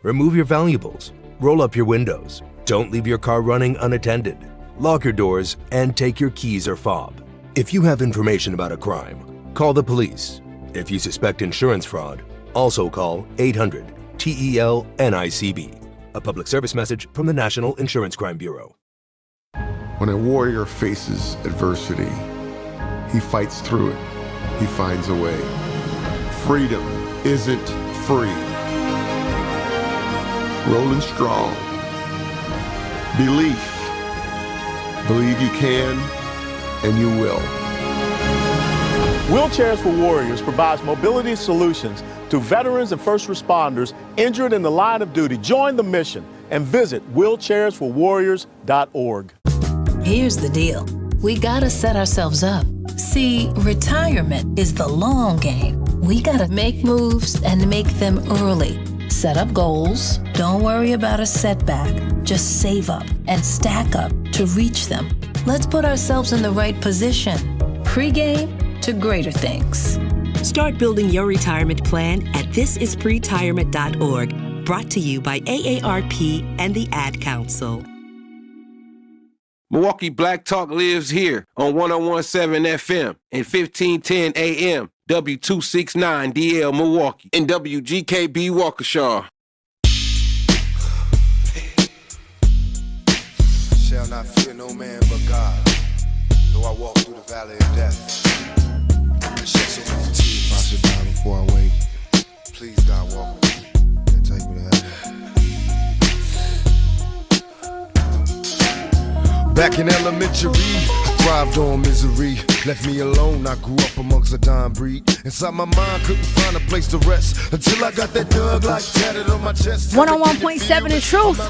Remove your valuables. Roll up your windows. Don't leave your car running unattended. Lock your doors and take your keys or fob. If you have information about a crime, call the police. If you suspect insurance fraud, also call 800-TEL-NICB. A public service message from the National Insurance Crime Bureau. When a warrior faces adversity, he fights through it. He finds a way. Freedom isn't free. Rolling strong. Belief. Believe you can, and you will. Wheelchairs for Warriors provides mobility solutions to veterans and first responders injured in the line of duty. Join the mission and visit wheelchairsforwarriors.org. Here's the deal. We gotta set ourselves up. See, retirement is the long game. We gotta make moves and make them early. Set up goals. Don't worry about a setback. Just save up and stack up to reach them. Let's put ourselves in the right position. Pre-game to greater things. Start building your retirement plan at thisispretirement.org. Brought to you by AARP and the Ad Council. Milwaukee Black Talk lives here on 101.7 FM and 1510 AM, W269DL Milwaukee, and WGKB Waukesha. Shall not fear no man but God, though I walk through the valley of death. Shed so many tears. I should die before I wake. Please, God, walk with me and take me to heaven. Back in elementary, I thrived on misery. Left me alone, I grew up amongst a dying breed. Inside my mind, couldn't find a place to rest until I got that Doug like tatted on my chest. 101.7 The Truth.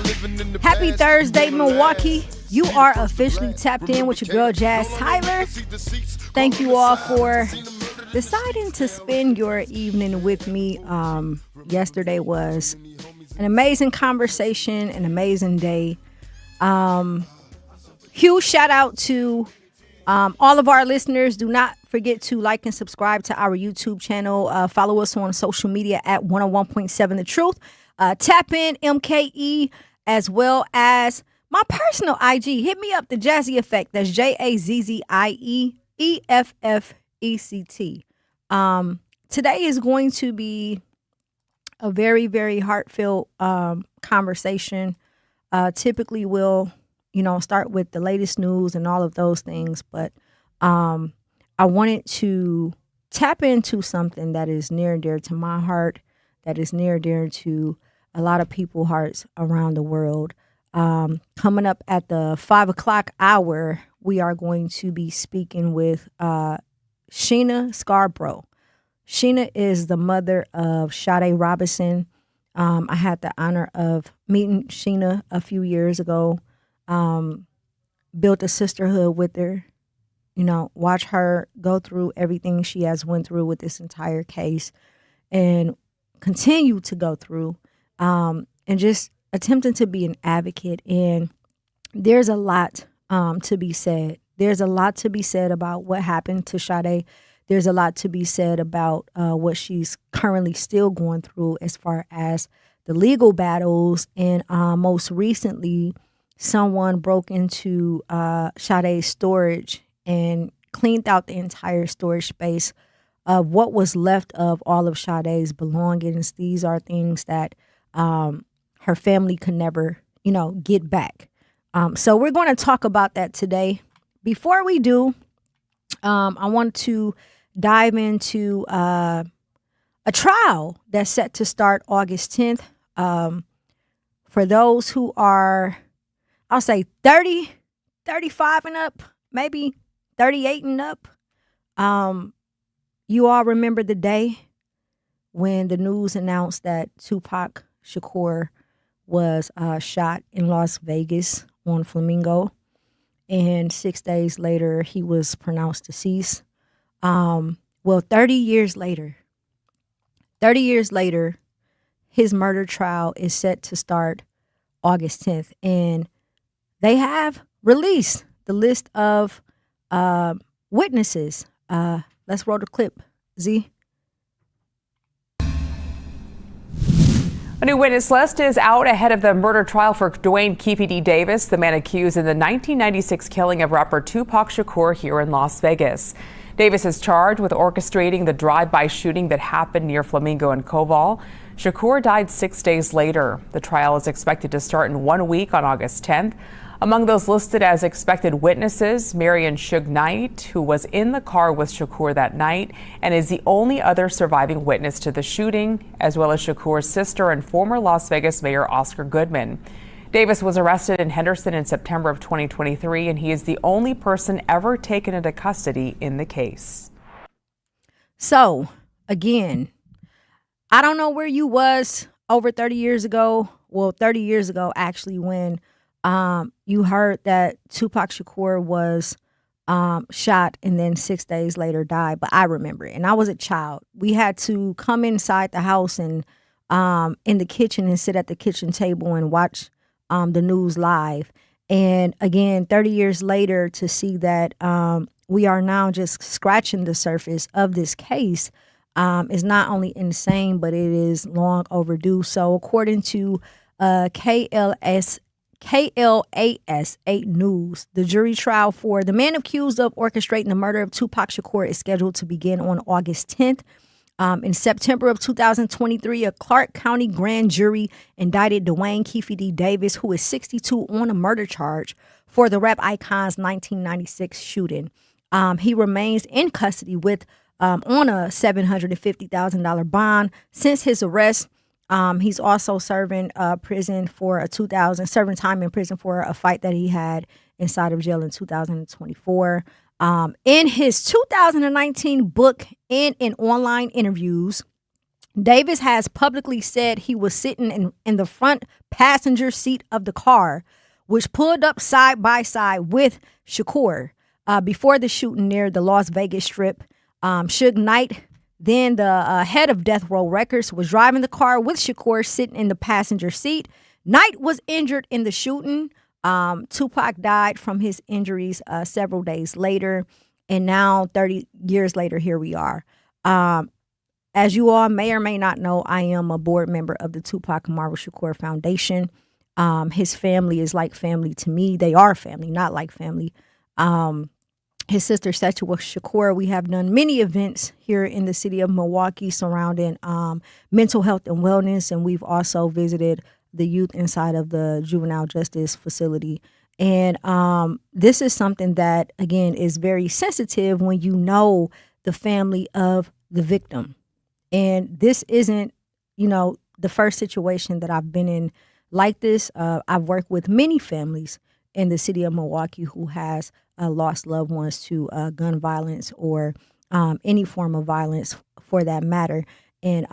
Happy Thursday, Milwaukee. You are officially tapped in with your girl, Jazz Tyler. Thank you all for deciding to spend your evening with me. Yesterday was an amazing conversation, an amazing day. Huge shout out to all of our listeners. Do not forget to like and subscribe to our YouTube channel. Follow us on social media at 101.7 The Truth. Tap in MKE as well as my personal IG. Hit me up, the Jazzy Effect. That's JAZZIEEFFECT. Today is going to be a very, very heartfelt conversation. Typically we'll start with the latest news and all of those things. But I wanted to tap into something that is near and dear to my heart, that is near and dear to a lot of people's hearts around the world. Coming up at the 5 o'clock hour, we are going to be speaking with Sheena Scarbrough. Sheena is the mother of Sade Robinson. I had the honor of meeting Sheena a few years ago. Built a sisterhood with her, watch her go through everything she has went through with this entire case and continue to go through, and just attempting to be an advocate. And there's a lot to be said. There's a lot to be said about what happened to Sade. There's a lot to be said about what she's currently still going through as far as the legal battles. And most recently, someone broke into Sade's storage and cleaned out the entire storage space of what was left of all of Sade's belongings. These are things that her family could never, get back. So we're going to talk about that today. Before we do, I want to dive into a trial that's set to start August 10th. For those who are, I'll say 30, 35 and up, maybe 38 and up. You all remember the day when the news announced that Tupac Shakur was shot in Las Vegas on Flamingo. And 6 days later, he was pronounced deceased. 30 years later, his murder trial is set to start August 10th. And they have released the list of witnesses. Let's roll the clip, Z. A new witness list is out ahead of the murder trial for Dwayne Keefe Davis, the man accused in the 1996 killing of rapper Tupac Shakur here in Las Vegas. Davis is charged with orchestrating the drive-by shooting that happened near Flamingo and Koval. Shakur died 6 days later. The trial is expected to start in 1 week on August 10th. Among those listed as expected witnesses, Marion Suge Knight, who was in the car with Shakur that night and is the only other surviving witness to the shooting, as well as Shakur's sister and former Las Vegas Mayor Oscar Goodman. Davis was arrested in Henderson in September of 2023, and he is the only person ever taken into custody in the case. So, again, I don't know where you was over 30 years ago. Well, 30 years ago, actually, when you heard that Tupac Shakur was shot and then 6 days later died. But I remember it. And I was a child. We had to come inside the house and in the kitchen and sit at the kitchen table and watch the news live. And again, 30 years later, to see that we are now just scratching the surface of this case is not only insane, but it is long overdue. So according to KLAS 8 News, the jury trial for the man accused of orchestrating the murder of Tupac Shakur is scheduled to begin on August 10th. In September of 2023, a Clark County grand jury indicted Dwayne Keefe Davis, who is 62, on a murder charge for the rap icon's 1996 shooting. He remains in custody with on a $750,000 bond. Since his arrest, he's also serving prison for serving time in prison for a fight that he had inside of jail in 2024. In his 2019 book and in online interviews, Davis has publicly said he was sitting in the front passenger seat of the car, which pulled up side by side with Shakur before the shooting near the Las Vegas Strip. Suge Knight, then the head of Death Row Records, was driving the car with Shakur sitting in the passenger seat. Knight was injured in the shooting. Tupac died from his injuries several days later. And now, 30 years later, here we are. As you all may or may not know, I am a board member of the Tupac Amaru Shakur Foundation. His family is like family to me. They are family, not like family. His sister, Setua Shakur, we have done many events here in the city of Milwaukee surrounding mental health and wellness, and we've also visited the youth inside of the juvenile justice facility. And this is something that, again, is very sensitive when you know the family of the victim. And this isn't, the first situation that I've been in like this. I've worked with many families in the city of Milwaukee who has lost loved ones to gun violence or any form of violence for that matter. And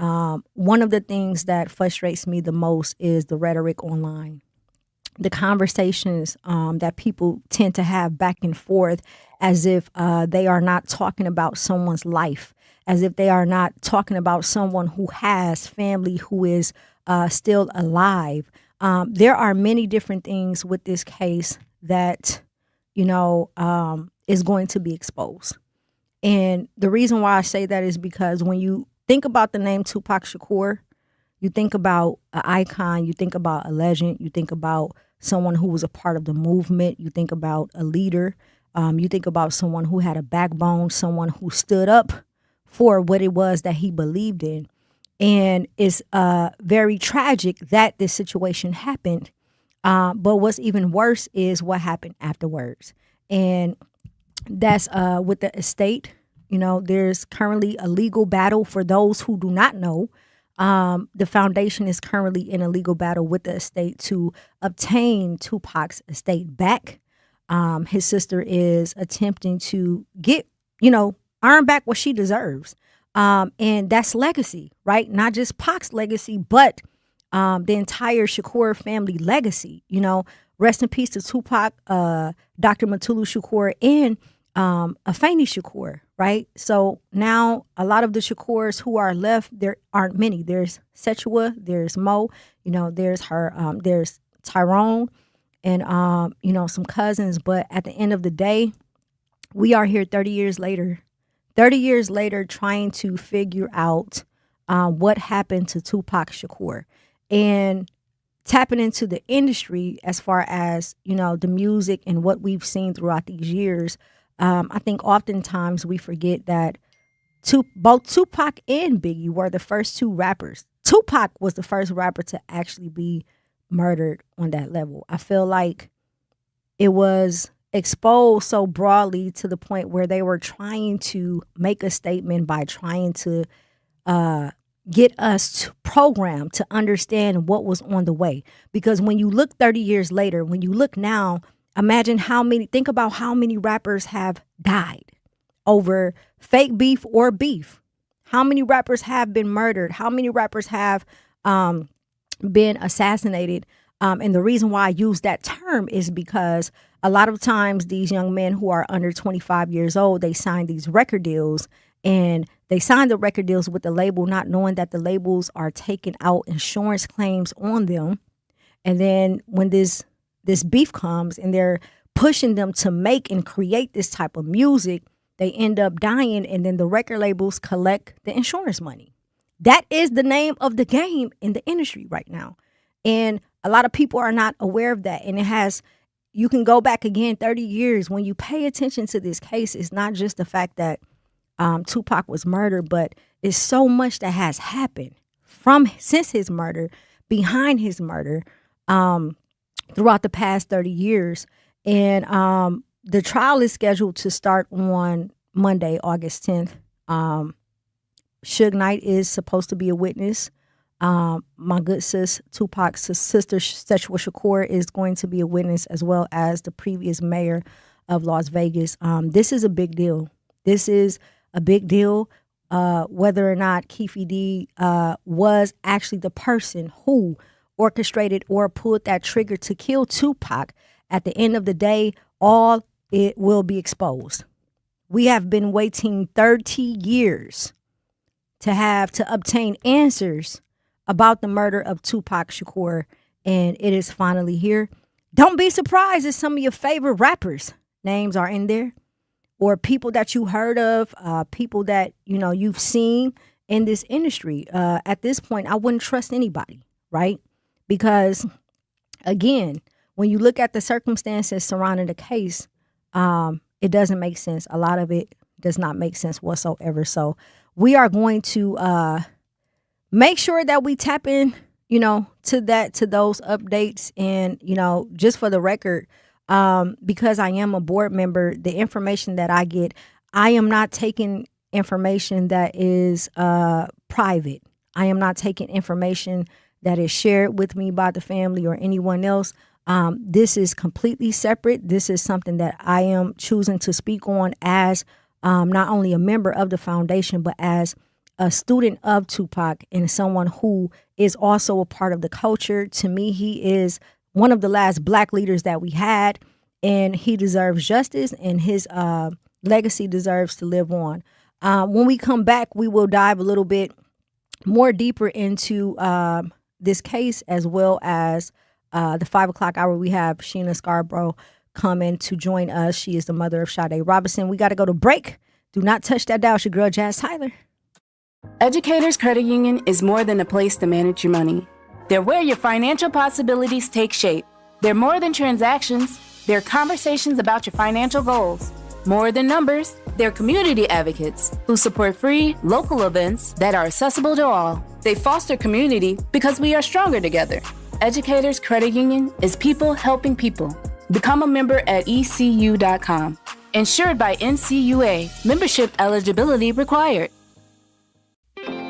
one of the things that frustrates me the most is the rhetoric online, the conversations that people tend to have back and forth as if they are not talking about someone's life, as if they are not talking about someone who has family who is still alive. There are many different things with this case that, is going to be exposed. And the reason why I say that is because when you think about the name Tupac Shakur, you think about an icon, you think about a legend, you think about someone who was a part of the movement, you think about a leader, you think about someone who had a backbone, someone who stood up for what it was that he believed in. And it's very tragic that this situation happened. But what's even worse is what happened afterwards. And that's with the estate. There's currently a legal battle for those who do not know. The foundation is currently in a legal battle with the estate to obtain Tupac's estate back. His sister is attempting to get, earn back what she deserves. And that's legacy, right? Not just Pac's legacy, but the entire Shakur family legacy. Rest in peace to Tupac, Dr. Mutulu Shakur, and Afeni Shakur, right? So now a lot of the Shakurs who are left, there aren't many. There's Setua, there's Mo, there's her, there's Tyrone, and some cousins. But at the end of the day, we are here 30 years later trying to figure out what happened to Tupac Shakur. and tapping into the industry as far as, the music and what we've seen throughout these years, I think oftentimes we forget that both Tupac and Biggie were the first two rappers. Tupac was the first rapper to actually be murdered on that level. I feel like it was exposed so broadly to the point where they were trying to make a statement by trying to get us programmed to understand what was on the way. Because when you look 30 years later, when you look now, think about how many rappers have died over fake beef or beef. How many rappers have been murdered? How many rappers have been assassinated? And the reason why I use that term is because a lot of times these young men who are under 25 years old, they sign these record deals, and they sign the record deals with the label not knowing that the labels are taking out insurance claims on them. And then when this beef comes and they're pushing them to make and create this type of music, they end up dying, and then the record labels collect the insurance money. That is the name of the game in the industry right now. And a lot of people are not aware of that. And you can go back again 30 years. When you pay attention to this case, it's not just the fact that Tupac was murdered, but it's so much that has happened since his murder, behind his murder, throughout the past 30 years. And the trial is scheduled to start on Monday, August 10th. Suge Knight is supposed to be a witness. My good sis, Tupac's sister, Sexual Shakur, is going to be a witness, as well as the previous mayor of Las Vegas. This is a big deal. This is a big deal, whether or not Keefe D was actually the person who orchestrated or pulled that trigger to kill Tupac. At the end of the day, all it will be exposed. We have been waiting 30 years to obtain answers about the murder of Tupac Shakur, and it is finally here. Don't be surprised if some of your favorite rappers' names are in there, or people that you heard of, people that you've seen in this industry. At this point, I wouldn't trust anybody, right? Because again, when you look at the circumstances surrounding the case, it doesn't make sense. A lot of it does not make sense whatsoever. So we are going to make sure that we tap in, to those updates. And, just for the record, because I am a board member, the information that I get, I am not taking information that is private. I am not taking information that is shared with me by the family or anyone else. This is completely separate. This is something that I am choosing to speak on as not only a member of the foundation, but as a student of Tupac and someone who is also a part of the culture. To me, he is one of the last Black leaders that we had, and he deserves justice, and his legacy deserves to live on. When we come back, we will dive a little bit more deeper into this case, as well as the 5 o'clock hour. We have Sheena Scarbrough coming to join us. She is the mother of Sade Robinson. We got to go to break. Do not touch that dial. It's your girl, Jazz Tyler. Educators Credit Union is more than a place to manage your money. They're where your financial possibilities take shape. They're more than transactions. They're conversations about your financial goals. More than numbers, they're community advocates who support free, local events that are accessible to all. They foster community because we are stronger together. Educators Credit Union is people helping people. Become a member at ECU.com. Insured by NCUA. Membership eligibility required.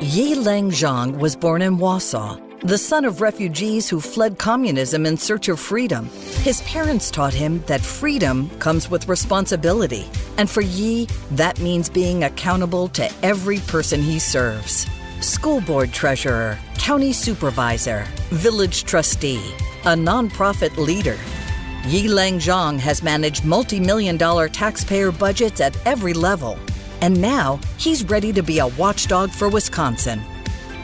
Yi Leng Zhang was born in Warsaw, the son of refugees who fled communism in search of freedom. His parents taught him that freedom comes with responsibility. And for Yi, that means being accountable to every person he serves. School board treasurer, county supervisor, village trustee, a nonprofit leader. Yi Leng Zhang has managed multi-million-dollar taxpayer budgets at every level. And now he's ready to be a watchdog for Wisconsin.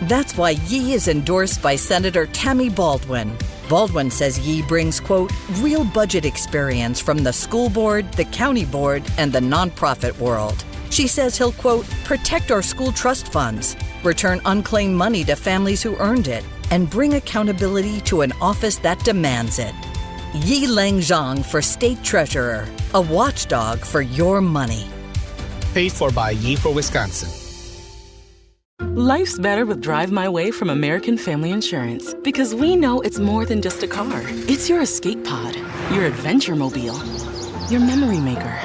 That's why Yi is endorsed by Senator Tammy Baldwin. Baldwin says Yi brings, quote, real budget experience from the school board, the county board, and the nonprofit world. She says he'll, quote, protect our school trust funds, return unclaimed money to families who earned it, and bring accountability to an office that demands it. Yi Leng Zhang for State Treasurer, a watchdog for your money. Paid for by Yi for Wisconsin. Life's better with Drive My Way from American Family Insurance because we know it's more than just a car. It's your escape pod, your adventure mobile, your memory maker.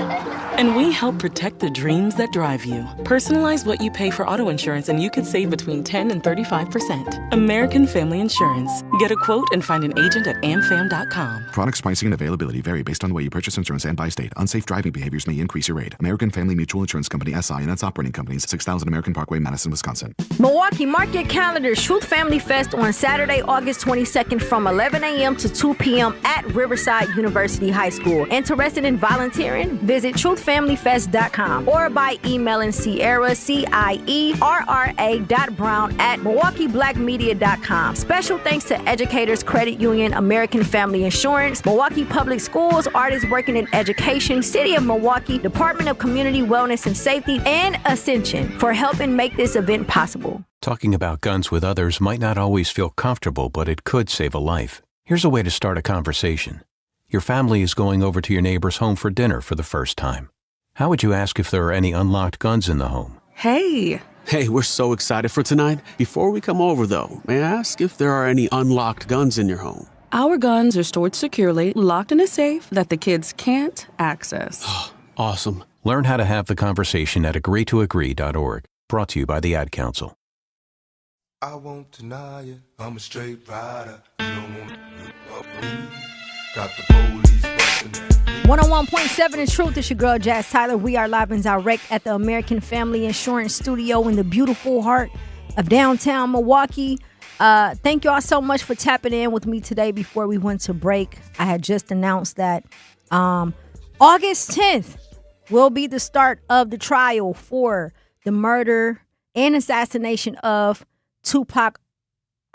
And we help protect the dreams that drive you. Personalize what you pay for auto insurance and you could save between 10 and 35%. American Family Insurance. Get a quote and find an agent at amfam.com. Products, pricing, and availability vary based on the way you purchase insurance and by state. Unsafe driving behaviors may increase your rate. American Family Mutual Insurance Company, SI, and its operating companies, 6000 American Parkway, Madison, Wisconsin. Milwaukee, mark your calendars. Truth Family Fest on Saturday, August 22nd from 11 a.m. to 2 p.m. at Riverside University High School. Interested in volunteering? Visit truthfamilyfest.com or by emailing Sierra, CIERRA.brown@milwaukeeblackmedia.com. Special thanks to Educators Credit Union, American Family Insurance, Milwaukee Public Schools, Artists Working in Education, City of Milwaukee, Department of Community Wellness and Safety, and Ascension for helping make this event possible. Talking about guns with others might not always feel comfortable, but it could save a life. Here's a way to start a conversation. Your family is going over to your neighbor's home for dinner for the first time. How would you ask if there are any unlocked guns in the home? Hey, we're so excited for tonight. Before we come over, though, may I ask if there are any unlocked guns in your home? Our guns are stored securely, locked in a safe that the kids can't access. Awesome. Learn how to have the conversation at agreetoagree.org. Brought to you by the Ad Council. I won't deny it. I'm a straight rider. You don't want to got the police busting at me. 101.7 The Truth. It's your girl, Jazz Tyler. We are live and direct at the American Family Insurance Studio in the beautiful heart of downtown Milwaukee. Thank you all so much for tapping in with me today before we went to break. I had just announced that August 10th will be the start of the trial for the murder and assassination of Tupac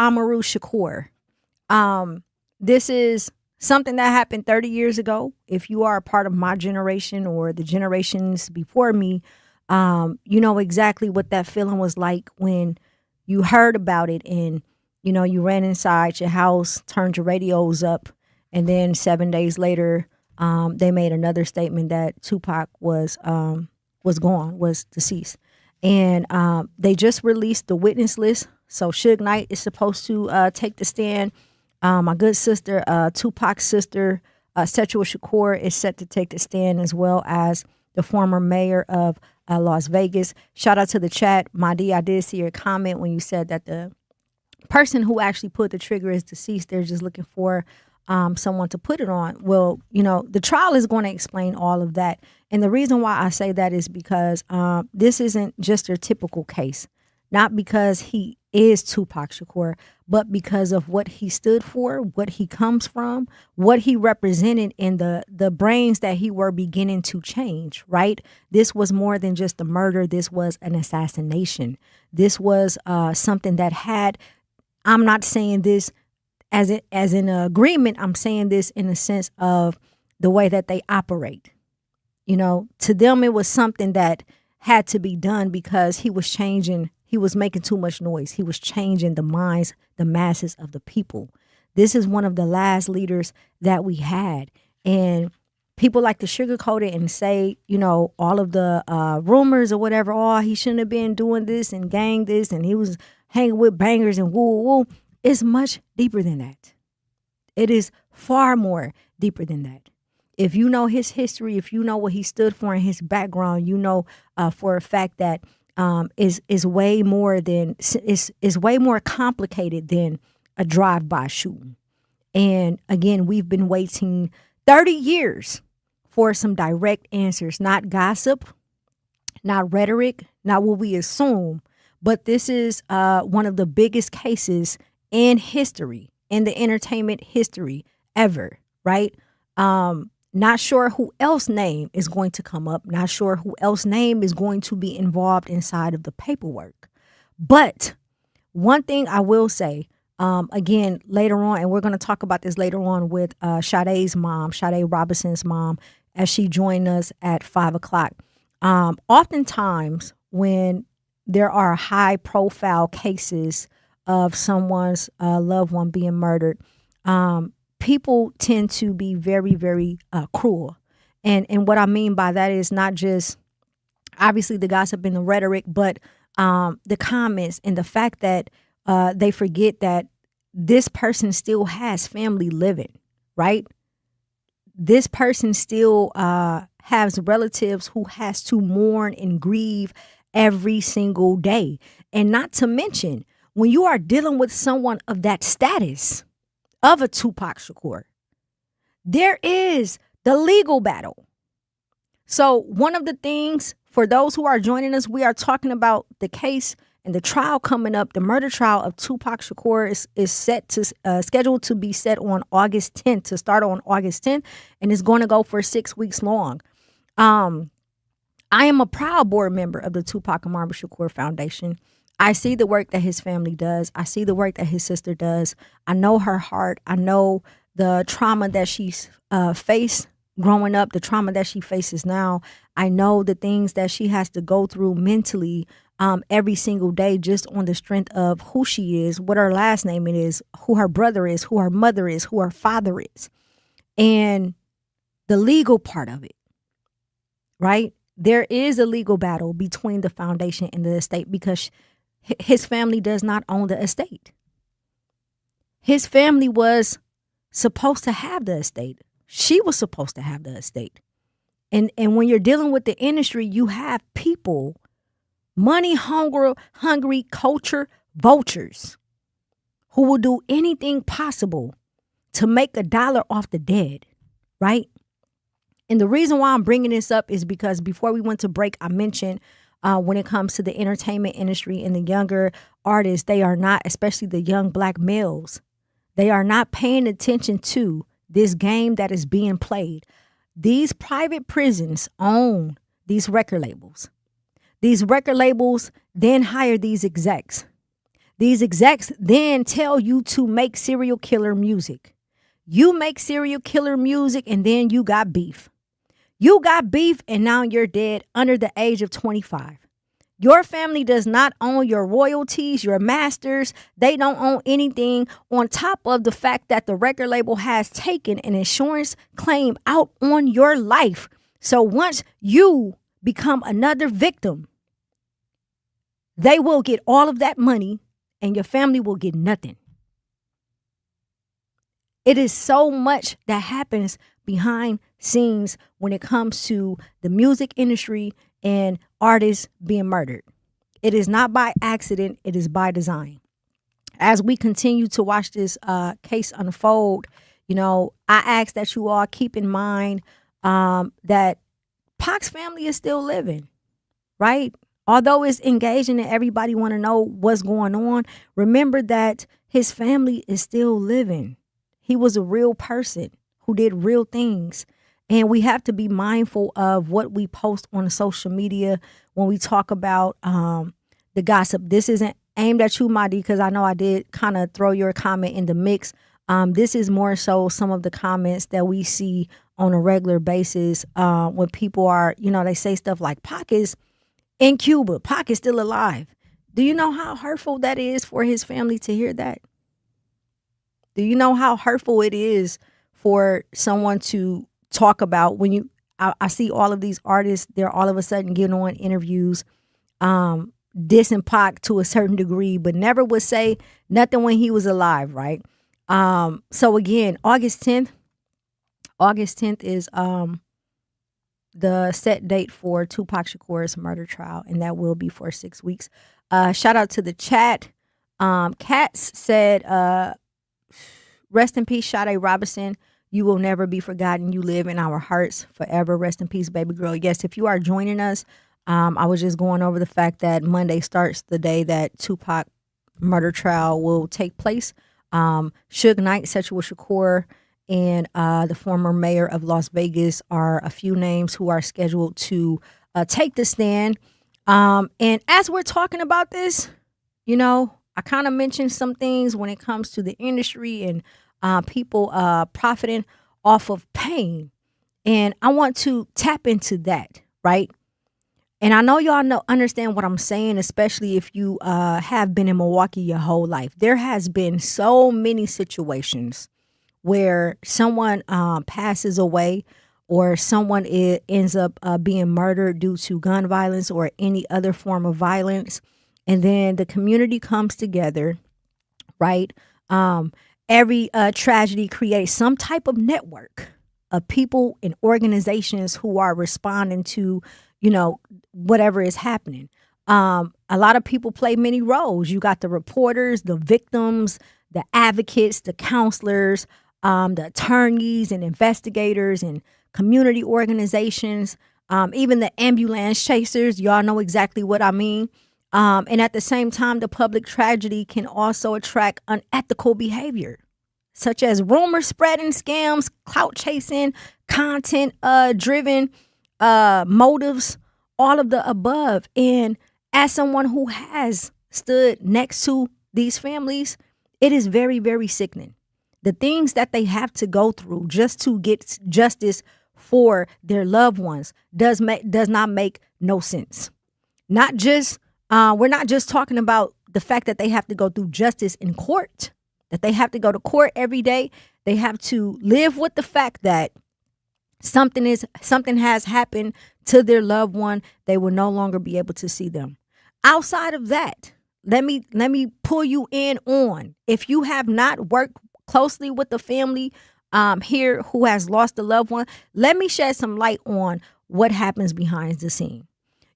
Amaru Shakur. This is something that happened 30 years ago. If you are a part of my generation or the generations before me, you know exactly what that feeling was like when you heard about it and, you know, you ran inside your house, turned your radios up, and then 7 days later, they made another statement that Tupac was gone, was deceased. And they just released the witness list. So Suge Knight is supposed to take the stand. My good sister, Tupac's sister, Sexual Shakur, is set to take the stand, as well as the former mayor of Las Vegas. Shout out to the chat. Madi, I did see your comment when you said that the person who actually put the trigger is deceased. They're just looking for someone to put it on. Well, you know, the trial is going to explain all of that. And the reason why I say that is because this isn't just your typical case. Not because he is Tupac Shakur, but because of what he stood for, what he comes from, what he represented in the brains that he were beginning to change, right? This was more than just a murder. This was an assassination. This was something that had, I'm not saying this as an agreement, I'm saying this in the sense of the way that they operate. You know, to them, it was something that had to be done because he was changing. He was making too much noise. He was changing the minds, the masses of the people. This is one of the last leaders that we had. And people like to sugarcoat it and say, you know, all of the rumors or whatever, oh, he shouldn't have been doing this and gang this and he was hanging with bangers and woo woo. It's much deeper than that. It is far more deeper than that. If you know his history, if you know what he stood for in his background, you know for a fact that is way more than is way more complicated than a drive-by shooting. And again, we've been waiting 30 years for some direct answers, not gossip, not rhetoric, not what we assume, but this is one of the biggest cases in history, in the entertainment history ever, right? Not sure who else's name is going to come up. Not sure who else's name is going to be involved inside of the paperwork. But one thing I will say, again, later on, and we're going to talk about this later on with Sade's mom, Sade Robinson's mom, as she joined us at 5 o'clock. Oftentimes when there are high profile cases of someone's loved one being murdered, people tend to be very, very cruel. And what I mean by that is not just obviously the gossip and the rhetoric, but the comments and the fact that they forget that this person still has family living, right? This person still has relatives who has to mourn and grieve every single day. And not to mention, when you are dealing with someone of that status, of a Tupac Shakur, there is the legal battle. So one of the things, for those who are joining us, we are talking about the case and the trial coming up. The murder trial of Tupac Shakur is set to scheduled to be set on August 10th, to start on August 10th, and it's going to go for 6 weeks long. I am a proud board member of the Tupac Amaru Shakur Foundation. I see the work that his family does. I see the work that his sister does. I know her heart. I know the trauma that she's faced growing up, the trauma that she faces now. I know the things that she has to go through mentally every single day, just on the strength of who she is, what her last name is, who her brother is, who her mother is, who her father is, and the legal part of it, right? There is a legal battle between the foundation and the estate because his family does not own the estate. His family was supposed to have the estate. She was supposed to have the estate. And when you're dealing with the industry, you have people, money hungry culture vultures, who will do anything possible to make a dollar off the dead, right? And the reason why I'm bringing this up is because before we went to break, I mentioned when it comes to the entertainment industry and the younger artists, they are not, especially the young black males, they are not paying attention to this game that is being played. These private prisons own these record labels. These record labels then hire these execs. These execs then tell you to make serial killer music. You make serial killer music and then you got beef. You got beef and now you're dead under the age of 25. Your family does not own your royalties, your masters. They don't own anything, on top of the fact that the record label has taken an insurance claim out on your life. So once you become another victim, they will get all of that money and your family will get nothing. It is so much that happens behind scenes when it comes to the music industry and artists being murdered. It is not by accident. It is by design. As we continue to watch this case unfold, you know, I ask that you all keep in mind that Pac's family is still living, right? Although it's engaging and everybody want to know what's going on, remember that his family is still living. He was a real person who did real things. And we have to be mindful of what we post on social media when we talk about the gossip. This isn't aimed at you, Madi, because I know I did kind of throw your comment in the mix. This is more so some of the comments that we see on a regular basis when people are, you know, they say stuff like Pac is in Cuba, Pac is still alive. Do you know how hurtful that is for his family to hear that? Do you know how hurtful it is for someone to talk about when I see all of these artists, they're all of a sudden getting on interviews, dissing Pac to a certain degree, but never would say nothing when he was alive, right? So again, August 10th is the set date for Tupac Shakur's murder trial, and that will be for 6 weeks. Shout out to the chat. Katz said, rest in peace, Sade Robinson. You will never be forgotten. You live in our hearts forever. Rest in peace, baby girl. Yes, if you are joining us, I was just going over the fact that Monday starts the day that Tupac murder trial will take place. Suge Knight, Sexual Shakur, and the former mayor of Las Vegas are a few names who are scheduled to take the stand. And as we're talking about this, you know, I kind of mentioned some things when it comes to the industry and people profiting off of pain. And I want to tap into that, right? And I know y'all understand what I'm saying, especially if you have been in Milwaukee your whole life. There has been so many situations where someone passes away or someone ends up being murdered due to gun violence or any other form of violence. And then the community comes together, right? Every tragedy creates some type of network of people and organizations who are responding to, whatever is happening. A lot of people play many roles. You got the reporters, the victims, the advocates, the counselors, the attorneys and investigators and community organizations, even the ambulance chasers. Y'all know exactly what I mean. And at the same time, the public tragedy can also attract unethical behavior, such as rumor spreading, scams, clout chasing, content driven motives, all of the above. And as someone who has stood next to these families, it is very, very sickening. The things that they have to go through just to get justice for their loved ones does not make no sense. Not just we're not just talking about the fact that they have to go through justice in court, that they have to go to court every day. They have to live with the fact that something has happened to their loved one. They will no longer be able to see them. Outside of that, let me pull you in on, if you have not worked closely with the family here who has lost a loved one, let me shed some light on what happens behind the scene.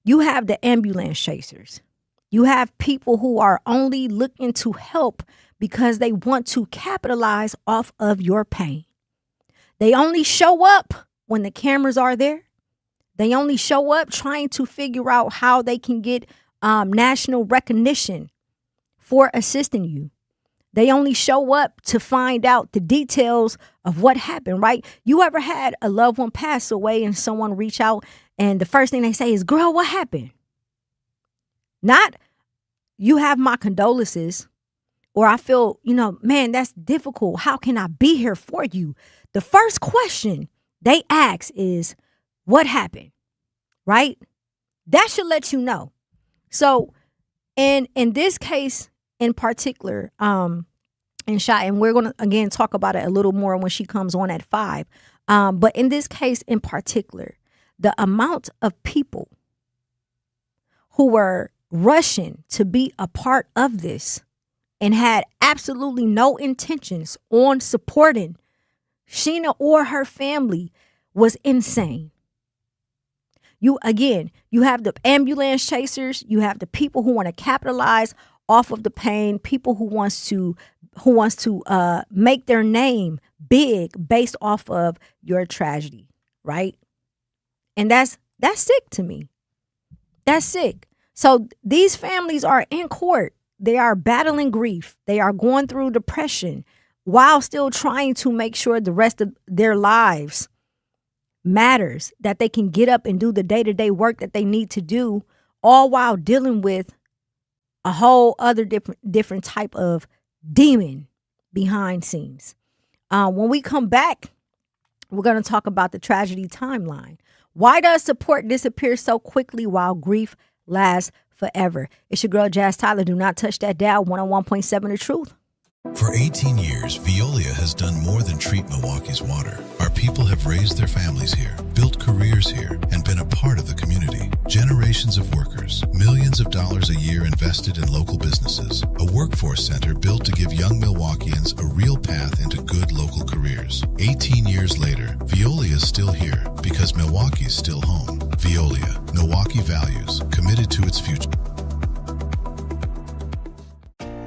You have the ambulance chasers. You have people who are only looking to help because they want to capitalize off of your pain. They only show up when the cameras are there. They only show up trying to figure out how they can get national recognition for assisting you. They only show up to find out the details of what happened, right? You ever had a loved one pass away and someone reach out and the first thing they say is, girl, what happened? Not, you have my condolences, or I feel, man, that's difficult. How can I be here for you? The first question they ask is, what happened? Right? That should let you know. So in this case in particular, and we're going to, again, talk about it a little more when she comes on at 5. But in this case in particular, the amount of people who were rushing to be a part of this and had absolutely no intentions on supporting Sheena or her family was insane. You have the ambulance chasers, you have the people who want to capitalize off of the pain, people who wants to make their name big based off of your tragedy, right? And that's sick to me. That's sick. So these families are in court. They are battling grief. They are going through depression while still trying to make sure the rest of their lives matters, that they can get up and do the day-to-day work that they need to do, all while dealing with a whole other different type of demon behind scenes. When we come back, we're going to talk about the tragedy timeline. Why does support disappear so quickly while grief lasts forever? It's your girl, Jazz Tyler. Do not touch that dial. 101.7 The Truth. For 18 years, Veolia has done more than treat Milwaukee's water. Our people have raised their families here, built careers here, and been a part of the community. Generations of workers, millions of dollars a year invested in local businesses, a workforce center built to give young Milwaukeeans a real path into good local careers. 18 years later, Veolia is still here because Milwaukee's still home. Veolia, Milwaukee values, committed to its future.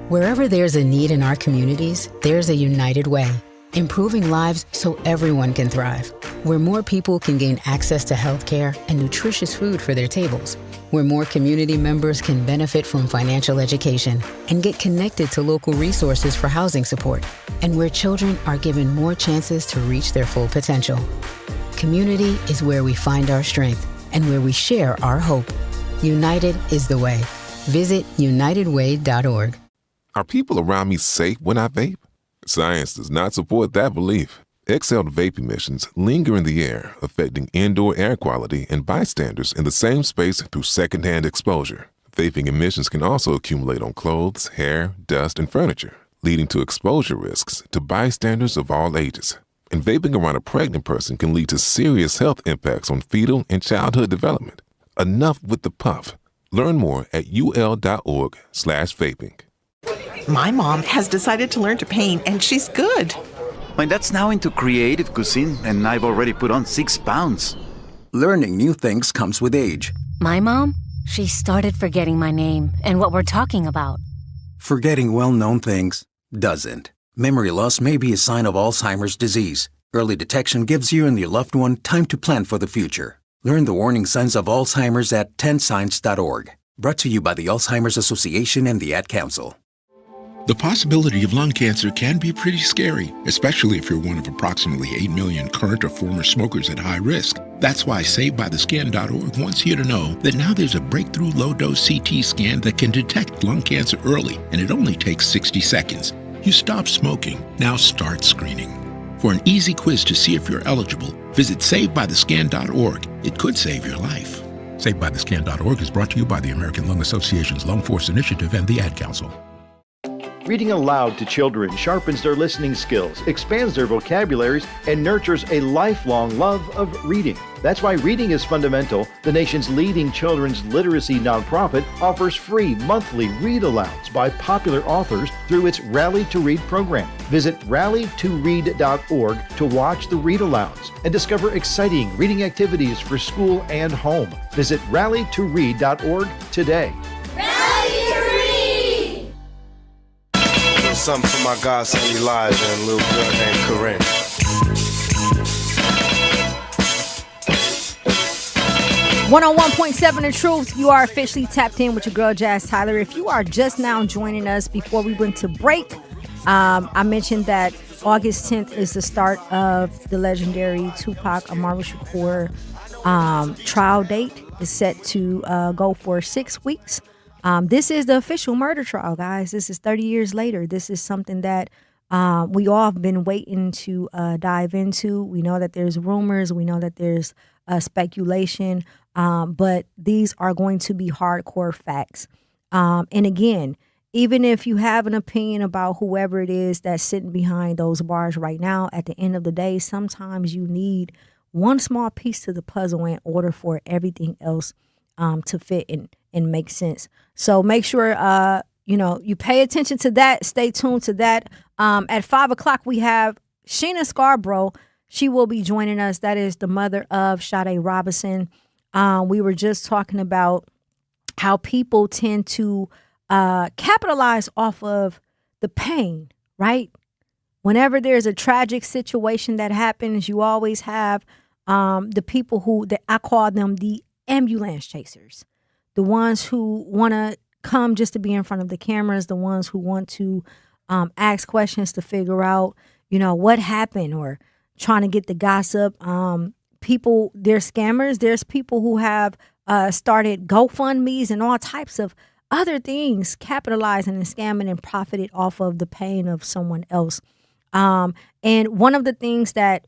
Wherever there's a need in our communities, there's a united way, improving lives so everyone can thrive. Where more people can gain access to healthcare and nutritious food for their tables. Where more community members can benefit from financial education and get connected to local resources for housing support. And where children are given more chances to reach their full potential. Community is where we find our strength and where we share our hope. United is the way. Visit unitedway.org. Are people around me safe when I vape? Science does not support that belief. exhaled vape emissions linger in the air, affecting indoor air quality and bystanders in the same space through secondhand exposure. Vaping emissions can also accumulate on clothes, hair, dust, and furniture, leading to exposure risks to bystanders of all ages. And vaping around a pregnant person can lead to serious health impacts on fetal and childhood development. Enough with the puff. Learn more at ul.org/vaping. My mom has decided to learn to paint, and she's good. My dad's now into creative cuisine, and I've already put on 6 pounds. Learning new things comes with age. My mom, she started forgetting my name and what we're talking about. Forgetting well-known things doesn't. Memory loss may be a sign of Alzheimer's disease. Early detection gives you and your loved one time to plan for the future. Learn the warning signs of Alzheimer's at 10signs.org. Brought to you by the Alzheimer's Association and the Ad Council. The possibility of lung cancer can be pretty scary, especially if you're one of approximately 8 million current or former smokers at high risk. That's why SaveByTheScan.org wants you to know that now there's a breakthrough low-dose CT scan that can detect lung cancer early, and it only takes 60 seconds. You stop smoking, now start screening. For an easy quiz to see if you're eligible, visit SaveByTheScan.org. It could save your life. SaveByTheScan.org is brought to you by the American Lung Association's Lung Force Initiative and the Ad Council. Reading aloud to children sharpens their listening skills, expands their vocabularies, and nurtures a lifelong love of reading. That's why Reading is Fundamental, the nation's leading children's literacy nonprofit, offers free monthly read-alouds by popular authors through its Rally to Read program. Visit rallytoread.org to watch the read-alouds and discover exciting reading activities for school and home. Visit rallytoread.org today. Something for my godson Elijah and a little girl named Corinne. 101.7 The Truth. You are officially tapped in with your girl Jazz Tyler. If you are just now joining us before we went to break, I mentioned that August 10th is the start of the legendary Tupac Amaru Shakur trial date. Is set to go for 6 weeks. This is the official murder trial, guys. This is 30 years later. This is something that we all have been waiting to dive into. We know that there's rumors. We know that there's speculation. But these are going to be hardcore facts. And again, even if you have an opinion about whoever it is that's sitting behind those bars right now, at the end of the day, sometimes you need one small piece to the puzzle in order for everything else to fit and make sense. So make sure, you pay attention to that. Stay tuned to that. At 5 o'clock, we have Sheena Scarbrough. She will be joining us. That is the mother of Sade Robinson. We were just talking about how people tend to capitalize off of the pain, right? Whenever there's a tragic situation that happens, you always have the people that I call them the ambulance chasers. The ones who want to come just to be in front of the cameras, the ones who want to ask questions to figure out, what happened, or trying to get the gossip. People, they're scammers. There's people who have started GoFundMes and all types of other things, capitalizing and scamming and profited off of the pain of someone else. And one of the things that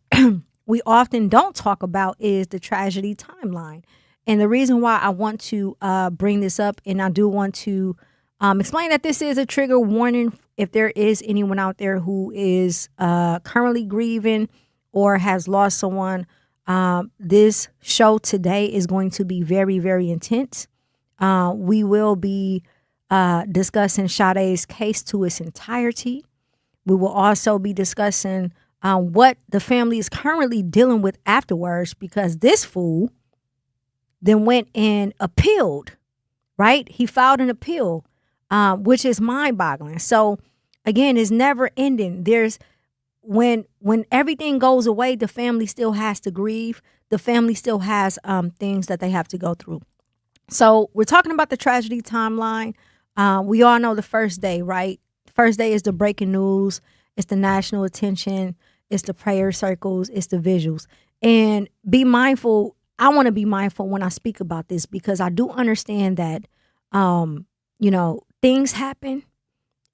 we often don't talk about is the tragedy timeline. And the reason why I want to bring this up, and I do want to explain that this is a trigger warning if there is anyone out there who is currently grieving or has lost someone. This show today is going to be very, very intense. We will be discussing Sade's case to its entirety. We will also be discussing what the family is currently dealing with afterwards, because this fool then went and appealed, right? He filed an appeal, which is mind-boggling. So again, it's never ending. There's when everything goes away, the family still has to grieve. The family still has things that they have to go through. So we're talking about the tragedy timeline. We all know the first day, right? First day is the breaking news. It's the national attention. It's the prayer circles. It's the visuals. And be mindful. I want to be mindful when I speak about this, because I do understand that, things happen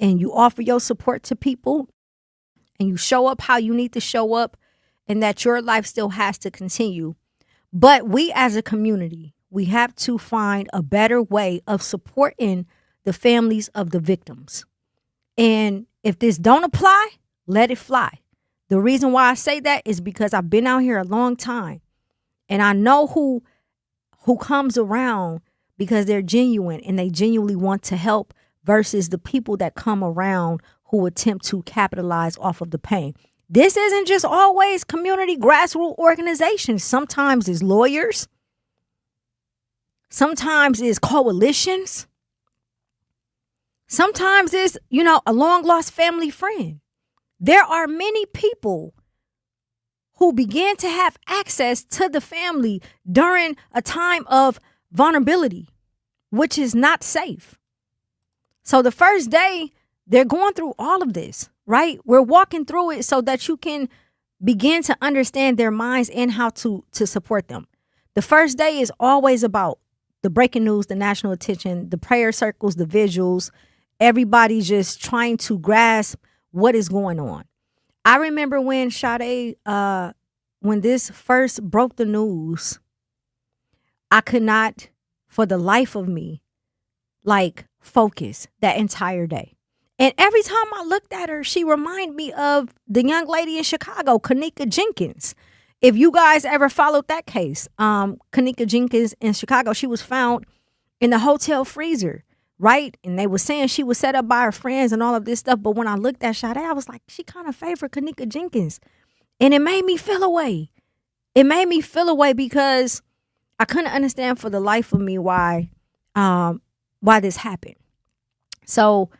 and you offer your support to people and you show up how you need to show up. and that your life still has to continue. But we as a community, we have to find a better way of supporting the families of the victims. And if this don't apply, let it fly. The reason why I say that is because I've been out here a long time, and I know who comes around because they're genuine and they genuinely want to help versus the people that come around who attempt to capitalize off of the pain. This isn't just always community grassroots organizations. Sometimes it's lawyers. Sometimes it's coalitions. Sometimes it's, a long lost family friend. There are many people who began to have access to the family during a time of vulnerability, which is not safe. So the first day, they're going through all of this, right? We're walking through it so that you can begin to understand their minds and how to support them. The first day is always about the breaking news, the national attention, the prayer circles, the vigils, everybody just trying to grasp what is going on. I remember when Sade, when this first broke the news, I could not, for the life of me, focus that entire day. And every time I looked at her, she reminded me of the young lady in Chicago, Kanika Jenkins. If you guys ever followed that case, Kanika Jenkins in Chicago, she was found in the hotel freezer, right? And they were saying she was set up by her friends and all of this stuff. But when I looked at Sade, I was like, she kind of favored Kanika Jenkins. And it made me feel away. It made me feel away because I couldn't understand for the life of me why this happened. So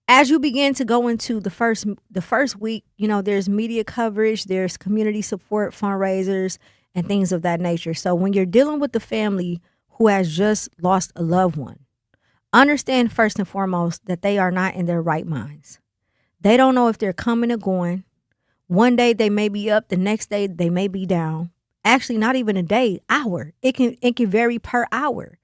as you begin to go into the first week, there's media coverage, there's community support, fundraisers, and things of that nature. So when you're dealing with the family who has just lost a loved one, understand first and foremost that they are not in their right minds. They don't know if they're coming or going. One day they may be up, the next day they may be down. Actually, not even a day, hour. It can vary per hour.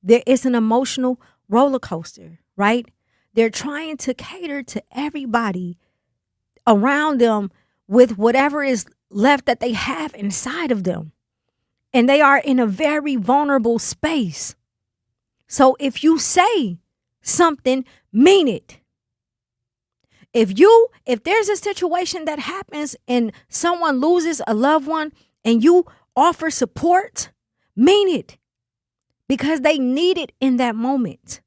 It's an emotional roller coaster, right? They're trying to cater to everybody around them with whatever is left that they have inside of them. And they are in a very vulnerable space. So if you say something, mean it. If there's a situation that happens and someone loses a loved one and you offer support, mean it. Because they need it in that moment.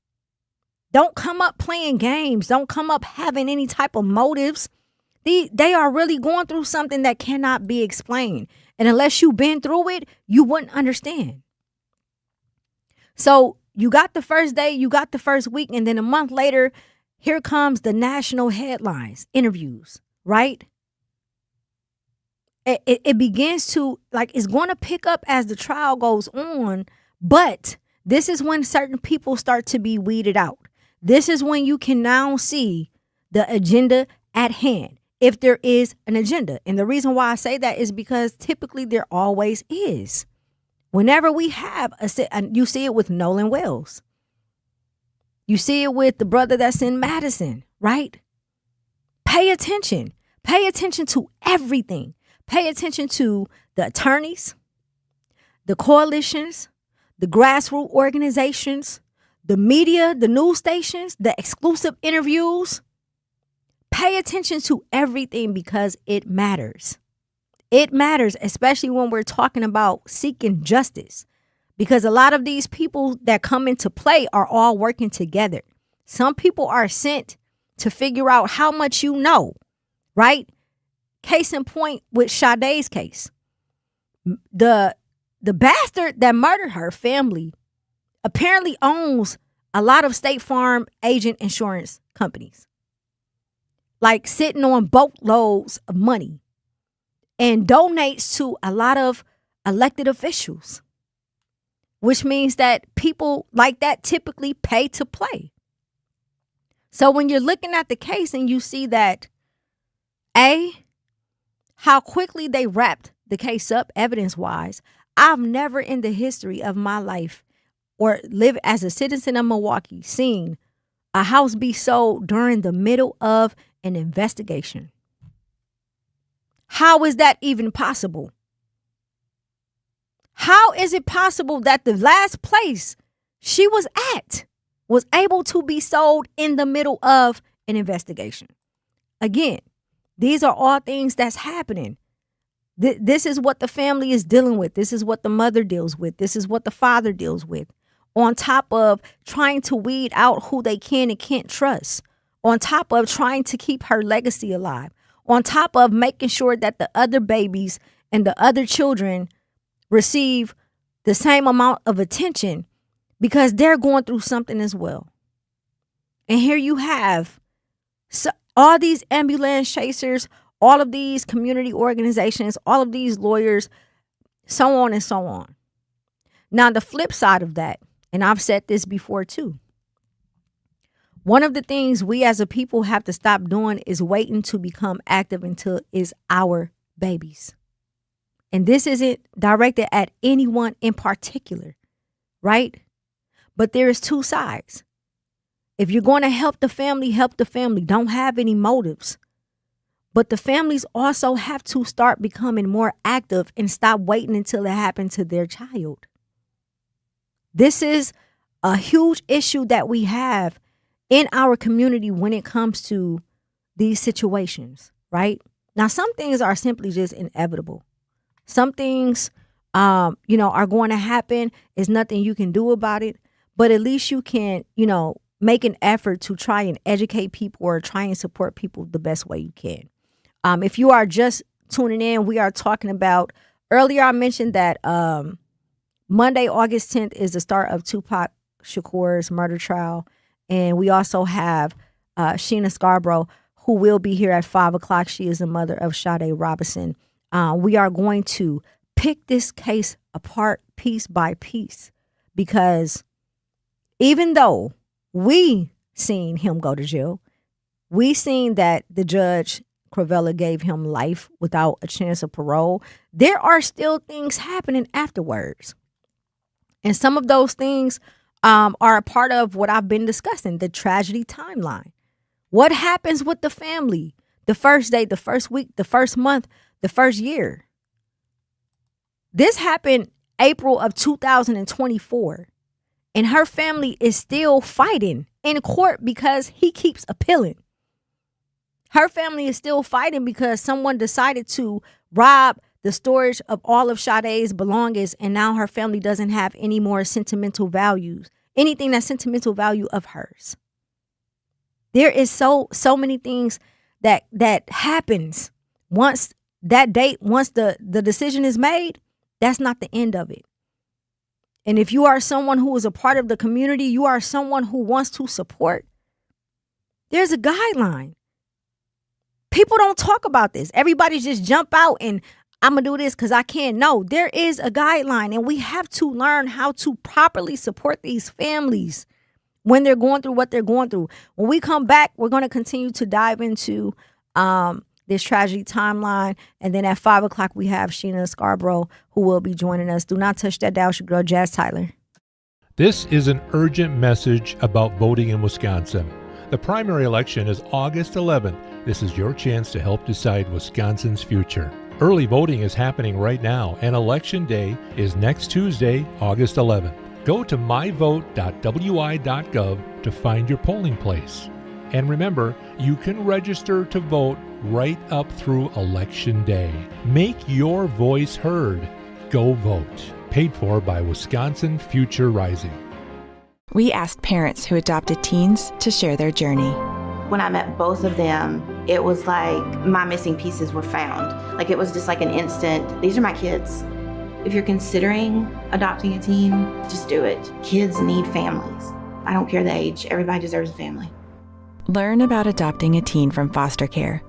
Don't come up playing games. Don't come up having any type of motives. They are really going through something that cannot be explained. And unless you've been through it, you wouldn't understand. So you got the first day, you got the first week, and then a month later, here comes the national headlines, interviews, right? It begins to, it's going to pick up as the trial goes on, but this is when certain people start to be weeded out. This is when you can now see the agenda at hand, if there is an agenda. And the reason why I say that is because typically there always is. Whenever we have you see it with Nolan Wells. You see it with the brother that's in Madison, right? Pay attention. Pay attention to everything. Pay attention to the attorneys, the coalitions, the grassroots organizations, the media, the news stations, the exclusive interviews. Pay attention to everything because it matters. It matters, especially when we're talking about seeking justice, because a lot of these people that come into play are all working together. Some people are sent to figure out how much you know, right? Case in point with Sade's case. The bastard that murdered her family apparently owns a lot of State Farm agent insurance companies, sitting on boatloads of money, and donates to a lot of elected officials, which means that people like that typically pay to play. So when you're looking at the case and you see that, how quickly they wrapped the case up evidence-wise, I've never in the history of my life or live as a citizen of Milwaukee seen a house be sold during the middle of an investigation. How is that even possible? How is it possible that the last place she was at was able to be sold in the middle of an investigation? Again, these are all things that's happening. This is what the family is dealing with. This is what the mother deals with. This is what the father deals with. On top of trying to weed out who they can and can't trust. On top of trying to keep her legacy alive. On top of making sure that the other babies and the other children receive the same amount of attention because they're going through something as well. And here you have all these ambulance chasers, all of these community organizations, all of these lawyers, so on and so on. Now, the flip side of that, and I've said this before too, one of the things we as a people have to stop doing is waiting to become active until it's our babies. And this isn't directed at anyone in particular, right? But there is two sides. If you're going to help the family, help the family. Don't have any motives. But the families also have to start becoming more active and stop waiting until it happens to their child. This is a huge issue that we have in our community when it comes to these situations, right? Now, some things are simply just inevitable. Some things, are going to happen. There's nothing you can do about it. But at least you can, make an effort to try and educate people or try and support people the best way you can. If you are just tuning in, we are talking about, earlier I mentioned that Monday, August 10th is the start of Tupac Shakur's murder trial. And we also have Sheena Scarbrough, who will be here at 5 o'clock. She is the mother of Sade Robinson. We are going to pick this case apart piece by piece because even though we seen him go to jail, we seen that the judge Cravella gave him life without a chance of parole, there are still things happening afterwards. And some of those things are a part of what I've been discussing, the tragedy timeline. What happens with the family the first day, the first week, the first month, the first year? This happened April of 2024. And her family is still fighting in court because he keeps appealing. Her family is still fighting because someone decided to rob the storage of all of Sade's belongings, and now her family doesn't have any more sentimental values, anything that's sentimental value of hers. There is so many things that happens once that date, once the decision is made. That's not the end of it. And if you are someone who is a part of the community, you are someone who wants to support, there's a guideline. People don't talk about this. Everybody just jump out and I'm going to do this because I can. No, there is a guideline, and we have to learn how to properly support these families when they're going through what they're going through. When we come back, we're going to continue to dive into this tragedy timeline. And then at 5 o'clock, we have Sheena Scarbrough, who will be joining us. Do not touch that dial. It's your girl, Jazz Tyler. This is an urgent message about voting in Wisconsin. The primary election is August 11th. This is your chance to help decide Wisconsin's future. Early voting is happening right now, and Election Day is next Tuesday, August 11th. Go to myvote.wi.gov to find your polling place. And remember, you can register to vote right up through Election Day. Make your voice heard. Go vote. Paid for by Wisconsin Future Rising. We asked parents who adopted teens to share their journey. When I met both of them, it was like my missing pieces were found. Like it was just like an instant, these are my kids. If you're considering adopting a teen, just do it. Kids need families. I don't care the age, everybody deserves a family. Learn about adopting a teen from foster care.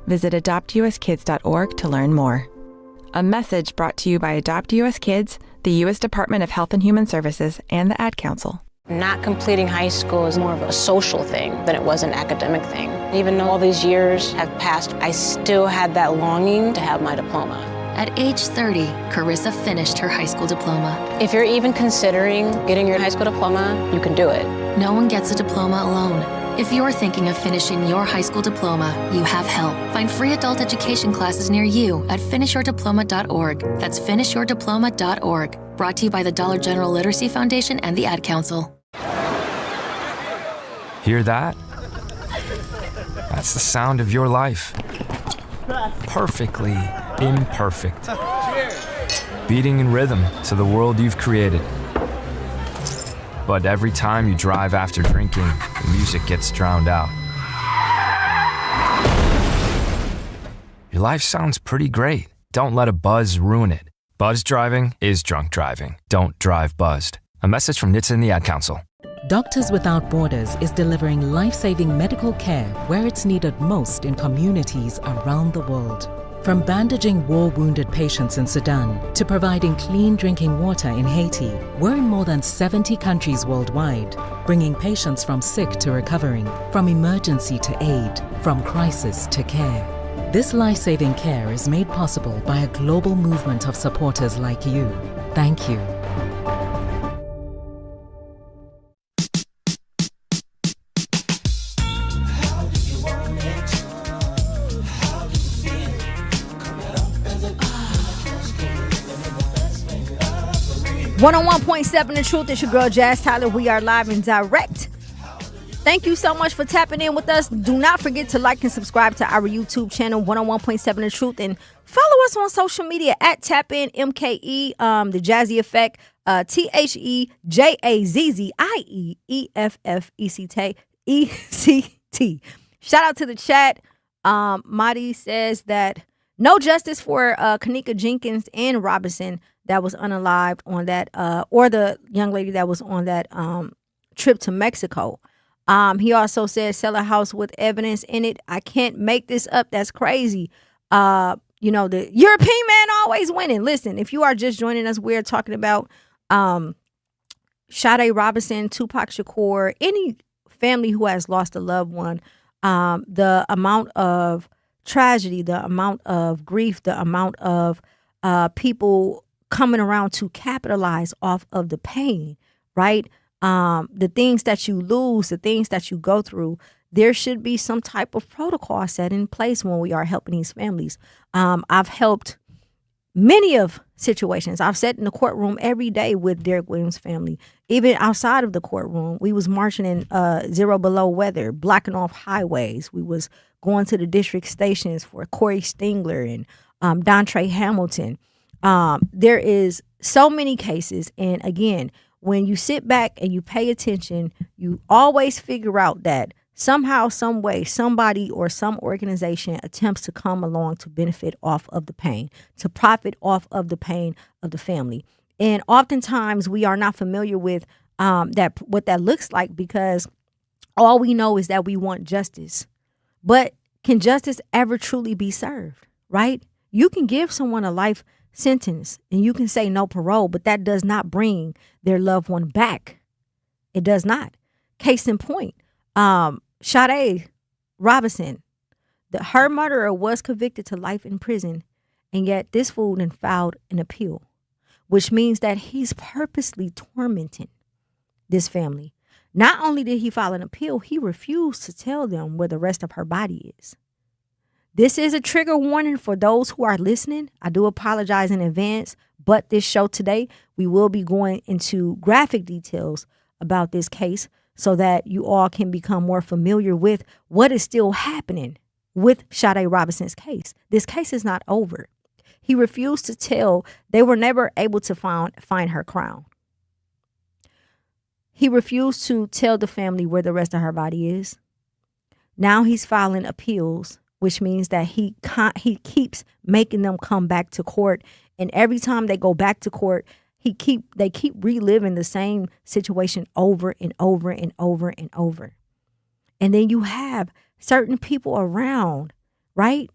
Visit adoptuskids.org to learn more. A message brought to you by Adopt US Kids, the U.S. Department of Health and Human Services, and the Ad Council. Not completing high school is more of a social thing than it was an academic thing. Even though all these years have passed, I still had that longing to have my diploma. At age 30, Carissa finished her high school diploma. If you're even considering getting your high school diploma, you can do it. No one gets a diploma alone. If you're thinking of finishing your high school diploma, you have help. Find free adult education classes near you at finishyourdiploma.org. That's finishyourdiploma.org. Brought to you by the Dollar General Literacy Foundation and the Ad Council. Hear that? That's the sound of your life. Perfectly imperfect. Beating in rhythm to the world you've created. But every time you drive after drinking, the music gets drowned out. Your life sounds pretty great. Don't let a buzz ruin it. Buzz driving is drunk driving. Don't drive buzzed. A message from NHTSA and the Ad Council. Doctors Without Borders is delivering life-saving medical care where it's needed most in communities around the world. From bandaging war-wounded patients in Sudan to providing clean drinking water in Haiti, we're in more than 70 countries worldwide, bringing patients from sick to recovering, from emergency to aid, from crisis to care. This life-saving care is made possible by a global movement of supporters like you. Thank you. One on 1.7 The Truth. It's your girl Jazz Tyler. We are live and direct. Thank you so much for tapping in with us. Do not forget to like and subscribe to our YouTube channel, 101.7 The Truth, and follow us on social media at TapInMKE, the Jazzy Effect, TheJazziEffECT. Shout out to the chat. Madi says that no justice for Kanika Jenkins and Robinson that was unalived on that, or the young lady that was on that trip to Mexico. He also said, sell a house with evidence in it. I can't make this up. That's crazy. The European man always winning. Listen, if you are just joining us, we're talking about Sade Robinson, Tupac Shakur, any family who has lost a loved one, the amount of tragedy, the amount of grief, the amount of people coming around to capitalize off of the pain, right? The things that you lose, the things that you go through, there should be some type of protocol set in place when we are helping these families. I've helped many of situations. I've sat in the courtroom every day with Derek Williams' family. Even outside of the courtroom, we was marching in 0 below weather, blocking off highways. We was going to the district stations for Corey Stingler and Dontre Hamilton. There is so many cases. And again, when you sit back and you pay attention, you always figure out that somehow, some way, somebody or some organization attempts to come along to benefit off of the pain, to profit off of the pain of the family. And oftentimes we are not familiar with what that looks like, because all we know is that we want justice. But can justice ever truly be served, right? You can give someone a life sentence and you can say no parole, but that does not bring their loved one back. It does not. Case in point, Sade Robinson, her murderer was convicted to life in prison, and yet this fool then filed an appeal, which means that he's purposely tormenting this family. Not only did he file an appeal, he refused to tell them where the rest of her body is. This is a trigger warning for those who are listening. I do apologize in advance, but this show today, we will be going into graphic details about this case so that you all can become more familiar with what is still happening with Sade Robinson's case. This case is not over. He refused to tell. They were never able to find her crown. He refused to tell the family where the rest of her body is. Now he's filing appeals, which means that he keeps making them come back to court. And every time they go back to court, they keep reliving the same situation over and over and over and over. And then you have certain people around, right?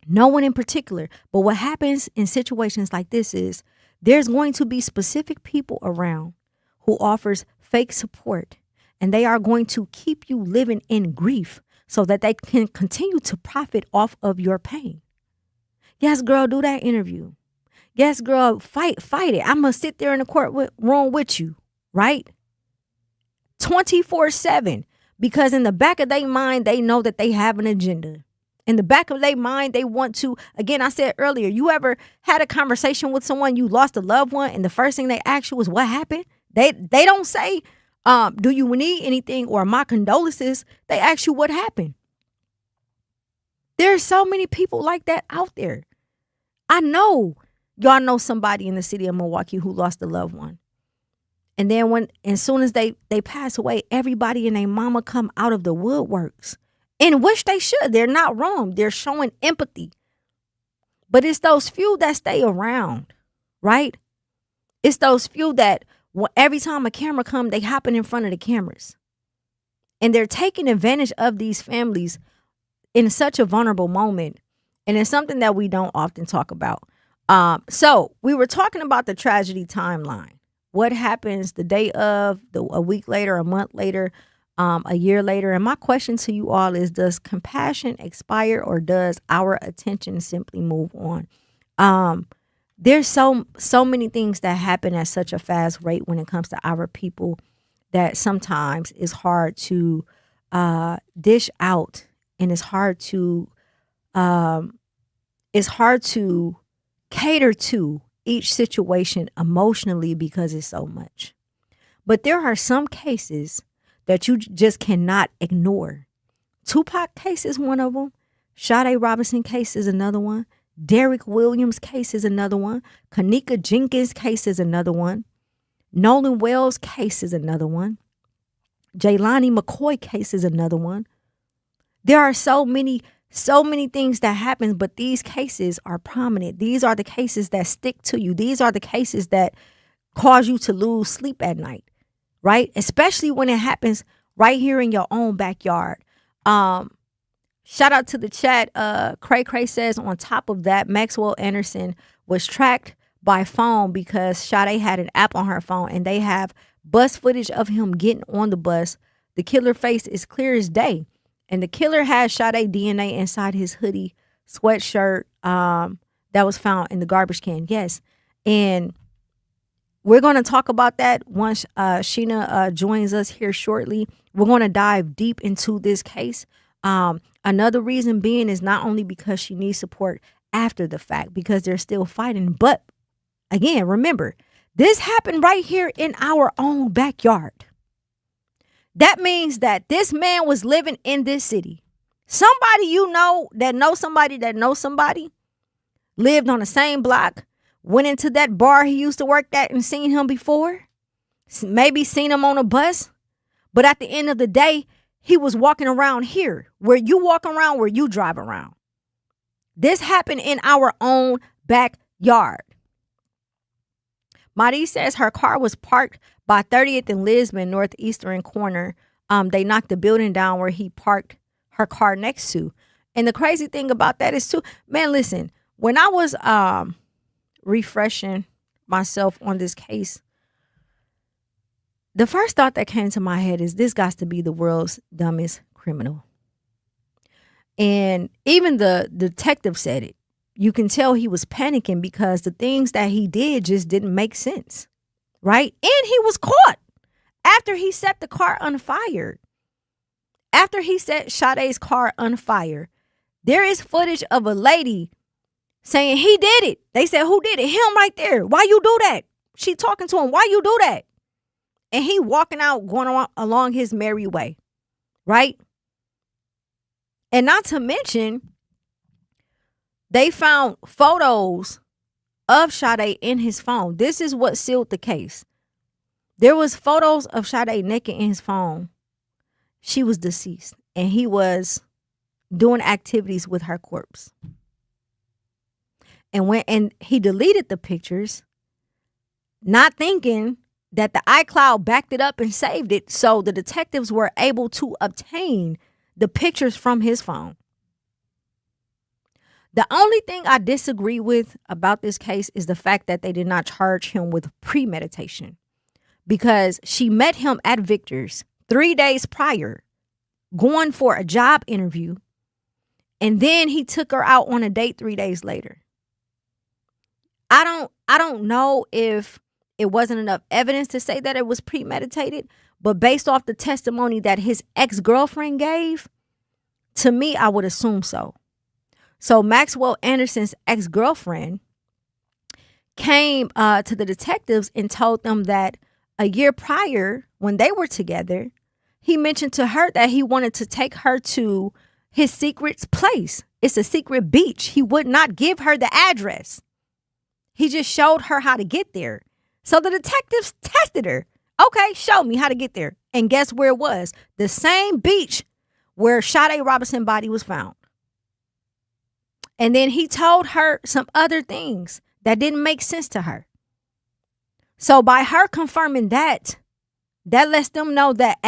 No one in particular. But what happens in situations like this is there's going to be specific people around who offers fake support, and they are going to keep you living in grief so that they can continue to profit off of your pain. Yes, girl, do that interview. Yes, girl, fight it. I'm going to sit there in the courtroom with you, right? 24/7. Because in the back of their mind, they know that they have an agenda. In the back of their mind, they want to, again, I said earlier, you ever had a conversation with someone, you lost a loved one, and the first thing they ask you was what happened? They don't say, do you need anything or my condolences? They ask you what happened. There's so many people like that out there. I know y'all know somebody in the city of Milwaukee who lost a loved one. And then as soon as they pass away, everybody and their mama come out of the woodworks. In which they should. They're not wrong. They're showing empathy. But it's those few that stay around, right? It's those few that every time a camera comes, they hopping in front of the cameras. And they're taking advantage of these families in such a vulnerable moment. And it's something that we don't often talk about. So we were talking about the tragedy timeline. What happens the day of, a week later, a month later, a year later. And my question to you all is, does compassion expire or does our attention simply move on? There's so many things that happen at such a fast rate when it comes to our people that sometimes it's hard to dish out, and it's hard to cater to each situation emotionally because it's so much. But there are some cases that you just cannot ignore. Tupac case is one of them. Sade Robinson case is another one. Derek Williams case is another one. Kanika Jenkins case is another one. Nolan Wells case is another one. Jaylani McCoy case is another one. There are so many things that happen, but these cases are prominent. These are the cases that stick to you. These are the cases that cause you to lose sleep at night. Right? Especially when it happens right here in your own backyard. Shout out to the chat. Cray Cray says, on top of that, Maxwell Anderson was tracked by phone because Sade had an app on her phone, and they have bus footage of him getting on the bus. The killer face is clear as day. And the killer has Sade DNA inside his hoodie, sweatshirt that was found in the garbage can. Yes. And we're going to talk about that once Sheena joins us here shortly. We're going to dive deep into this case. Another reason being is not only because she needs support after the fact, because they're still fighting. But again, remember, this happened right here in our own backyard. That means that this man was living in this city. Somebody you know that knows somebody that knows somebody lived on the same block. Went into that bar he used to work at and seen him before. Maybe seen him on a bus. But at the end of the day, he was walking around here. Where you walk around, where you drive around. This happened in our own backyard. Marie says her car was parked by 30th and Lisbon, northeastern corner. They knocked the building down where he parked her car next to. And the crazy thing about that is too, man, listen, when I was refreshing myself on this case, the first thought that came to my head is this got to be the world's dumbest criminal. And even the detective said it. You can tell he was panicking because the things that he did just didn't make sense, right? And he was caught after he set the car on fire. After he set Sade's car on fire, there is footage of a lady saying he did it. They said, who did it? Him right there. Why you do that? She talking to him. Why you do that? And he walking out, going along his merry way, right? And not to mention, they found photos of Sade in his phone. This is what sealed the case. There was photos of Sade naked in his phone. She was deceased, and he was doing activities with her corpse. And he deleted the pictures, not thinking that the iCloud backed it up and saved it, so the detectives were able to obtain the pictures from his phone. The only thing I disagree with about this case is the fact that they did not charge him with premeditation, because she met him at Victor's 3 days prior, going for a job interview, and then he took her out on a date 3 days later. I don't know if it wasn't enough evidence to say that it was premeditated, but based off the testimony that his ex-girlfriend gave, to me, I would assume so. So Maxwell Anderson's ex-girlfriend came to the detectives and told them that a year prior, when they were together, he mentioned to her that he wanted to take her to his secret place. It's a secret beach. He would not give her the address. He just showed her how to get there. So the detectives tested her. Okay, show me how to get there. And guess where it was? The same beach where Sade Robinson's body was found. And then he told her some other things that didn't make sense to her. So by her confirming that lets them know that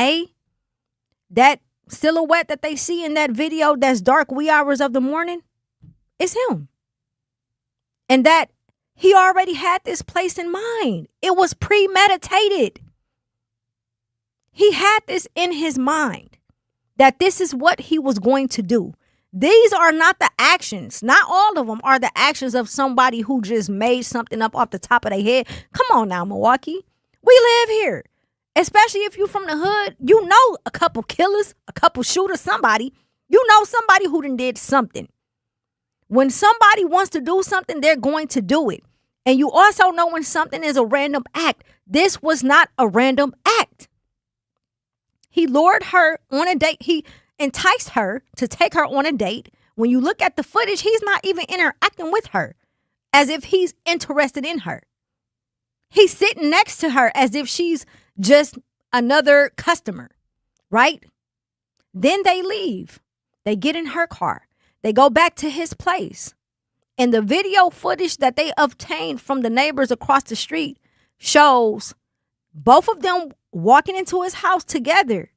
that silhouette that they see in that video that's dark wee hours of the morning is him. And that he already had this place in mind. It was premeditated. He had this in his mind that this is what he was going to do. These are not the actions. Not all of them are the actions of somebody who just made something up off the top of their head. Come on now, Milwaukee. We live here. Especially if you're from the hood, you know a couple killers, a couple shooters, somebody. You know somebody who done did something. When somebody wants to do something, they're going to do it. And you also know when something is a random act. This was not a random act. He lured her on a date. He enticed her to take her on a date. When you look at the footage, he's not even interacting with her as if he's interested in her. He's sitting next to her as if she's just another customer, right? Then they leave. They get in her car. They go back to his place. And the video footage that they obtained from the neighbors across the street shows both of them walking into his house together.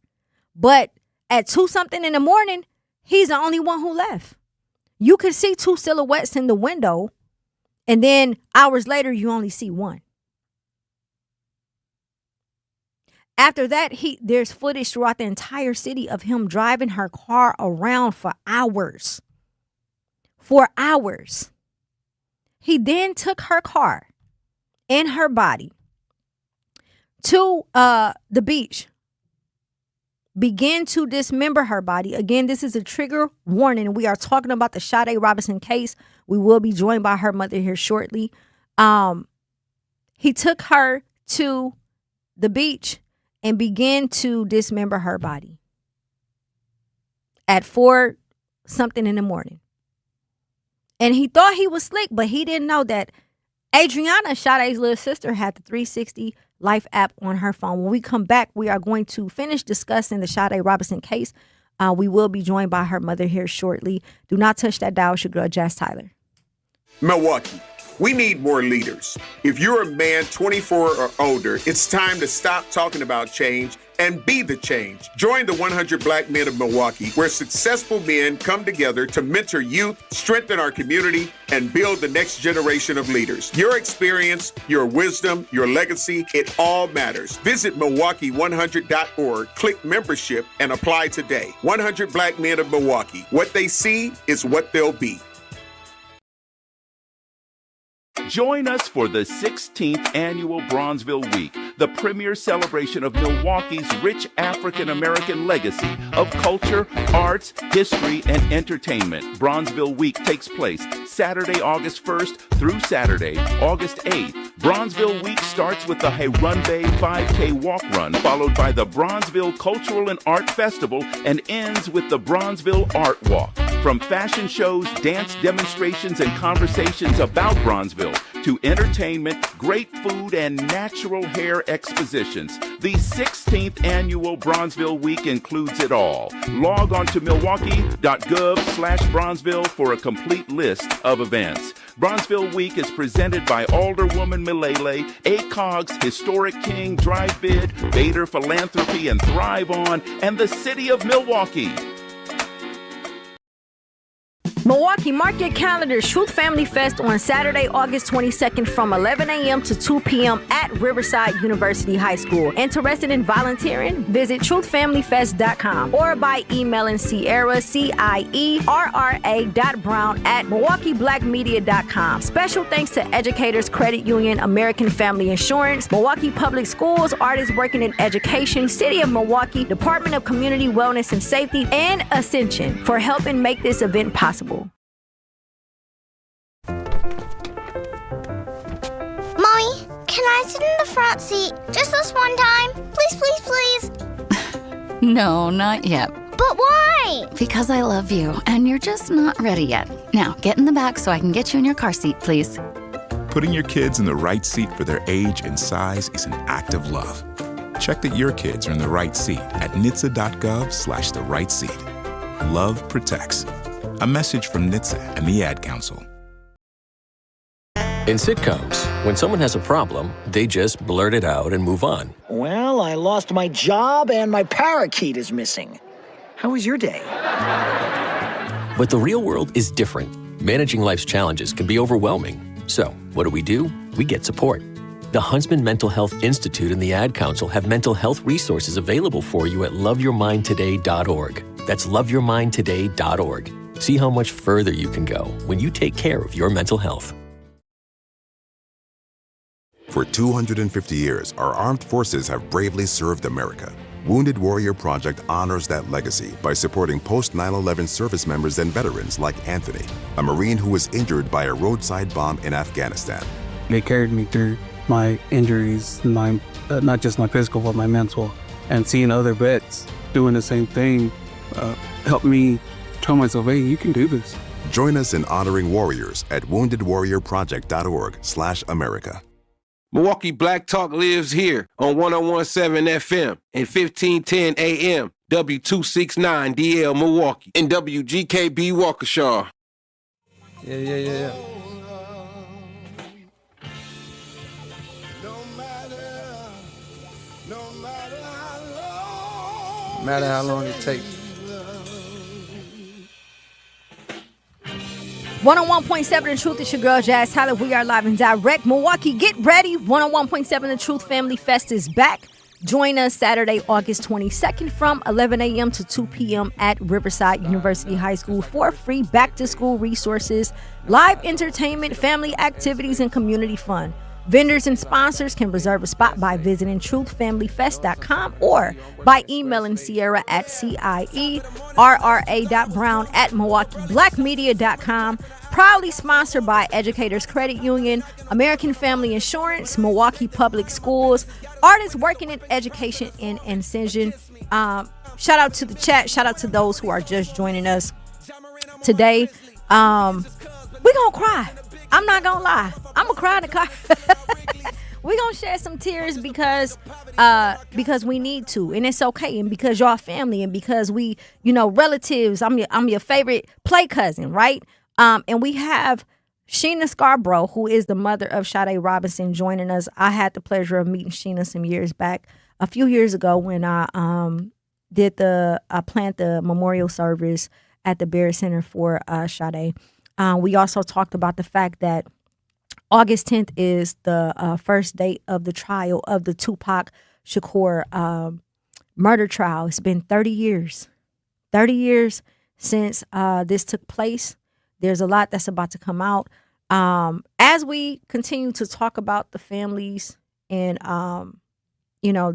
But at 2-something in the morning, he's the only one who left. You could see two silhouettes in the window, and then hours later, you only see one. After that, there's footage throughout the entire city of him driving her car around for hours. For hours. He then took her car and her body to the beach. Began to dismember her body. Again, this is a trigger warning. We are talking about the Sade Robinson case. We will be joined by her mother here shortly. He took her to the beach and began to dismember her body at 4-something in the morning. And he thought he was slick, but he didn't know that Adriana, Sade's little sister, had the 360 Life app on her phone. When we come back, we are going to finish discussing the Sade Robinson case. We will be joined by her mother here shortly. Do not touch that dial. It's your girl, Jazz Tyler. Milwaukee, we need more leaders. If you're a man 24 or older, it's time to stop talking about change and be the change. Join the 100 Black Men of Milwaukee, where successful men come together to mentor youth, strengthen our community, and build the next generation of leaders. Your experience, your wisdom, your legacy, it all matters. Visit Milwaukee100.org, click membership, and apply today. 100 Black Men of Milwaukee. What they see is what they'll be. Join us for the 16th Annual Bronzeville Week, the premier celebration of Milwaukee's rich African-American legacy of culture, arts, history, and entertainment. Bronzeville Week takes place Saturday, August 1st through Saturday, August 8th. Bronzeville Week starts with the Harambe 5K Walk Run, followed by the Bronzeville Cultural and Art Festival, and ends with the Bronzeville Art Walk. From fashion shows, dance demonstrations, and conversations about Bronzeville, to entertainment, great food, and natural hair expositions, the 16th Annual Bronzeville Week includes it all. Log on to milwaukee.gov/Bronzeville for a complete list of events. Bronzeville Week is presented by Alderwoman Milele, ACOG's Historic King Drive Bid, Bader Philanthropy and Thrive On, and the City of Milwaukee. Milwaukee, mark your calendars. Truth Family Fest on Saturday, August 22nd from 11 a.m. to 2 p.m. at Riverside University High School. Interested in volunteering? Visit truthfamilyfest.com or by emailing Sierra, CIERRA.brown@milwaukeeblackmedia.com. Special thanks to Educators Credit Union, American Family Insurance, Milwaukee Public Schools, Artists Working in Education, City of Milwaukee, Department of Community Wellness and Safety, and Ascension for helping make this event possible. Mommy, can I sit in the front seat just this one time? Please, please, please. No, not yet. But why? Because I love you, and you're just not ready yet. Now, get in the back so I can get you in your car seat, please. Putting your kids in the right seat for their age and size is an act of love. Check that your kids are in the right seat at NHTSA.gov/the right seat. Love protects. A message from NHTSA and the Ad Council. In sitcoms, when someone has a problem, they just blurt it out and move on. Well, I lost my job and my parakeet is missing. How was your day? But the real world is different. Managing life's challenges can be overwhelming. So, what do? We get support. The Huntsman Mental Health Institute and the Ad Council have mental health resources available for you at loveyourmindtoday.org. That's loveyourmindtoday.org. See how much further you can go when you take care of your mental health. For 250 years, our armed forces have bravely served America. Wounded Warrior Project honors that legacy by supporting post-9/11 service members and veterans like Anthony, a Marine who was injured by a roadside bomb in Afghanistan. They carried me through my injuries, not just my physical, but my mental. And seeing other vets doing the same thing helped me tell myself, hey, you can do this. Join us in honoring warriors at woundedwarriorproject.org/America. Milwaukee Black Talk lives here on 101.7 FM and 1510 AM, W269DL Milwaukee, and WGKB Waukesha. Yeah. No matter how long it takes. 101.7 The Truth, is your girl Jazz Tyler. We are live and direct. Milwaukee, get ready. 101.7 The Truth Family Fest is back. Join us Saturday, August 22nd from 11 a.m. to 2 p.m. at Riverside University High School for free back-to-school resources, live entertainment, family activities, and community fun. Vendors and sponsors can reserve a spot by visiting truthfamilyfest.com or by emailing Sierra at CIERRA.brown@milwaukeeblackmedia.com. Proudly sponsored by Educators Credit Union, American Family Insurance, Milwaukee Public Schools, Artists Working in Education, and Ascension. Shout out to the chat. Shout out to those who are just joining us today. We gonna cry. I'm not gonna lie. I'm gonna cry in the car. We're gonna shed some tears because we need to, and it's okay, and because y'all family, and because we, relatives. I'm your favorite play cousin, right? And we have Sheena Scarbrough, who is the mother of Sade Robinson, joining us. I had the pleasure of meeting Sheena some years back, a few years ago, when I planned the memorial service at the Barrett Center for Sade. We also talked about the fact that August 10th is the first date of the trial of the Tupac Shakur murder trial. It's been 30 years. 30 years since this took place. There's a lot that's about to come out. As we continue to talk about the families and,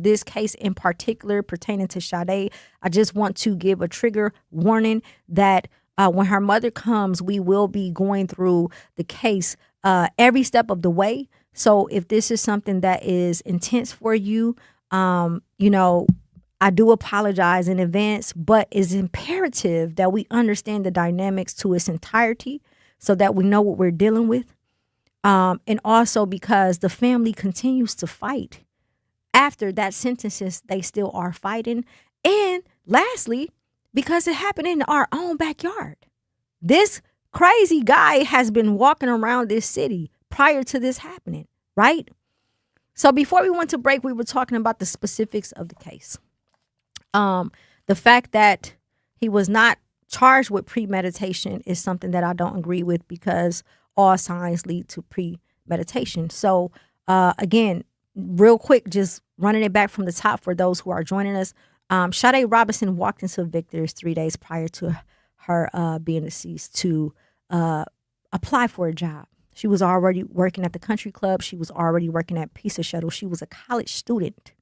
this case in particular pertaining to Sade, I just want to give a trigger warning that when her mother comes, we will be going through the case every step of the way. So if this is something that is intense for you, I do apologize in advance, but it's imperative that we understand the dynamics to its entirety so that we know what we're dealing with. And also because the family continues to fight. After that sentences, they still are fighting. And lastly, because it happened in our own backyard. This crazy guy has been walking around this city prior to this happening, right? So before we went to break, we were talking about the specifics of the case. The fact that he was not charged with premeditation is something that I don't agree with because all signs lead to premeditation. So again, real quick, just running it back from the top for those who are joining us. Sade Robinson walked into Victor's 3 days prior to her being deceased to apply for a job. She was already working at the country club. She was already working at Pizza Shuttle. She was a college student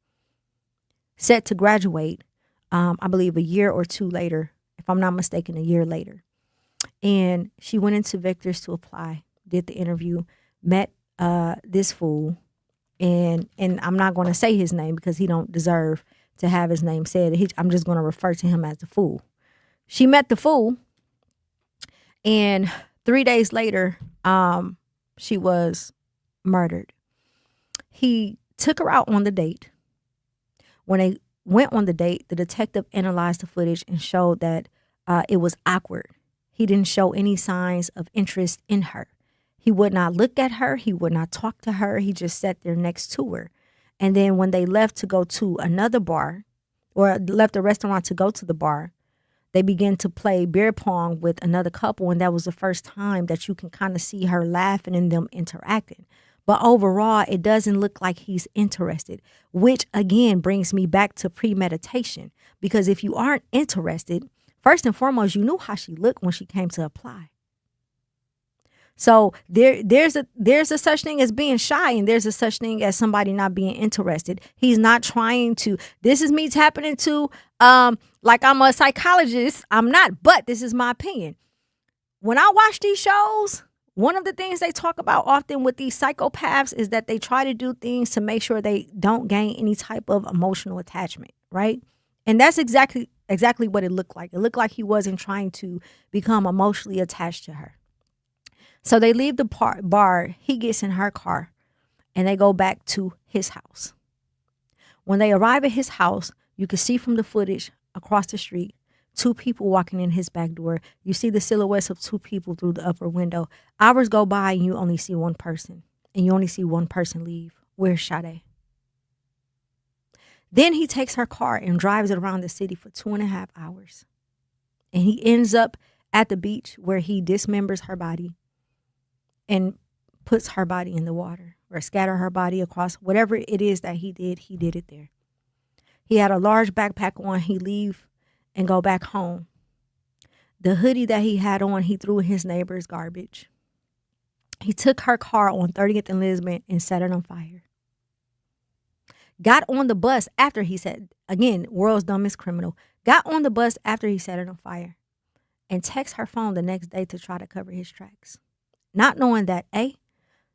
set to graduate, I believe a year or two later, if I'm not mistaken, a year later. And she went into Victor's to apply, did the interview, met this fool, and I'm not going to say his name because he don't deserve to have his name said. I'm just going to refer to him as the fool. She met the fool, and 3 days later, she was murdered. He took her out on the date. When they went on the date, the detective analyzed the footage and showed that it was awkward. He didn't show any signs of interest in her. He would not look at her. He would not talk to her. He just sat there next to her. And then when they left to go to another bar, or left the restaurant to go to the bar, they began to play beer pong with another couple. And that was the first time that you can kind of see her laughing and them interacting. But overall, it doesn't look like he's interested, which again brings me back to premeditation. Because if you aren't interested, first and foremost, you knew how she looked when she came to apply. So there's a such thing as being shy, and there's a such thing as somebody not being interested. He's not trying to. This is me tapping into like I'm a psychologist. I'm not, but this is my opinion. When I watch these shows, one of the things they talk about often with these psychopaths is that they try to do things to make sure they don't gain any type of emotional attachment, right? And that's exactly what it looked like. It looked like he wasn't trying to become emotionally attached to her. So they leave the bar, he gets in her car, and they go back to his house. When they arrive at his house, you can see from the footage across the street, 2 people walking in his back door. You see the silhouettes of 2 people through the upper window. Hours go by and you only see one person, and you only see one person leave. Where's Sade? Then he takes her car and drives it around the city for 2.5 hours. And he ends up at the beach where he dismembers her body and puts her body in the water, or scatter her body across whatever it is that he did it there. He had a large backpack on. He leave and go back home. The hoodie that he had on, he threw in his neighbor's garbage. He took her car on 30th and Lisbon and set it on fire. Got on the bus after he said, again, world's dumbest criminal, got on the bus after he set it on fire and text her phone the next day to try to cover his tracks. Not knowing that,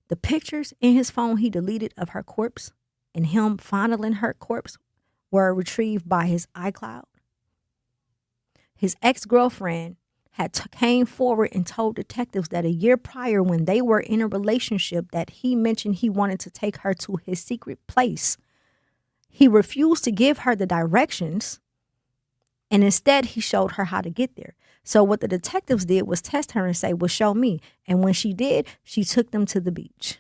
the pictures in his phone he deleted of her corpse and him fondling her corpse were retrieved by his iCloud. His ex-girlfriend had came forward and told detectives that a year prior, when they were in a relationship, that he mentioned he wanted to take her to his secret place. He refused to give her the directions, and instead he showed her how to get there. So what the detectives did was test her and say, well, show me. And when she did, she took them to the beach.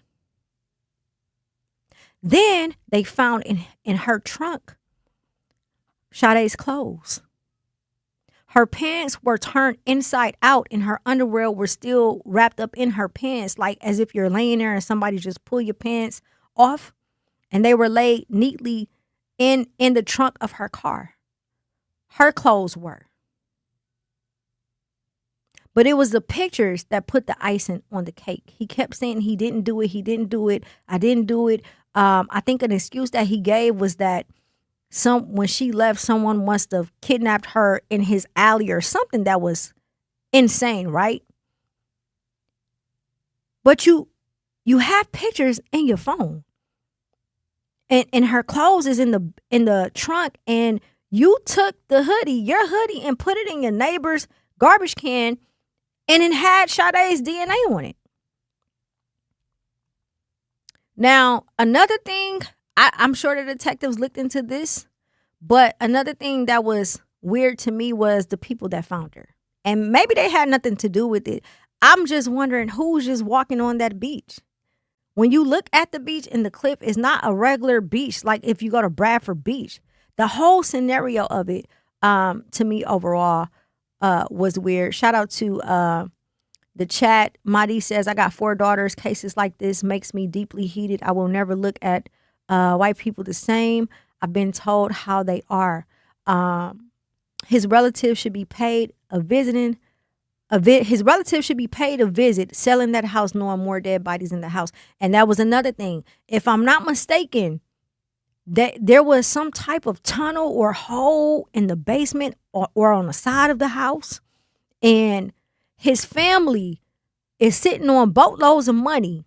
Then they found in her trunk Sade's clothes. Her pants were turned inside out and her underwear were still wrapped up in her pants, like as if you're laying there and somebody just pull your pants off. And they were laid neatly in the trunk of her car. Her clothes were. But it was the pictures that put the icing on the cake. He kept saying he didn't do it. He didn't do it. I didn't do it. I think an excuse that he gave was that when she left, someone must have kidnapped her in his alley or something that was insane, right? But you have pictures in your phone. And her clothes is in the trunk, and you took your hoodie, and put it in your neighbor's garbage can, and it had Sade's DNA on it. Now, another thing, I'm sure the detectives looked into this, but another thing that was weird to me was the people that found her. And maybe they had nothing to do with it. I'm just wondering who's just walking on that beach. When you look at the beach in the clip, it's not a regular beach like if you go to Bradford Beach. The whole scenario of it, to me overall, was weird. Shout out to the chat. Madi says, I got 4 daughters. Cases like this makes me deeply heated. I will never look at white people the same. I've been told how they are. His relatives should be paid his relatives should be paid a visit, selling that house, knowing more dead bodies in the house. And that was another thing. If I'm not mistaken, that there was some type of tunnel or hole in the basement or on the side of the house. And his family is sitting on boatloads of money.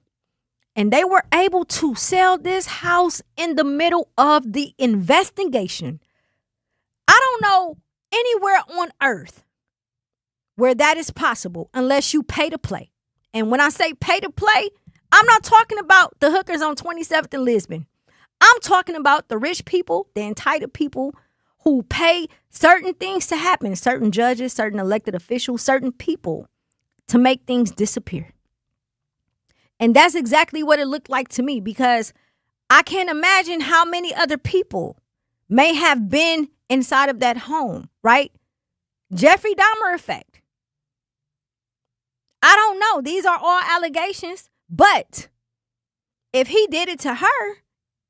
And they were able to sell this house in the middle of the investigation. I don't know anywhere on earth where that is possible unless you pay to play. And when I say pay to play, I'm not talking about the hookers on 27th and Lisbon. I'm talking about the rich people, the entitled people who pay certain things to happen, certain judges, certain elected officials, certain people to make things disappear. And that's exactly what it looked like to me, because I can't imagine how many other people may have been inside of that home, right? Jeffrey Dahmer effect. I don't know. These are all allegations. But if he did it to her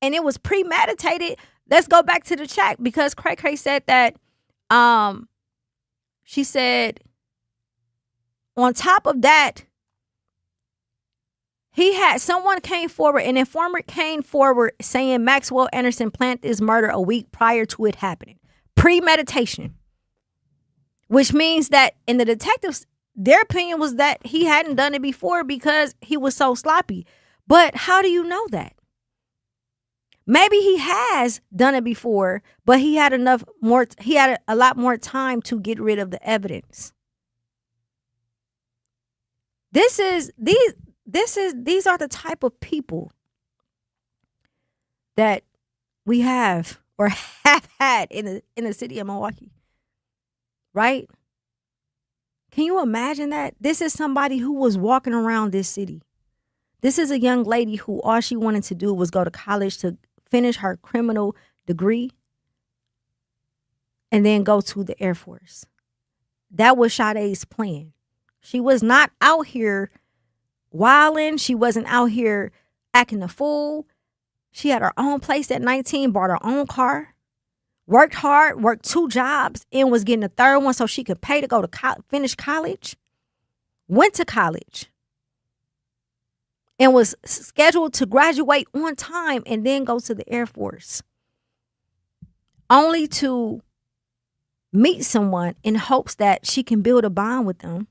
and it was premeditated, let's go back to the chat, because Cray Cray said that she said on top of that, someone came forward, an informant came forward saying Maxwell Anderson planned this murder a week prior to it happening. Premeditation. Which means that in the detectives, their opinion was that he hadn't done it before because he was so sloppy. But how do you know that? Maybe he has done it before, but he had a lot more time to get rid of the evidence. These are the type of people that we have or have had in the city of Milwaukee. Right? Can you imagine that? This is somebody who was walking around this city. This is a young lady who all she wanted to do was go to college to finish her criminal degree and then go to the Air Force. That was Sade's plan. She was not out here wilding. She wasn't out here acting a fool. She had her own place at 19, bought her own car. Worked hard, worked 2 jobs, and was getting a 3rd one so she could pay to go to finish college. Went to college. And was scheduled to graduate on time and then go to the Air Force. Only to meet someone in hopes that she can build a bond with them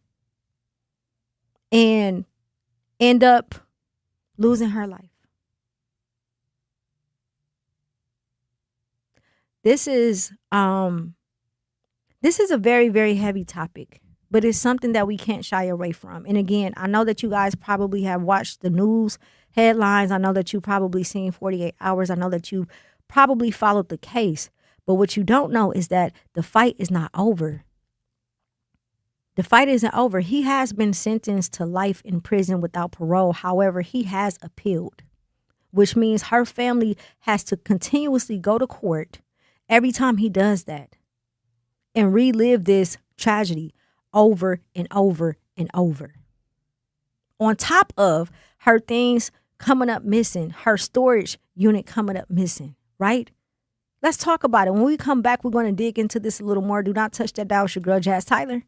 and end up losing her life. This is a very, very heavy topic, but it's something that we can't shy away from. And again, I know that you guys probably have watched the news headlines. I know that you probably seen 48 Hours. I know that you probably followed the case. But what you don't know is that the fight is not over. The fight isn't over. He has been sentenced to life in prison without parole. However, he has appealed, which means her family has to continuously go to court every time he does that and relive this tragedy over and over and over. On top of her things coming up missing, her storage unit coming up missing, right? Let's talk about it. When we come back, we're going to dig into this a little more. Do not touch that dial. It's your girl, Jazz Tyler.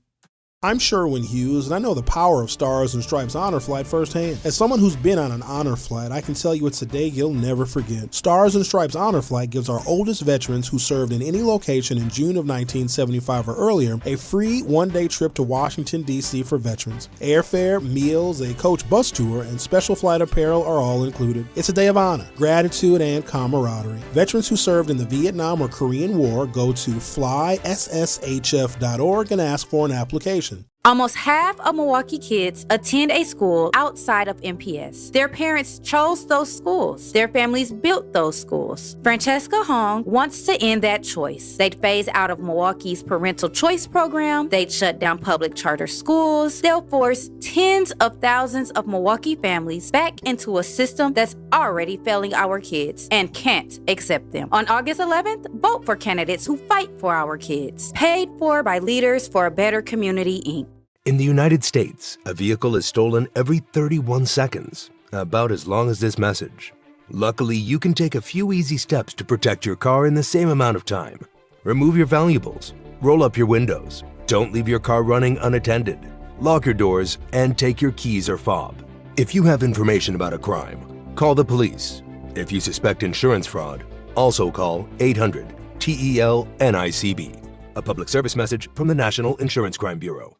I'm Sherwin Hughes, and I know the power of Stars and Stripes Honor Flight firsthand. As someone who's been on an honor flight, I can tell you it's a day you'll never forget. Stars and Stripes Honor Flight gives our oldest veterans who served in any location in June of 1975 or earlier a free one-day trip to Washington, D.C. for veterans. Airfare, meals, a coach bus tour, and special flight apparel are all included. It's a day of honor, gratitude, and camaraderie. Veterans who served in the Vietnam or Korean War go to flySSHF.org and ask for an application. Almost half of Milwaukee kids attend a school outside of MPS. Their parents chose those schools. Their families built those schools. Francesca Hong wants to end that choice. They'd phase out of Milwaukee's parental choice program. They'd shut down public charter schools. They'll force tens of thousands of Milwaukee families back into a system that's already failing our kids and can't accept them. On August 11th, vote for candidates who fight for our kids. Paid for by Leaders for a Better Community, Inc. In the United States, a vehicle is stolen every 31 seconds, about as long as this message. Luckily, you can take a few easy steps to protect your car in the same amount of time. Remove your valuables, roll up your windows, don't leave your car running unattended, lock your doors, and take your keys or fob. If you have information about a crime, call the police. If you suspect insurance fraud, also call 800-TEL-NICB. A public service message from the National Insurance Crime Bureau.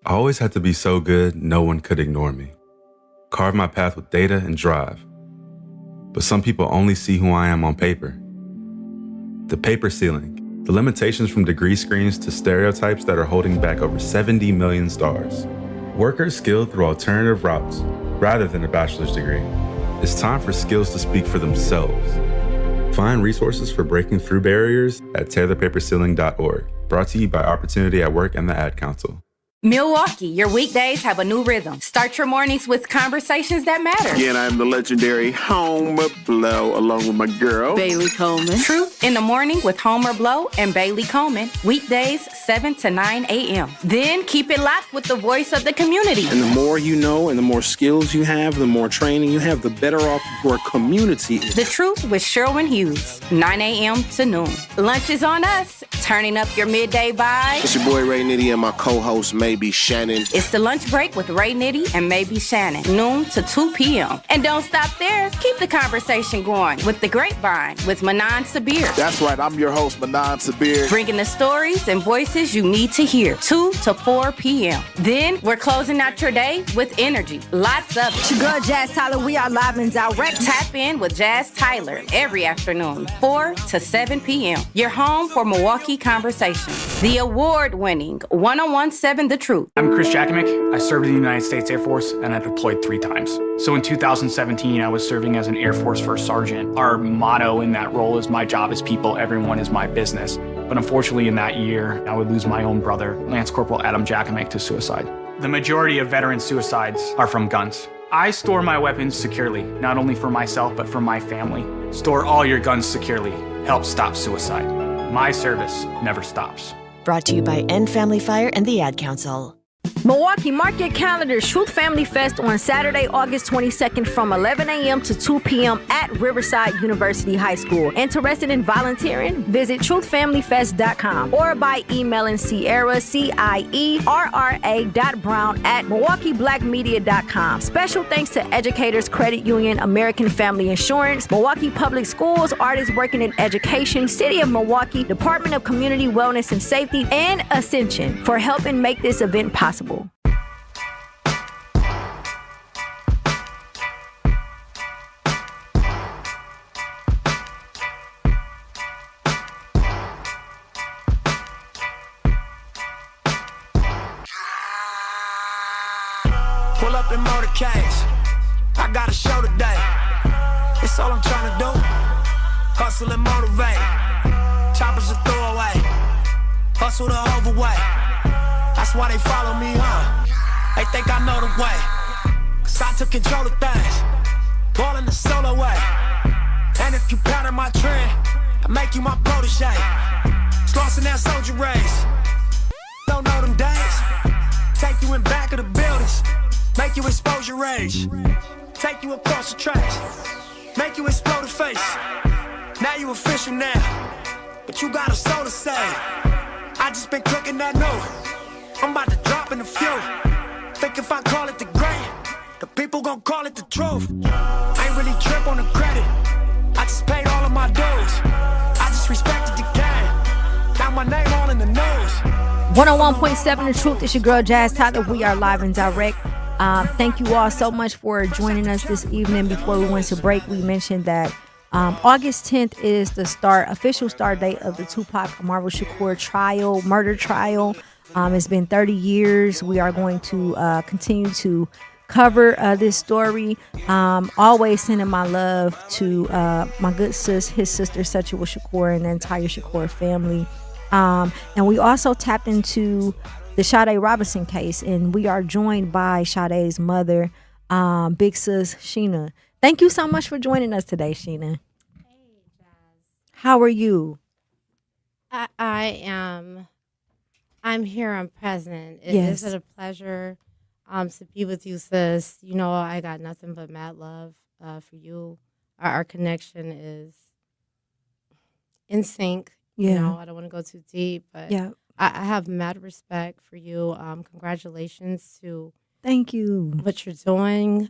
I always had to be so good, no one could ignore me. Carve my path with data and drive. But some people only see who I am on paper. The paper ceiling, the limitations from degree screens to stereotypes that are holding back over 70 million stars. Workers skilled through alternative routes, rather than a bachelor's degree. It's time for skills to speak for themselves. Find resources for breaking through barriers at tearthepaperceiling.org. Brought to you by Opportunity at Work and the Ad Council. Milwaukee, your weekdays have a new rhythm. Start your mornings with conversations that matter. Again, I'm the legendary Homer Blow, along with my girl, Bailey Coleman. Truth in the Morning with Homer Blow and Bailey Coleman. Weekdays, 7 to 9 a.m. Then keep it locked with the voice of the community. And the more you know and the more skills you have, the more training you have, the better off your community is. The Truth with Sherwin Hughes, 9 a.m. to noon. Lunch is on us. Turning up your midday vibe. It's your boy Ray Nitty and my co-host Maybe Shannon. It's the lunch break with Ray Nitty and Maybe Shannon, noon to 2 p.m. And don't stop there. Keep the conversation going with The Grapevine with Manan Sabir. That's right. I'm your host, Manan Sabir. Bringing the stories and voices you need to hear, 2 to 4 p.m. Then we're closing out your day with energy. Lots of it. It's your girl, Jazz Tyler. We are live and direct. Tap in with Jazz Tyler every afternoon, 4 to 7 p.m. Your home for Milwaukee Conversations. The award-winning 1017 The Truth. I'm Chris Jakovic. I served in the United States Air Force and I deployed 3 times. So in 2017, I was serving as an Air Force First Sergeant. Our motto in that role is my job is people, everyone is my business. But unfortunately in that year, I would lose my own brother, Lance Corporal Adam Jakovic, to suicide. The majority of veteran suicides are from guns. I store my weapons securely, not only for myself, but for my family. Store all your guns securely. Help stop suicide. My service never stops. Brought to you by End Family Fire and the Ad Council. Milwaukee, mark your calendars. Truth Family Fest on Saturday, August 22nd from 11 a.m. to 2 p.m. at Riverside University High School. Interested in volunteering? Visit truthfamilyfest.com or by emailing Sierra, CIERRA.brown@milwaukeeblackmedia.com. Special thanks to Educators Credit Union, American Family Insurance, Milwaukee Public Schools, Artists Working in Education, City of Milwaukee, Department of Community Wellness and Safety, and Ascension for helping make this event possible. Pull up in motorcades. I got a show today. It's all I'm trying to do. Hustle and motivate. Choppers a throwaway. Hustle the overweight. That's why they follow me, huh? They think I know the way. Cause I took control of things. Ballin' the solo way. And if you pattern my trend, I make you my protege. Slossin' that soldier race. Don't know them days. Take you in back of the buildings. Make you expose your rage. Take you across the tracks. Make you explode the face. Now you official now. But you got a soul to save. I just been cooking that new. I'm about to drop in a few. Think if I call it the great, the people gon' call it the truth. I ain't really trip on the credit. I just paid all of my dues. I just respected the game. Now my name all in the news. 101.7 The Truth. It's your girl, Jazz Tyler. We are live and direct. Thank you all so much for joining us this evening. Before we went to break, we mentioned that August 10th is the official start date of the Tupac Amaru Shakur trial, murder trial. It's been 30 years. We are going to continue to cover this story. Always sending my love to my good sis, his sister, Sechua Shakur, and the entire Shakur family. And we also tapped into the Sade Robinson case, and we are joined by Sade's mother, big sis Sheena. Thank you so much for joining us today, Sheena. Hey, Jazz. How are you? I'm here. I'm present. Yes. Is it a pleasure to be with you, sis? You know, I got nothing but mad love for you. Our connection is in sync. Yeah. You know, I don't want to go too deep, but Yeah. I have mad respect for you. Congratulations to Thank you. what you're doing,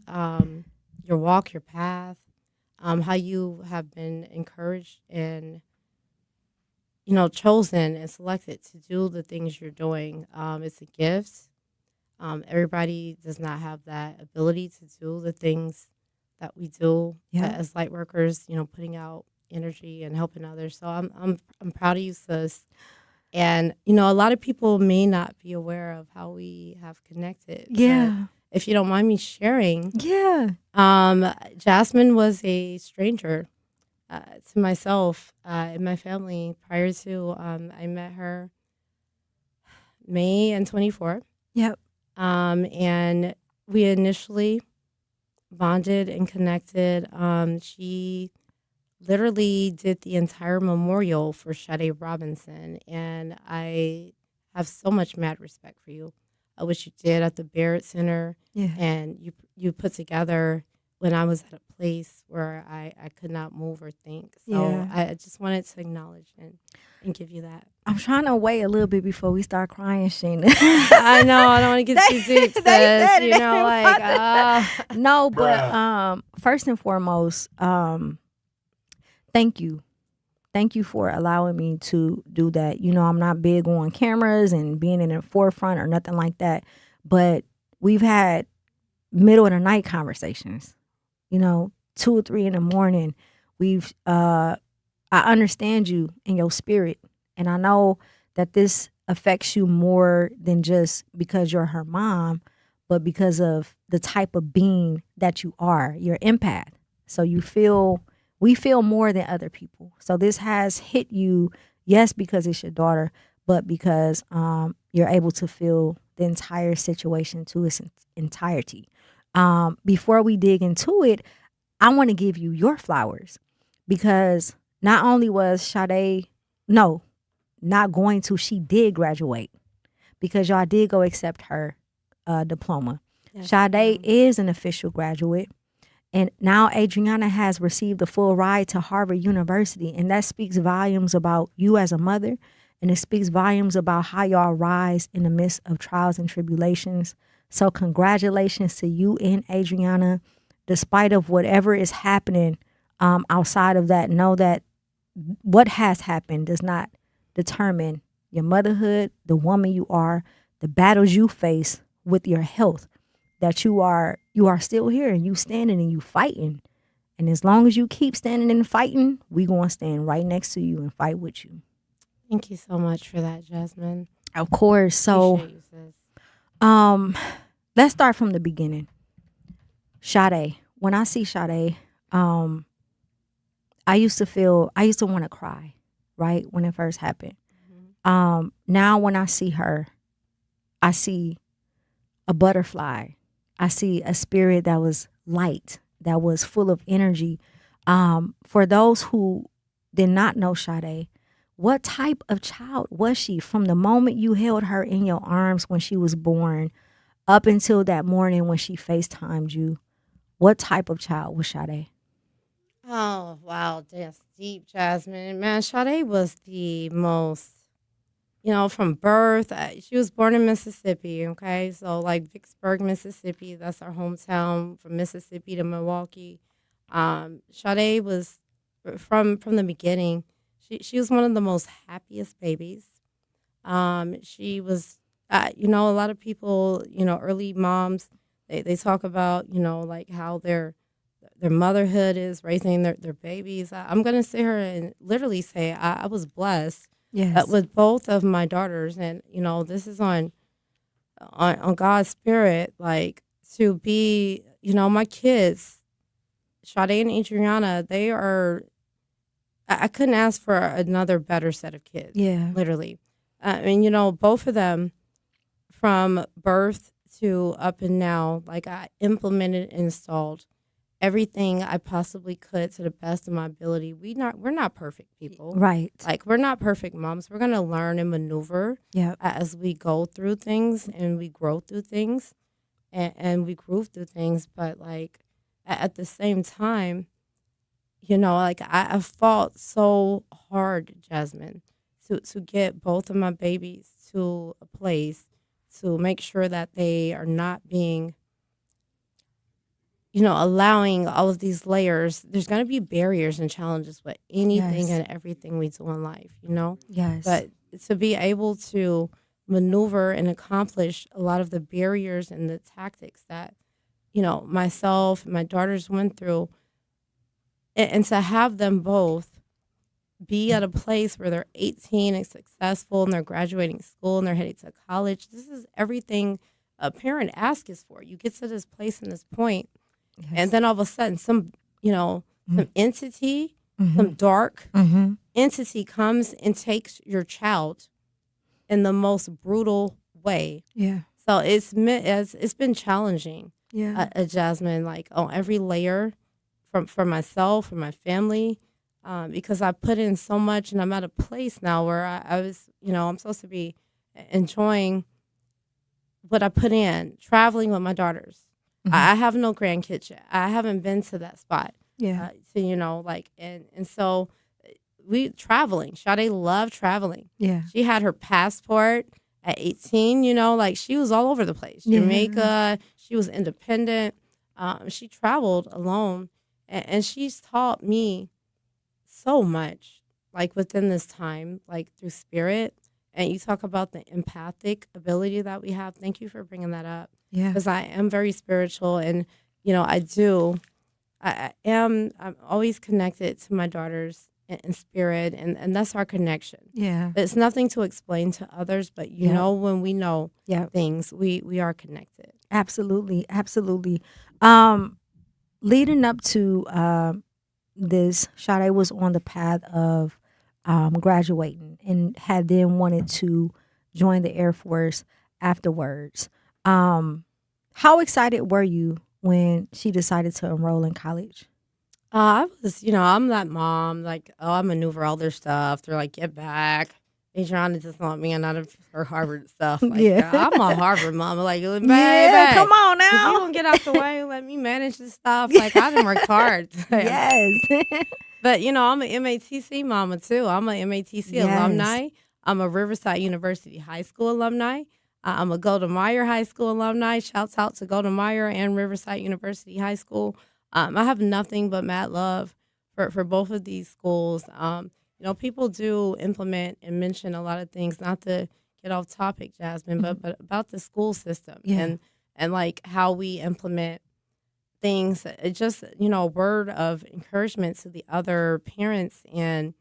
your walk, your path, how you have been encouraged and, you know, chosen and selected to do the things you're doing. It's a gift. Everybody does not have that ability to do the things that we do as light workers, you know, putting out energy and helping others. So I'm proud of you, sis. And, you know, a lot of people may not be aware of how we have connected. Yeah. If you don't mind me sharing. Yeah. Jasmine was a stranger to myself and my family prior to I met her May and 24. Yep. And we initially bonded and connected. She literally did the entire memorial for Sade Robinson, and I have so much mad respect for you. What you did at the Barrett Center, and you put together when I was at a place where I could not move or think. So I just wanted to acknowledge and give you that. I'm trying to wait a little bit before we start crying, Sheena. I know, I don't want to get too deep, sis. You know, like no, but first and foremost, thank you. Thank you for allowing me to do that. You know, I'm not big on cameras and being in the forefront or nothing like that, but we've had middle of the night conversations, you know, 2 or 3 in the morning. I understand you and your spirit, and I know that this affects you more than just because you're her mom, but because of the type of being that you are. You're empath. So we feel more than other people. So this has hit you, yes, because it's your daughter, but because you're able to feel the entire situation to its entirety. Before we dig into it, I want to give you your flowers, because not only was Sade, she did graduate, because y'all did go accept her diploma. Yes, Sade is an official graduate. And now Adriana has received a full ride to Harvard University. And that speaks volumes about you as a mother. And it speaks volumes about how y'all rise in the midst of trials and tribulations. So congratulations to you and Adriana. Despite of whatever is happening outside of that, know that what has happened does not determine your motherhood, the woman you are, the battles you face with your health. That you are still here and you standing and you fighting. And as long as you keep standing and fighting, we gonna stand right next to you and fight with you. Thank you so much for that, Jasmine. Of course. So Appreciate you, sis. Let's start from the beginning. Sade. When I see Sade, I used to want to cry, right? When it first happened. Mm-hmm. Now when I see her, I see a butterfly. I see a spirit that was light, that was full of energy. For those who did not know Sade, what type of child was she from the moment you held her in your arms when she was born up until that morning when she FaceTimed you? What type of child was Sade? Oh, wow. That's deep, Jasmine. Man, Sade was the most, you know, from birth. She was born in Mississippi, okay? So, like, Vicksburg, Mississippi, that's our hometown, from Mississippi to Milwaukee. Sade was, from the beginning, she was one of the most happiest babies. She was, you know, a lot of people, you know, early moms, they talk about, you know, like how their motherhood is raising their babies. I'm going to sit here and literally say I was blessed Yes. with both of my daughters. And, this is on God's spirit, like to be, my kids, Sade and Adriana, they are, I couldn't ask for another better set of kids. Yeah. Literally. Both of them from birth to up and now, like I implemented and installed everything I possibly could to the best of my ability. We're not perfect people. Right. Like we're not perfect moms. We're going to learn and maneuver as we go through things and we grow through things and we groove through things. But like at the same time, like I fought so hard, Jasmine, to get both of my babies to a place to make sure that they are not being, allowing all of these layers. There's going to be barriers and challenges with anything and everything we do in life, Yes. But to be able to maneuver and accomplish a lot of the barriers and the tactics that, myself and my daughters went through, and to have them both be at a place where they're 18 and successful and they're graduating school and they're heading to college. This is everything a parent asks for. You get to this place and this point, and then all of a sudden some entity, some dark entity comes and takes your child in the most brutal way. Yeah. So it's been challenging. Yeah. Jasmine, like on every layer, for myself, for my family, because I put in so much, and I'm at a place now where I was, I'm supposed to be enjoying what I put in, traveling with my daughters. I have no grandkids yet. I haven't been to that spot. Yeah. And so we traveling. Sade loved traveling. Yeah. She had her passport at 18, like she was all over the place. Jamaica, she was independent. She traveled alone, and she's taught me so much, like within this time, like through spirit. And you talk about the empathic ability that we have. Thank you for bringing that up. Yeah. Because I am very spiritual, and I'm always connected to my daughters in spirit, and that's our connection. Yeah. It's nothing to explain to others, but when we know things, we are connected. Absolutely. Absolutely. Leading up to this, Sade was on the path of graduating and had then wanted to join the Air Force afterwards. How excited were you when she decided to enroll in college? I was, I'm that mom, like, I maneuver all their stuff. They're like, get back. Adriana just want me and out of her Harvard stuff. Like, I'm a Harvard mom. Like, baby, come on now. If you don't get out the way and let me manage this stuff, like, I didn't work hard. Yes. But, I'm an MATC mama, too. I'm an MATC alumni. I'm a Riverside University High School alumni. I'm a Golda Meir High School alumni. Shouts out to Golda Meir and Riverside University High School. I have nothing but mad love for both of these schools. People do implement and mention a lot of things, not to get off topic, Jasmine, but about the school system and like how we implement things. It's just, a word of encouragement to the other parents and,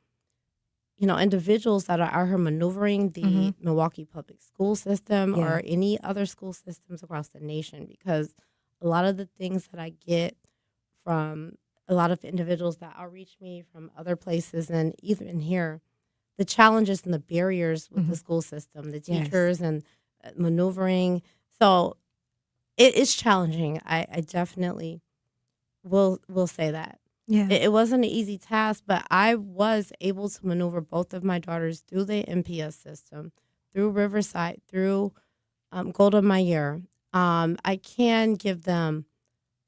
individuals that are out here maneuvering the Milwaukee public school system or any other school systems across the nation, because a lot of the things that I get from a lot of individuals that outreach me from other places and even here, the challenges and the barriers with the school system, the teachers and maneuvering. So it is challenging. I definitely will say that. Yeah. It wasn't an easy task, but I was able to maneuver both of my daughters through the MPS system, through Riverside, through Golda Meir. I can give them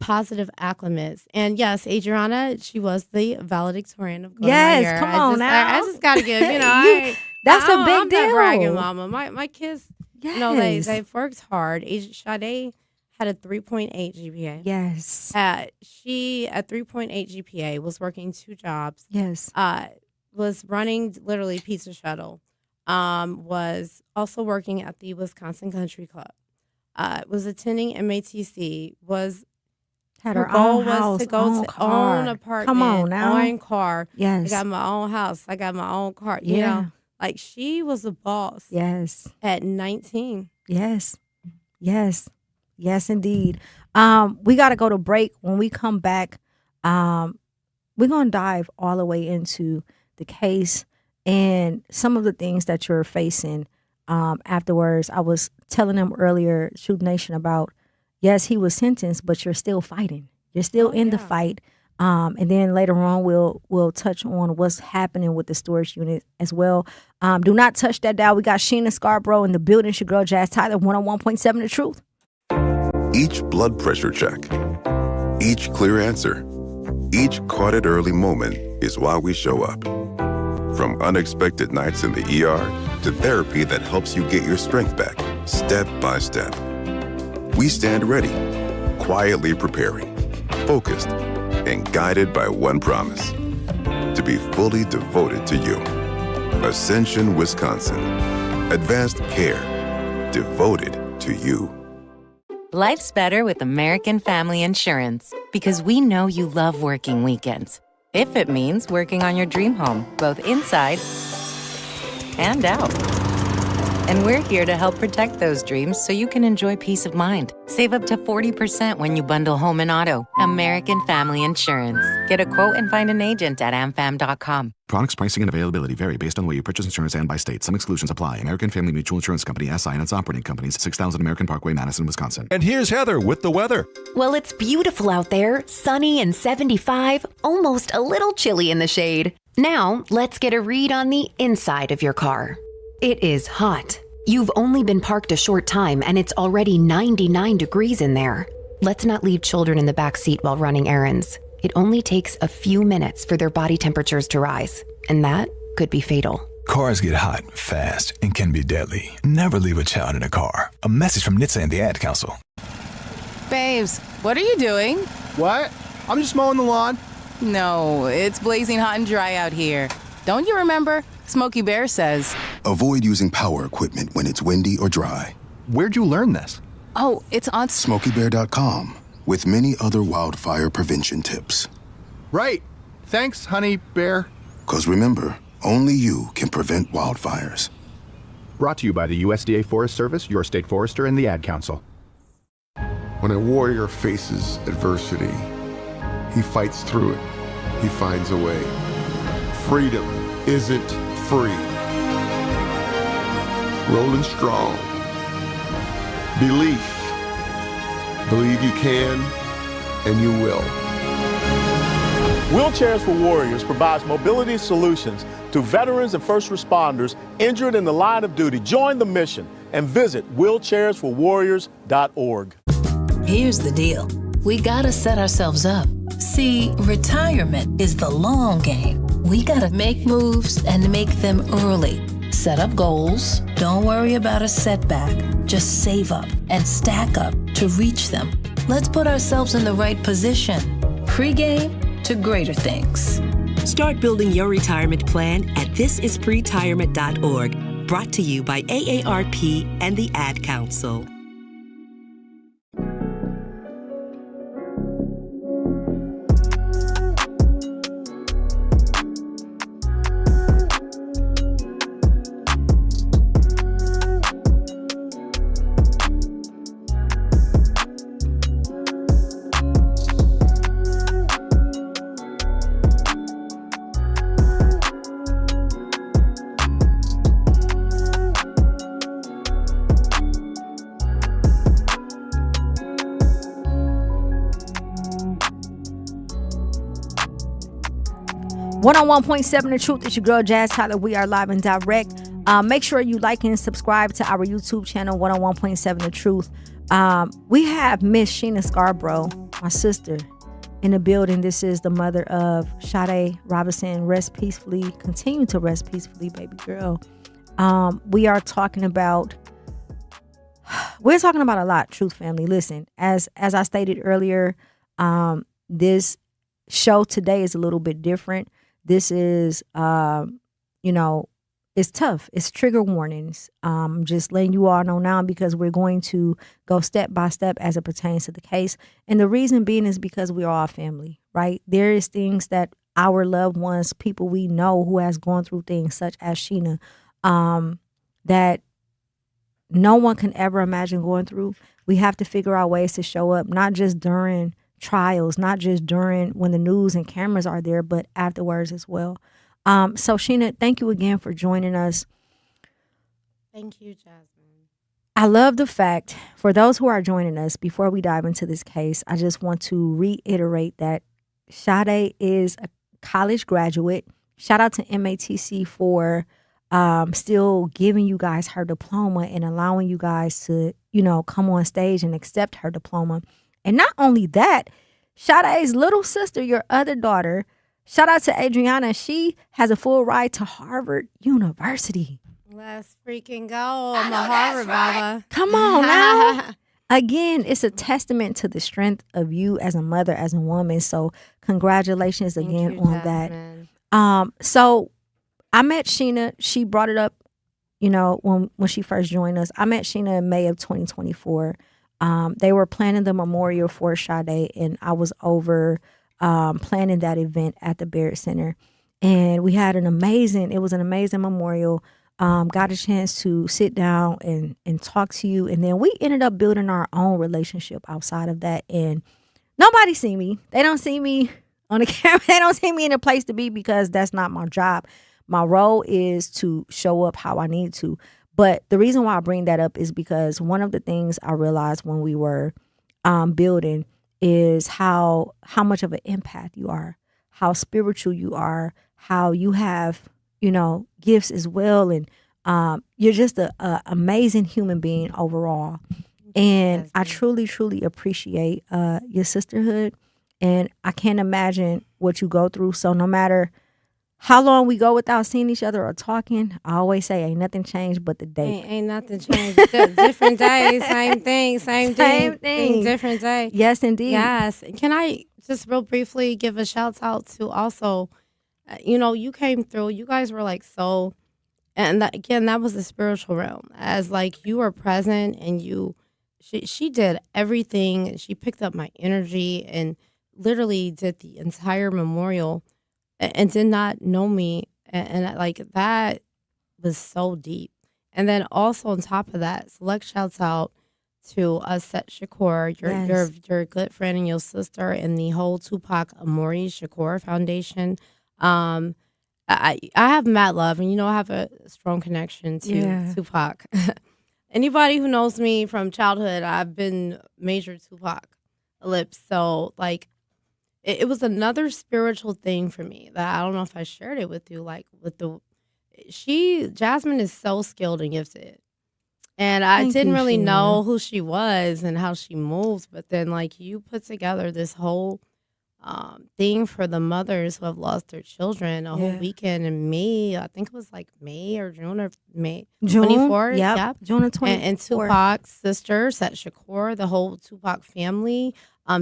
positive acclimates. And yes, Adriana, she was the valedictorian of Golda Meir. Come on now. I just got to give, that's a big I'm deal. not bragging, mama. My kids, they've worked hard. Sade had a 3.8 GPA. Yes. She, at 3.8 GPA, was working 2 jobs. Yes. Was running literally pizza shuttle. Was also working at the Wisconsin Country Club. Was attending MATC. Had her goal was to go to own apartment, Come on now. own car. Yes. I got my own house. I got my own car. Yeah. Like, she was a boss. Yes. At 19. Yes. Yes. Yes, indeed. We got to go to break. When we come back, we're going to dive all the way into the case and some of the things that you're facing afterwards. I was telling them earlier, Truth Nation, about, yes, he was sentenced, but you're still fighting. You're still in the fight. And then later on, we'll touch on what's happening with the storage unit as well. Do not touch that dial. We got Sheena Scarbrough in the building. It's your girl, Jazz Tyler, 101.7 The Truth. Each blood pressure check, each clear answer, each caught it early moment is why we show up. From unexpected nights in the ER to therapy that helps you get your strength back, step by step. We stand ready, quietly preparing, focused, and guided by one promise: to be fully devoted to you. Ascension, Wisconsin. Advanced care. Devoted to you. Life's better with American Family Insurance because we know you love working weekends. If it means working on your dream home, both inside and out. And we're here to help protect those dreams so you can enjoy peace of mind. Save up to 40% when you bundle home and auto. American Family Insurance. Get a quote and find an agent at amfam.com. Products, pricing, and availability vary based on where you purchase insurance and by state. Some exclusions apply. American Family Mutual Insurance Company, SI, and its operating companies, 6000 American Parkway, Madison, Wisconsin. And here's Heather with the weather. Well, it's beautiful out there, sunny and 75, almost a little chilly in the shade. Now, let's get a read on the inside of your car. It is hot. You've only been parked a short time and it's already 99 degrees in there. Let's not leave children in the back seat while running errands. It only takes a few minutes for their body temperatures to rise, and that could be fatal. Cars get hot, fast, and can be deadly. Never leave a child in a car. A message from NHTSA and the Ad Council. Babes, what are you doing? What? I'm just mowing the lawn. No, it's blazing hot and dry out here. Don't you remember? Smokey Bear says. Avoid using power equipment when it's windy or dry. Where'd you learn this? Oh, it's on SmokeyBear.com, with many other wildfire prevention tips. Right. Thanks, honey bear. 'Cause remember, only you can prevent wildfires. Brought to you by the USDA Forest Service, your state forester, and the Ad Council. When a warrior faces adversity, he fights through it. He finds a way. Freedom isn't free. Rolling strong. Belief. Believe you can, and you will. Wheelchairs for Warriors provides mobility solutions to veterans and first responders injured in the line of duty. Join the mission and visit wheelchairsforwarriors.org. Here's the deal. We gotta set ourselves up. See, retirement is the long game. We gotta make moves and make them early. Set up goals. Don't worry about a setback. Just save up and stack up to reach them. Let's put ourselves in the right position. Pre-game to greater things. Start building your retirement plan at thisispretirement.org. Brought to you by AARP and the Ad Council. One on 1.7 The Truth. It's your girl Jazz Tyler. We are live and direct. Make sure you like and subscribe to our YouTube channel, 101.7 The Truth. We have Miss Sheena Scarbrough, my sister, in the building. This is the mother of Sade Robinson. Rest peacefully. Continue to rest peacefully, baby girl. We are talking about a lot, Truth family. Listen, as I stated earlier, this show today is a little bit different. This is, it's tough. It's trigger warnings. Just letting you all know now because we're going to go step by step as it pertains to the case. And the reason being is because we are all family, right? There is things that our loved ones, people we know who has gone through things such as Sheena, that no one can ever imagine going through. We have to figure out ways to show up, not just during trials, not just during when the news and cameras are there, but afterwards as well. So Sheena, thank you again for joining us. Thank you, Jasmine. I love the fact, for those who are joining us, before we dive into this case, I just want to reiterate that Sade is a college graduate. Shout out to MATC for still giving you guys her diploma and allowing you guys to, come on stage and accept her diploma. And not only that, Sade's little sister, your other daughter, shout out to Adriana. She has a full ride to Harvard University. Let's freaking go. I'm a Harvard mama. Come on now. Again, it's a testament to the strength of you as a mother, as a woman. So congratulations again on that. So I met Sheena. She brought it up, when she first joined us. I met Sheena in May of 2024. They were planning the memorial for Sade, and I was over planning that event at the Barrett Center. And we had an amazing memorial. Got a chance to sit down and talk to you. And then we ended up building our own relationship outside of that. And nobody see me. They don't see me on the camera. They don't see me in a place to be because that's not my job. My role is to show up how I need to. But the reason why I bring that up is because one of the things I realized when we were building is how much of an empath you are, how spiritual you are, how you have gifts as well. And you're just an amazing human being overall. And I truly, truly appreciate your sisterhood. And I can't imagine what you go through. So no matter how long we go without seeing each other or talking, I always say ain't nothing changed but the date. Ain't nothing changed. Different day, same thing, same thing, different day. Yes, indeed. Yes. Can I just real briefly give a shout out to also, you came through. You guys were like so, and that was the spiritual realm. As like you were present and she did everything. She picked up my energy and literally did the entire memorial and did not know me. And like that was so deep. And then also on top of that, select shouts out to Zech Shakur, your good friend and your sister, and the whole Tupac Amori Shakur Foundation. I have mad love, and I have a strong connection to Tupac. Anybody who knows me from childhood, I've been major Tupac lips. So like, it was another spiritual thing for me that I don't know if I shared it with you. Like Jasmine is so skilled and gifted. And I didn't really know who she was and how she moves. But then like you put together this whole thing for the mothers who have lost their children a whole weekend in May. I think it was like May or June or May. June 24th. Yep. June of 24th. And Tupac's sister, Zech Shakur, the whole Tupac family.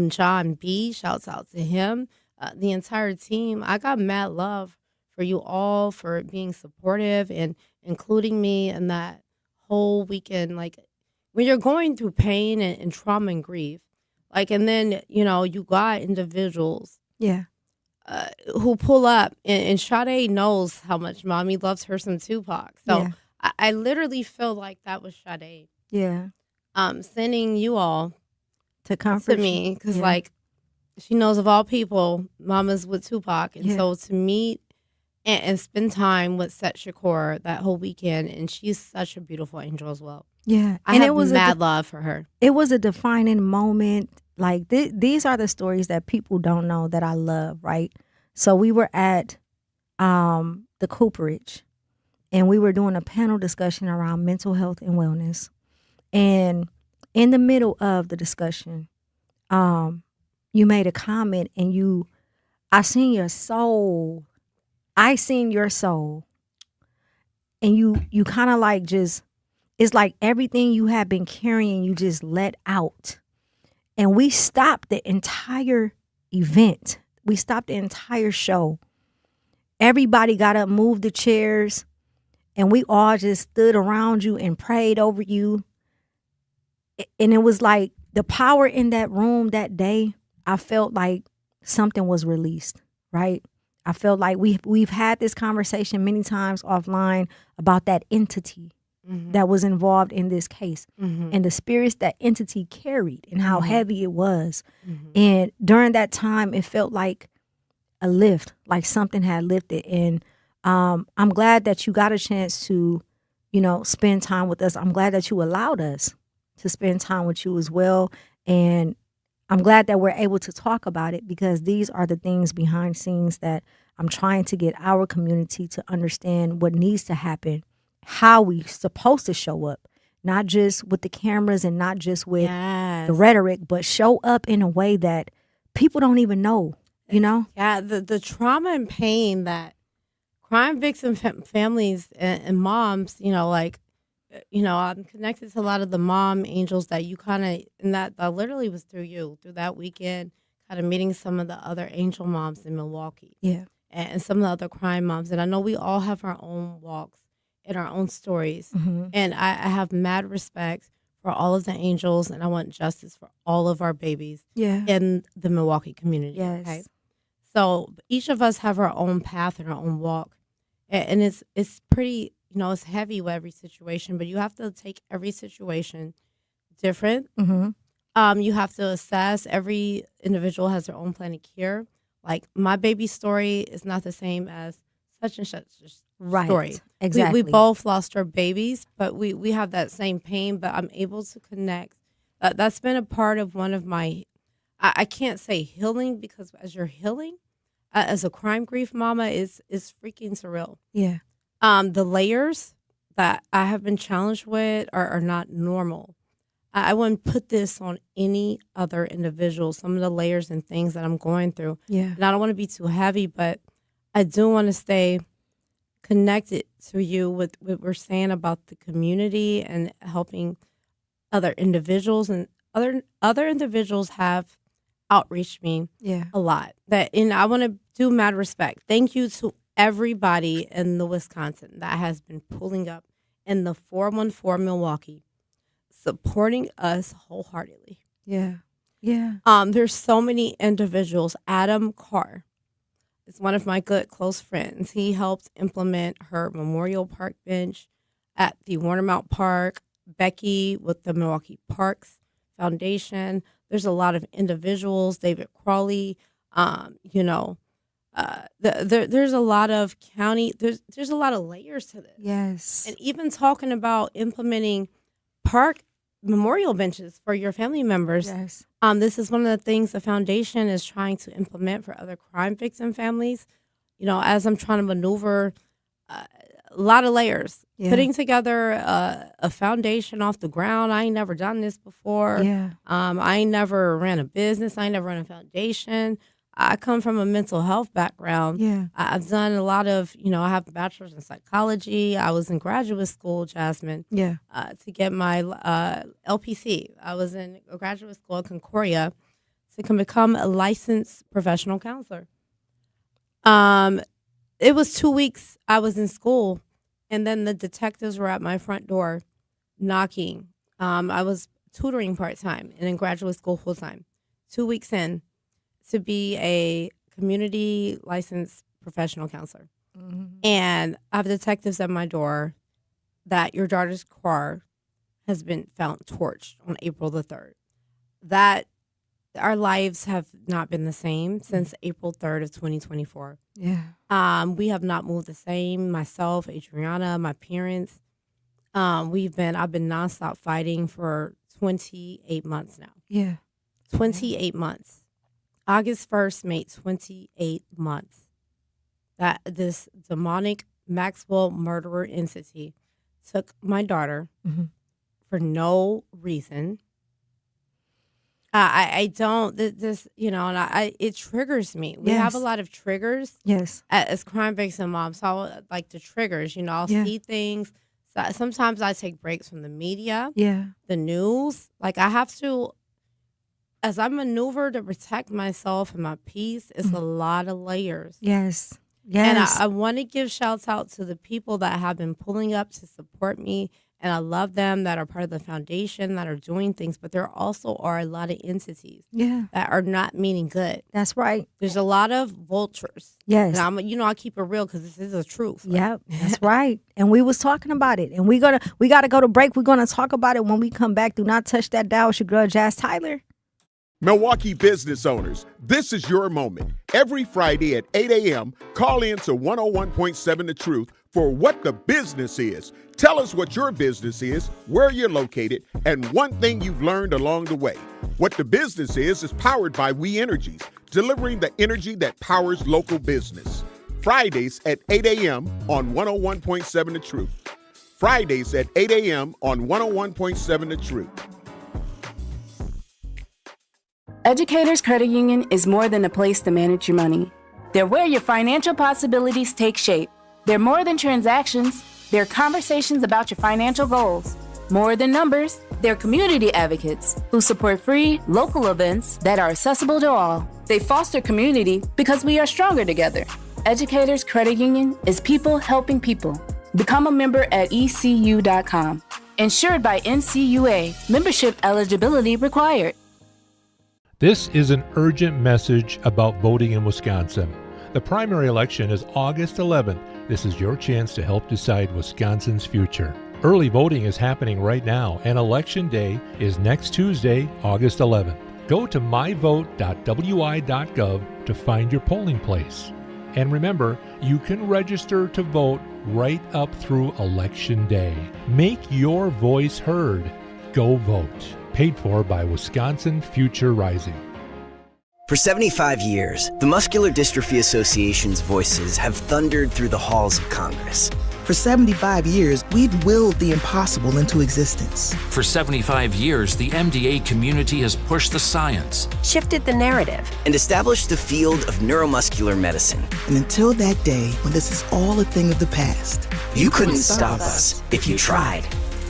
John B, shouts out to him. The entire team. I got mad love for you all for being supportive and including me in that whole weekend. Like when you're going through pain and trauma and grief, like, and then, you got individuals who pull up and Sade knows how much mommy loves her some Tupac. So I literally feel like that was Sade. Yeah. Sending you all to comfort me because like she knows of all people, mama's with Tupac. And so to meet and spend time with Zech Shakur that whole weekend, and she's such a beautiful angel as well. Yeah. I have mad love for her. It was a defining moment. Like these are the stories that people don't know that I love, right? So we were at the Cooperage, and we were doing a panel discussion around mental health and wellness. And in the middle of the discussion, you made a comment, and I seen your soul. And you kind of like it's like everything you have been carrying, you just let out. And we stopped the entire event. We stopped the entire show. Everybody got up, moved the chairs, and we all just stood around you and prayed over you. And it was like the power in that room that day, I felt like something was released, right? I feel like we've had this conversation many times offline about that entity that was involved in this case and the spirits that entity carried and how heavy it was. And during that time, it felt like a lift, like something had lifted. And I'm glad that you got a chance to, spend time with us. I'm glad that you allowed us to spend time with you as well. And I'm glad that we're able to talk about it, because these are the things behind scenes that I'm trying to get our community to understand what needs to happen, how we supposed to show up, not just with the cameras and not just with the rhetoric, but show up in a way that people don't even know, Yeah, the trauma and pain that crime victim families and moms, I'm connected to a lot of the mom angels that you kind of, and that literally was through that weekend, kind of meeting some of the other angel moms in Milwaukee. Yeah. And some of the other crime moms. And I know we all have our own walks and our own stories. And I have mad respect for all of the angels, and I want justice for all of our babies in the Milwaukee community. Yes. Okay? So each of us have our own path and our own walk. And it's pretty, it's heavy with every situation, but you have to take every situation different. You have to assess. Every individual has their own plan of care. Like, my baby story is not the same as such and such story. Exactly. We both lost our babies, but we have that same pain, but I'm able to connect. That's been a part of one of my, I can't say healing, because as you're healing, as a crime grief mama, is freaking surreal. Yeah. The layers that I have been challenged with are not normal. I wouldn't put this on any other individual, some of the layers and things that I'm going through. Yeah. And I don't want to be too heavy, but I do want to stay connected to you with what we're saying about the community and helping other individuals. And other individuals have outreached me a lot. And I want to do mad respect. Thank you to everybody in the Wisconsin that has been pulling up in the 414 Milwaukee, supporting us wholeheartedly. Yeah. Yeah. There's so many individuals. Adam Carr is one of my good close friends. He helped implement her Memorial Park bench at the Warnermount Park. Becky with the Milwaukee Parks Foundation. There's a lot of individuals. David Crawley. There's a lot of county. There's a lot of layers to this. Yes. And even talking about implementing park memorial benches for your family members. Yes. This is one of the things the foundation is trying to implement for other crime victim families. As I'm trying to maneuver a lot of layers, putting together a foundation off the ground. I ain't never done this before. Yeah. I ain't never ran a business. I ain't never ran a foundation. I come from a mental health background. Yeah. I've done a lot of, I have a bachelor's in psychology. I was in graduate school, Jasmine, Yeah. to get my LPC. I was in a graduate school at Concordia to become a licensed professional counselor. It was 2 weeks I was in school, and then the detectives were at my front door knocking. I was tutoring part-time and in graduate school full-time. 2 weeks in, to be a community licensed professional counselor. And I have detectives at my door that your daughter's car has been found torched on April the 3rd. That our lives have not been the same since April 3rd of 2024. Yeah. We have not moved the same. Myself, Adriana, my parents. I've been nonstop fighting for 28 months now. Yeah. 28 months. August 1st made 28 months that this demonic Maxwell murderer entity took my daughter for no reason. I don't, this, it triggers me. We have a lot of triggers. Yes. As crime victim moms. So like the triggers, I'll see things. So sometimes I take breaks from the media. Yeah. The news. Like, I have to, as I maneuver to protect myself and my peace, it's a lot of layers. Yes. And Yes. I want to give shouts out to the people that have been pulling up to support me And I love them that are part of the foundation that are doing things, but there also are a lot of entities that are not meaning good. That's right. There's a lot of vultures. Yes. And I keep it real because this is the truth. Yep, that's right. And we was talking about it. And we got to go to break. We're going to talk about it when we come back. Do not touch that dial. It's your girl, Jazz Tyler. Milwaukee business owners, this is your moment. Every Friday at 8 a.m., call in to 101.7 The Truth for What the Business Is. Tell us what your business is, where you're located, and one thing you've learned along the way. What the Business is powered by We Energies, delivering the energy that powers local business. Fridays at 8 a.m. on 101.7 The Truth. Fridays at 8 a.m. on 101.7 The Truth. Educators Credit Union is more than a place to manage your money. They're where your financial possibilities take shape. They're more than transactions. They're conversations about your financial goals. More than numbers, they're community advocates who support free, local events that are accessible to all. They foster community because we are stronger together. Educators Credit Union is people helping people. Become a member at ecu.com. Insured by NCUA. Membership eligibility required. This is an urgent message about voting in Wisconsin. The primary election is August 11th. This is your chance to help decide Wisconsin's future. Early voting is happening right now, and Election Day is next Tuesday, August 11th. Go to myvote.wi.gov to find your polling place. And remember, you can register to vote right up through Election Day. Make your voice heard. Go vote. Paid for by Wisconsin Future Rising. For 75 years, the Muscular Dystrophy Association's voices have thundered through the halls of Congress. For 75 years, we've willed the impossible into existence. For 75 years, the MDA community has pushed the science, shifted the narrative, and established the field of neuromuscular medicine. And until that day when this is all a thing of the past, you couldn't stop us if you tried.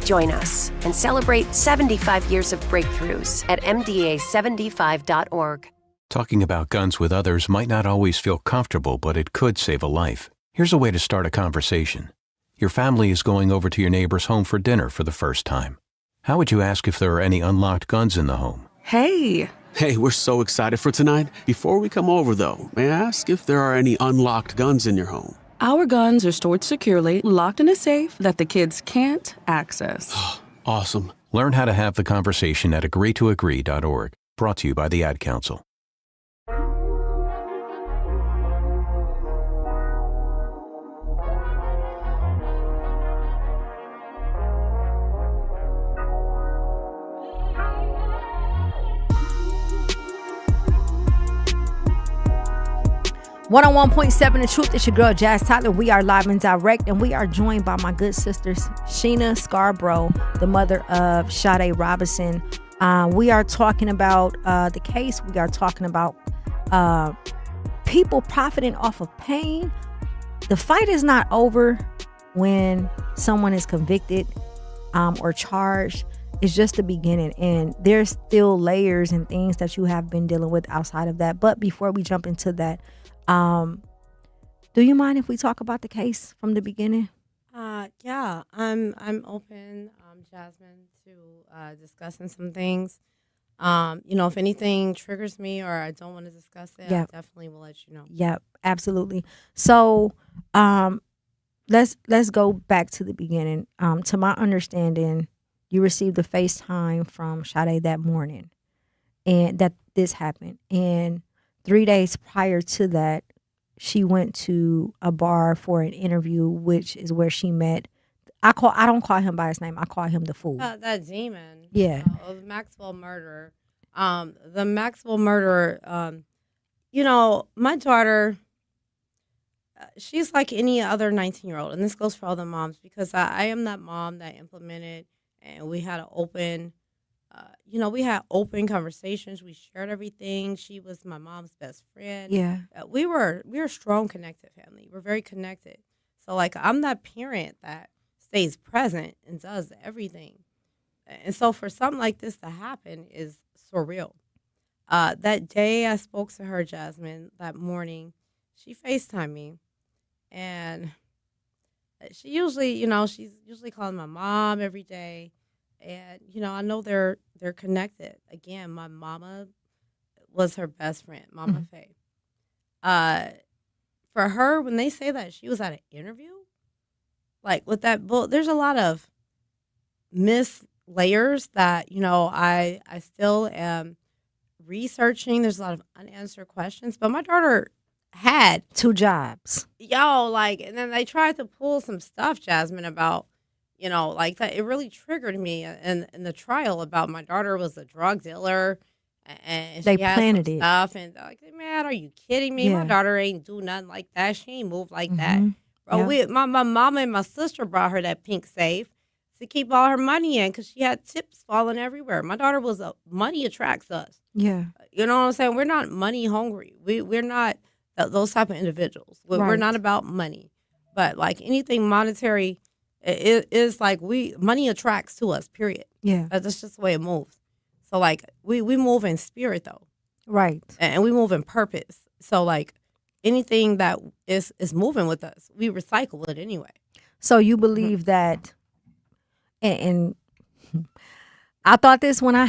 Join us and celebrate 75 years of breakthroughs at MDA75.org. Talking about guns with others might not always feel comfortable, but it could save a life. Here's a way to start a conversation. Your family is going over to your neighbor's home for dinner for the first time. How would you ask if there are any unlocked guns in the home? Hey, we're so excited for tonight. Before we come over, though, may I ask if there are any unlocked guns in your home? Our guns are stored securely, locked in a safe that the kids can't access. Awesome. Learn how to have the conversation at agreetoagree.org. Brought to you by the Ad Council. One on 1.7 The Truth. It's your girl, Jazz Tyler. We are live and direct, and we are joined by my good sisters, Sheena Scarbrough, the mother of Sade Robinson. We are talking about the case. We are talking about people profiting off of pain. The fight is not over when someone is convicted or charged. It's just the beginning, and there's still layers and things that you have been dealing with outside of that. But before we jump into that, do you mind if we talk about the case from the beginning? Yeah, I'm open, Jasmine, to discussing some things. If anything triggers me or I don't want to discuss it, I definitely will let you know. Yep, absolutely. So, let's go back to the beginning. To my understanding, you received a FaceTime from Sade that morning, and that this happened. And 3 days prior to that, she went to a bar for an interview, which is where she met. I don't call him by his name. I call him the fool. That demon. Yeah. The Maxwell murderer. The Maxwell murderer. My daughter, she's like any other 19-year-old, and this goes for all the moms, because I am that mom that implemented, and we had an open. We had open conversations. We shared everything. She was my mom's best friend. Yeah. We were a strong, connected family. We're very connected. So, I'm that parent that stays present and does everything. And so for something like this to happen is surreal. That day I spoke to her, Jasmine, that morning, she FaceTimed me. And She usually, she's usually calling my mom every day, and I know they're connected. Again, my mama was her best friend, Mama Mhm. Faye. Uh, for her, when they say that she was at an interview, like with that book, there's a lot of layers that I still am researching. There's a lot of unanswered questions, but my daughter had 2 jobs. and then they tried to pull some stuff, Jasmine, about like that. It really triggered me in the trial about my daughter was a drug dealer, and They she had planted some it. stuff, and like, man, are you kidding me? My Yeah. daughter ain't do nothing like that. She ain't move like that. Mhm. Bro, Yep. my mama and my sister brought her that pink safe to keep all her money in because she had tips falling everywhere. My daughter was money attracts us. Yeah. You know what I'm saying? We're not money hungry. We're not those type of individuals. We're Right. not about money, but like anything monetary is like money attracts to us. Period. Yeah. That's just the way it moves. So like we move in spirit though, Right. and we move in purpose. So like anything that is moving with us, we recycle it anyway. So you believe that, and I thought this when I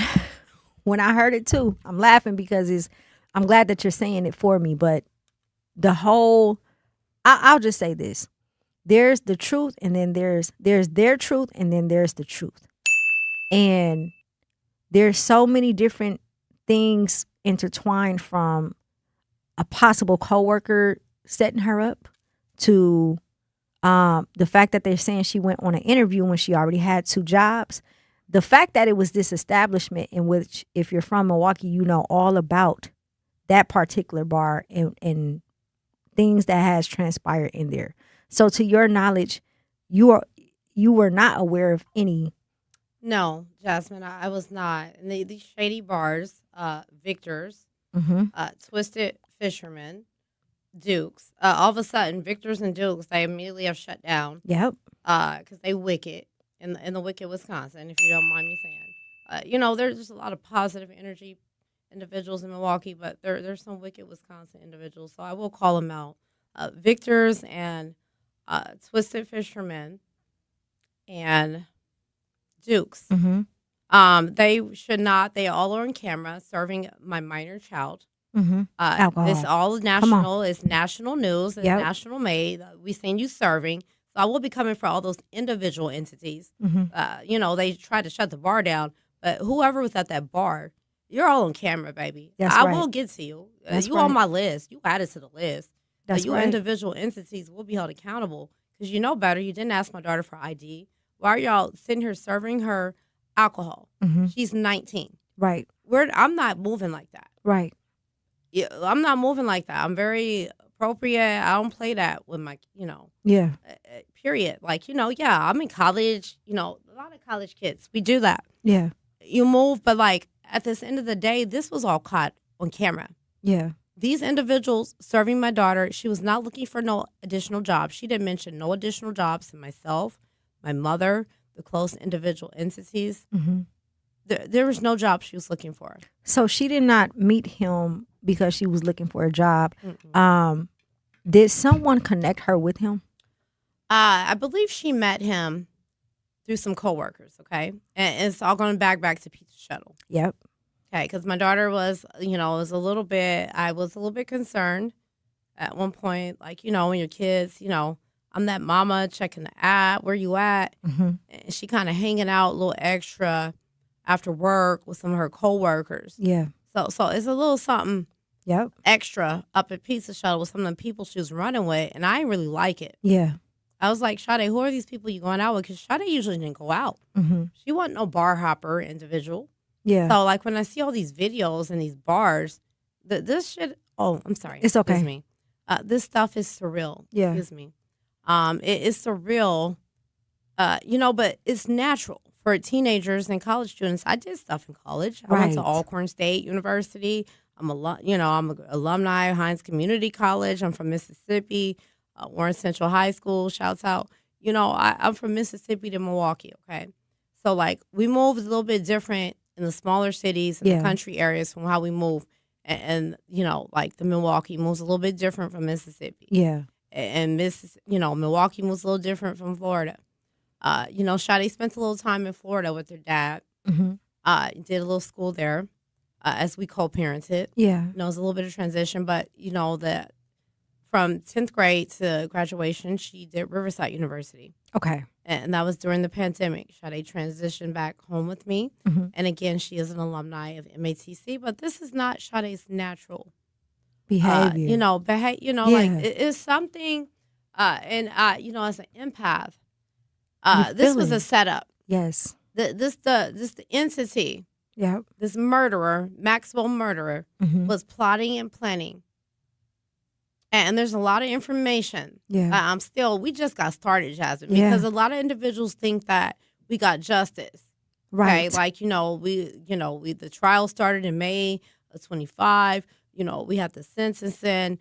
when I heard it too. I'm laughing because I'm glad that you're saying it for me. But the whole, I'll just say this: there's the truth, and then there's their truth, and then there's the truth, and there's so many different things intertwined, from a possible coworker setting her up to the fact that they're saying she went on an interview when she already had 2 jobs. The fact that it was this establishment in which, if you're from Milwaukee, you know all about that particular bar and things that has transpired in there. So to your knowledge, you were not aware of any. No, Jasmine, I was not. And these shady bars, Victor's, Mhm. Twisted Fisherman, Duke's. All of a sudden, Victor's and Duke's, they immediately have shut down. Yep. Because they wicked in the wicked Wisconsin, if you don't mind me saying. There's just a lot of positive energy individuals in Milwaukee, but there's some wicked Wisconsin individuals. So I will call them out. Victor's and Twisted Fisherman and Duke's. Mhm. They should not. They all are on camera serving my minor child. Mhm. Alcohol. It's all Come national. on. It's national news. It's Yep. national made. We seen you serving. So I will be coming for all those individual entities. Mhm. They tried to shut the bar down, but whoever was at that bar, you're all on camera, baby. That's I right. will get to you. That's You right. on my list. You added to the list. That's you right. individual entities will be held accountable because you know better. You didn't ask my daughter for ID. Why are y'all sitting here serving her alcohol? Mhm. She's 19. Right. I'm not moving like that. Right. Yeah, I'm not moving like that. I'm very appropriate. I don't play that with my, Yeah. period. Like, yeah, I'm in college. A lot of college kids, we do that. Yeah. You move, but like at this end of the day, this was all caught on camera. Yeah. These individuals serving my daughter, she was not looking for no additional jobs. She didn't mention no additional jobs to myself, my mother, the close individual entities. Mhm. There was no job she was looking for. So she did not meet him because she was looking for a job. Did someone connect her with him? I believe she met him through some coworkers, okay? And it's all going back to Pizza Shuttle. Yep. Okay, because my daughter was, I was a little bit concerned at one point, like, when your kids, I'm that mama checking the app, where you at? Mhm. And she kind of hanging out a little extra after work with some of her coworkers. Yeah. So it's a little something Yep. extra up at Pizza Shuttle with some of the people she was running with, and I didn't really like it. Yeah. I was like, Sade, who are these people you going out with? Because Sade usually didn't go out. Mhm. She wasn't no bar hopper individual. Yeah. So, like, when I see all these videos and these bars, this shit, oh, I'm sorry. It's okay. Excuse me. This stuff is surreal. Yeah. Excuse me. It is surreal, but it's natural for teenagers and college students. I did stuff in college. I went to Right. Alcorn State University. I'm an alumni of Hines Community College. I'm from Mississippi, Warren Central High School. Shouts out. I'm from Mississippi to Milwaukee. Okay, so like we moved a little bit different in the smaller cities and Yeah. the country areas from how we move, and like the Milwaukee moves a little bit different from Mississippi. Yeah. and Milwaukee was a little different from Florida. Sade spent a little time in Florida with her dad. Mm-hmm. Did a little school there, as we co-parented. Yeah. It was a little bit of transition, but that from 10th grade to graduation, she did Riverside University. Okay. And that was during the pandemic. Sade transitioned back home with me. Mm-hmm. And again, she is an alumni of MATC, but this is not Sade's natural behavior. Like it is something, as an empath, this was a setup. Yes. The entity, yeah, this murderer, Maxwell murderer, mm-hmm. was plotting and planning. And there's a lot of information. Yeah. We just got started, Jasmine, because a lot of individuals think that we got justice. Right. Okay? Like, the trial started in May of 25. We had the sentencing,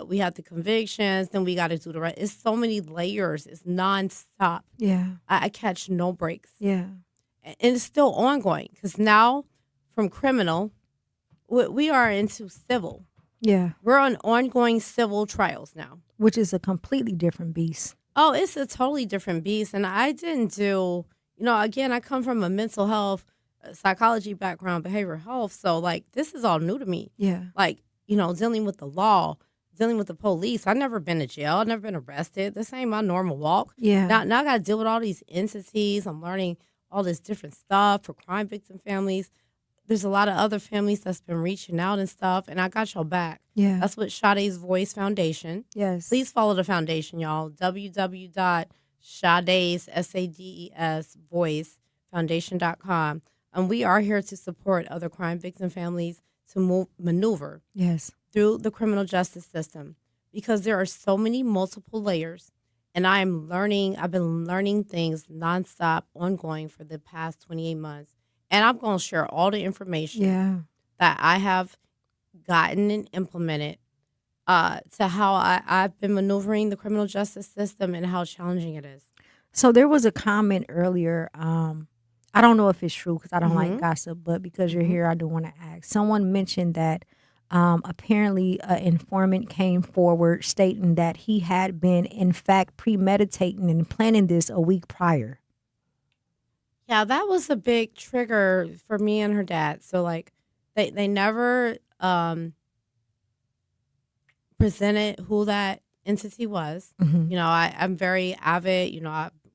we had the convictions, then we got to do the right. It's so many layers. It's nonstop. Yeah. I catch no breaks. Yeah. And it's still ongoing because now from criminal, we are into civil. Yeah. We're on ongoing civil trials now. Which is a completely different beast. Oh, it's a totally different beast. And I didn't do, again, I come from a mental health, psychology background, behavioral health. So, like, this is all new to me. Yeah. Like, dealing with the law, dealing with the police. I've never been to jail. I've never been arrested. This ain't my normal walk. Yeah. Now I got to deal with all these entities. I'm learning all this different stuff for crime victim families. There's a lot of other families that's been reaching out and stuff, and I got y'all back. Yeah. That's what Sade's Voice Foundation. Yes. Please follow the foundation, y'all. www.Sade's, SADES, voicefoundation.com. And we are here to support other crime victim families to maneuver yes. through the criminal justice system because there are so many multiple layers. And I've been learning things nonstop, ongoing for the past 28 months. And I'm going to share all the information that I have gotten and implemented to how I've been maneuvering the criminal justice system and how challenging it is. So there was a comment earlier. I don't know if it's true because I don't Mm-hmm. like gossip, but because you're here, I do want to ask. Someone mentioned that apparently an informant came forward stating that he had been, in fact, premeditating and planning this a week prior. Yeah, that was a big trigger for me and her dad. So, like, they never presented who that entity was. Mm-hmm. I'm very avid,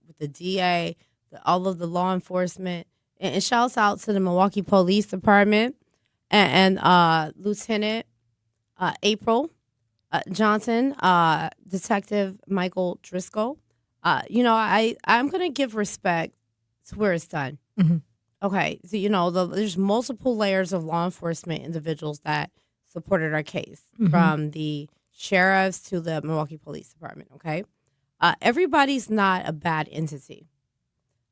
with the DA, all of the law enforcement. And shouts out to the Milwaukee Police Department and Lieutenant April Johnson, Detective Michael Driscoll. I'm going to give respect to where it's done. Mm-hmm. Okay, so, there's multiple layers of law enforcement individuals that supported our case, Mm-hmm. from the sheriffs to the Milwaukee Police Department, okay? Everybody's not a bad entity.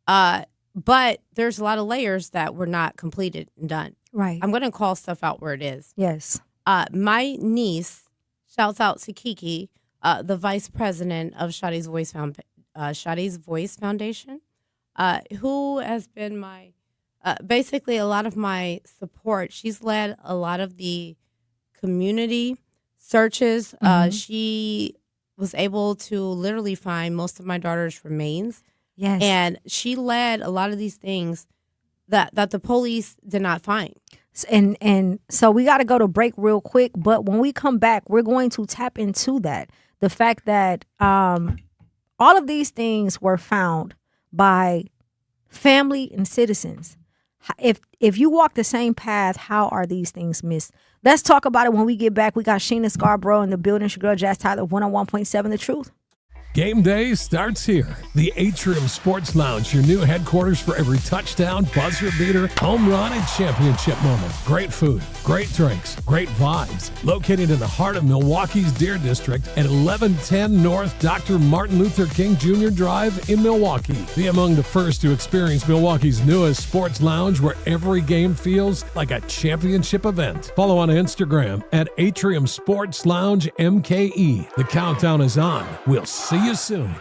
But there's a lot of layers that were not completed and done. Right. I'm going to call stuff out where it is. Yes. My niece, shouts out to Kiki, the vice president of Sade's Voice Foundation, who has been my, basically a lot of my support. She's led a lot of the community searches. Mm-hmm. She was able to literally find most of my daughter's remains. Yes. And she led a lot of these things that the police did not find. And so we got to go to break real quick. But when we come back, we're going to tap into that. The fact that all of these things were found by family and citizens. If you walk the same path, how are these things missed? Let's talk about it when we get back. We got Sheena Scarbrough in the building. It's your girl, Jazz Tyler, 101.7 The Truth. Game day starts here. The Atrium Sports Lounge, your new headquarters for every touchdown, buzzer beater, home run, and championship moment. Great food, great drinks, great vibes. Located in the heart of Milwaukee's Deer District at 1110 North Dr. Martin Luther King Jr. Drive in Milwaukee. Be among the first to experience Milwaukee's newest sports lounge where every game feels like a championship event. Follow on Instagram at Atrium Sports Lounge MKE. The countdown is on. We'll see you soon.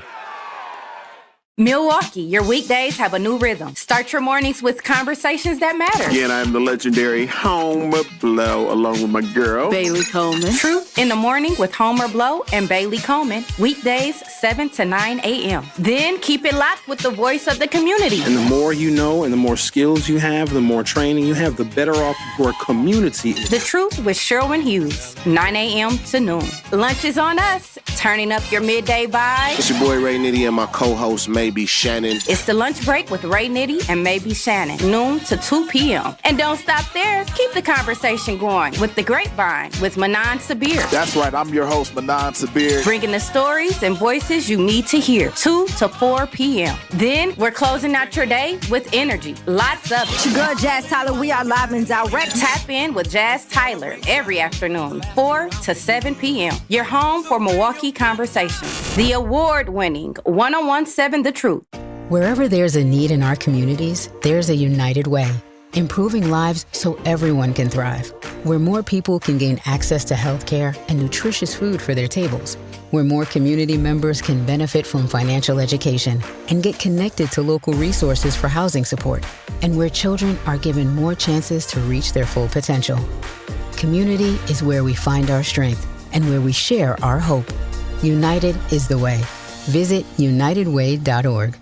Milwaukee, your weekdays have a new rhythm. Start your mornings with conversations that matter. Again, I am the legendary Homer Blow, along with my girl, Bailey Coleman. Truth in the Morning with Homer Blow and Bailey Coleman. Weekdays, 7 to 9 a.m. Then keep it locked with the voice of the community. And the more you know and the more skills you have, the more training you have, the better off your community is. The Truth with Sherwin Hughes, 9 a.m. to noon. Lunch is on us. Turning up your midday vibe. It's your boy Ray Nitty and my co-host Maybe Shannon. It's the lunch break with Ray Nitty and Maybe Shannon, noon to 2 p.m. And don't stop there. Keep the conversation going with The Grapevine with Manan Sabir. That's right, I'm your host, Manan Sabir. Bringing the stories and voices you need to hear, 2 to 4 p.m. Then we're closing out your day with energy. Lots of it. It's your girl, Jazz Tyler. We are live and direct. Tap in with Jazz Tyler every afternoon, 4 to 7 p.m. Your home for Milwaukee Conversations. The award-winning 1017 The Truth. Wherever there's a need in our communities, there's a united way. Improving lives so everyone can thrive. Where more people can gain access to healthcare and nutritious food for their tables. Where more community members can benefit from financial education and get connected to local resources for housing support. And where children are given more chances to reach their full potential. Community is where we find our strength and where we share our hope. United is the way. Visit unitedway.org.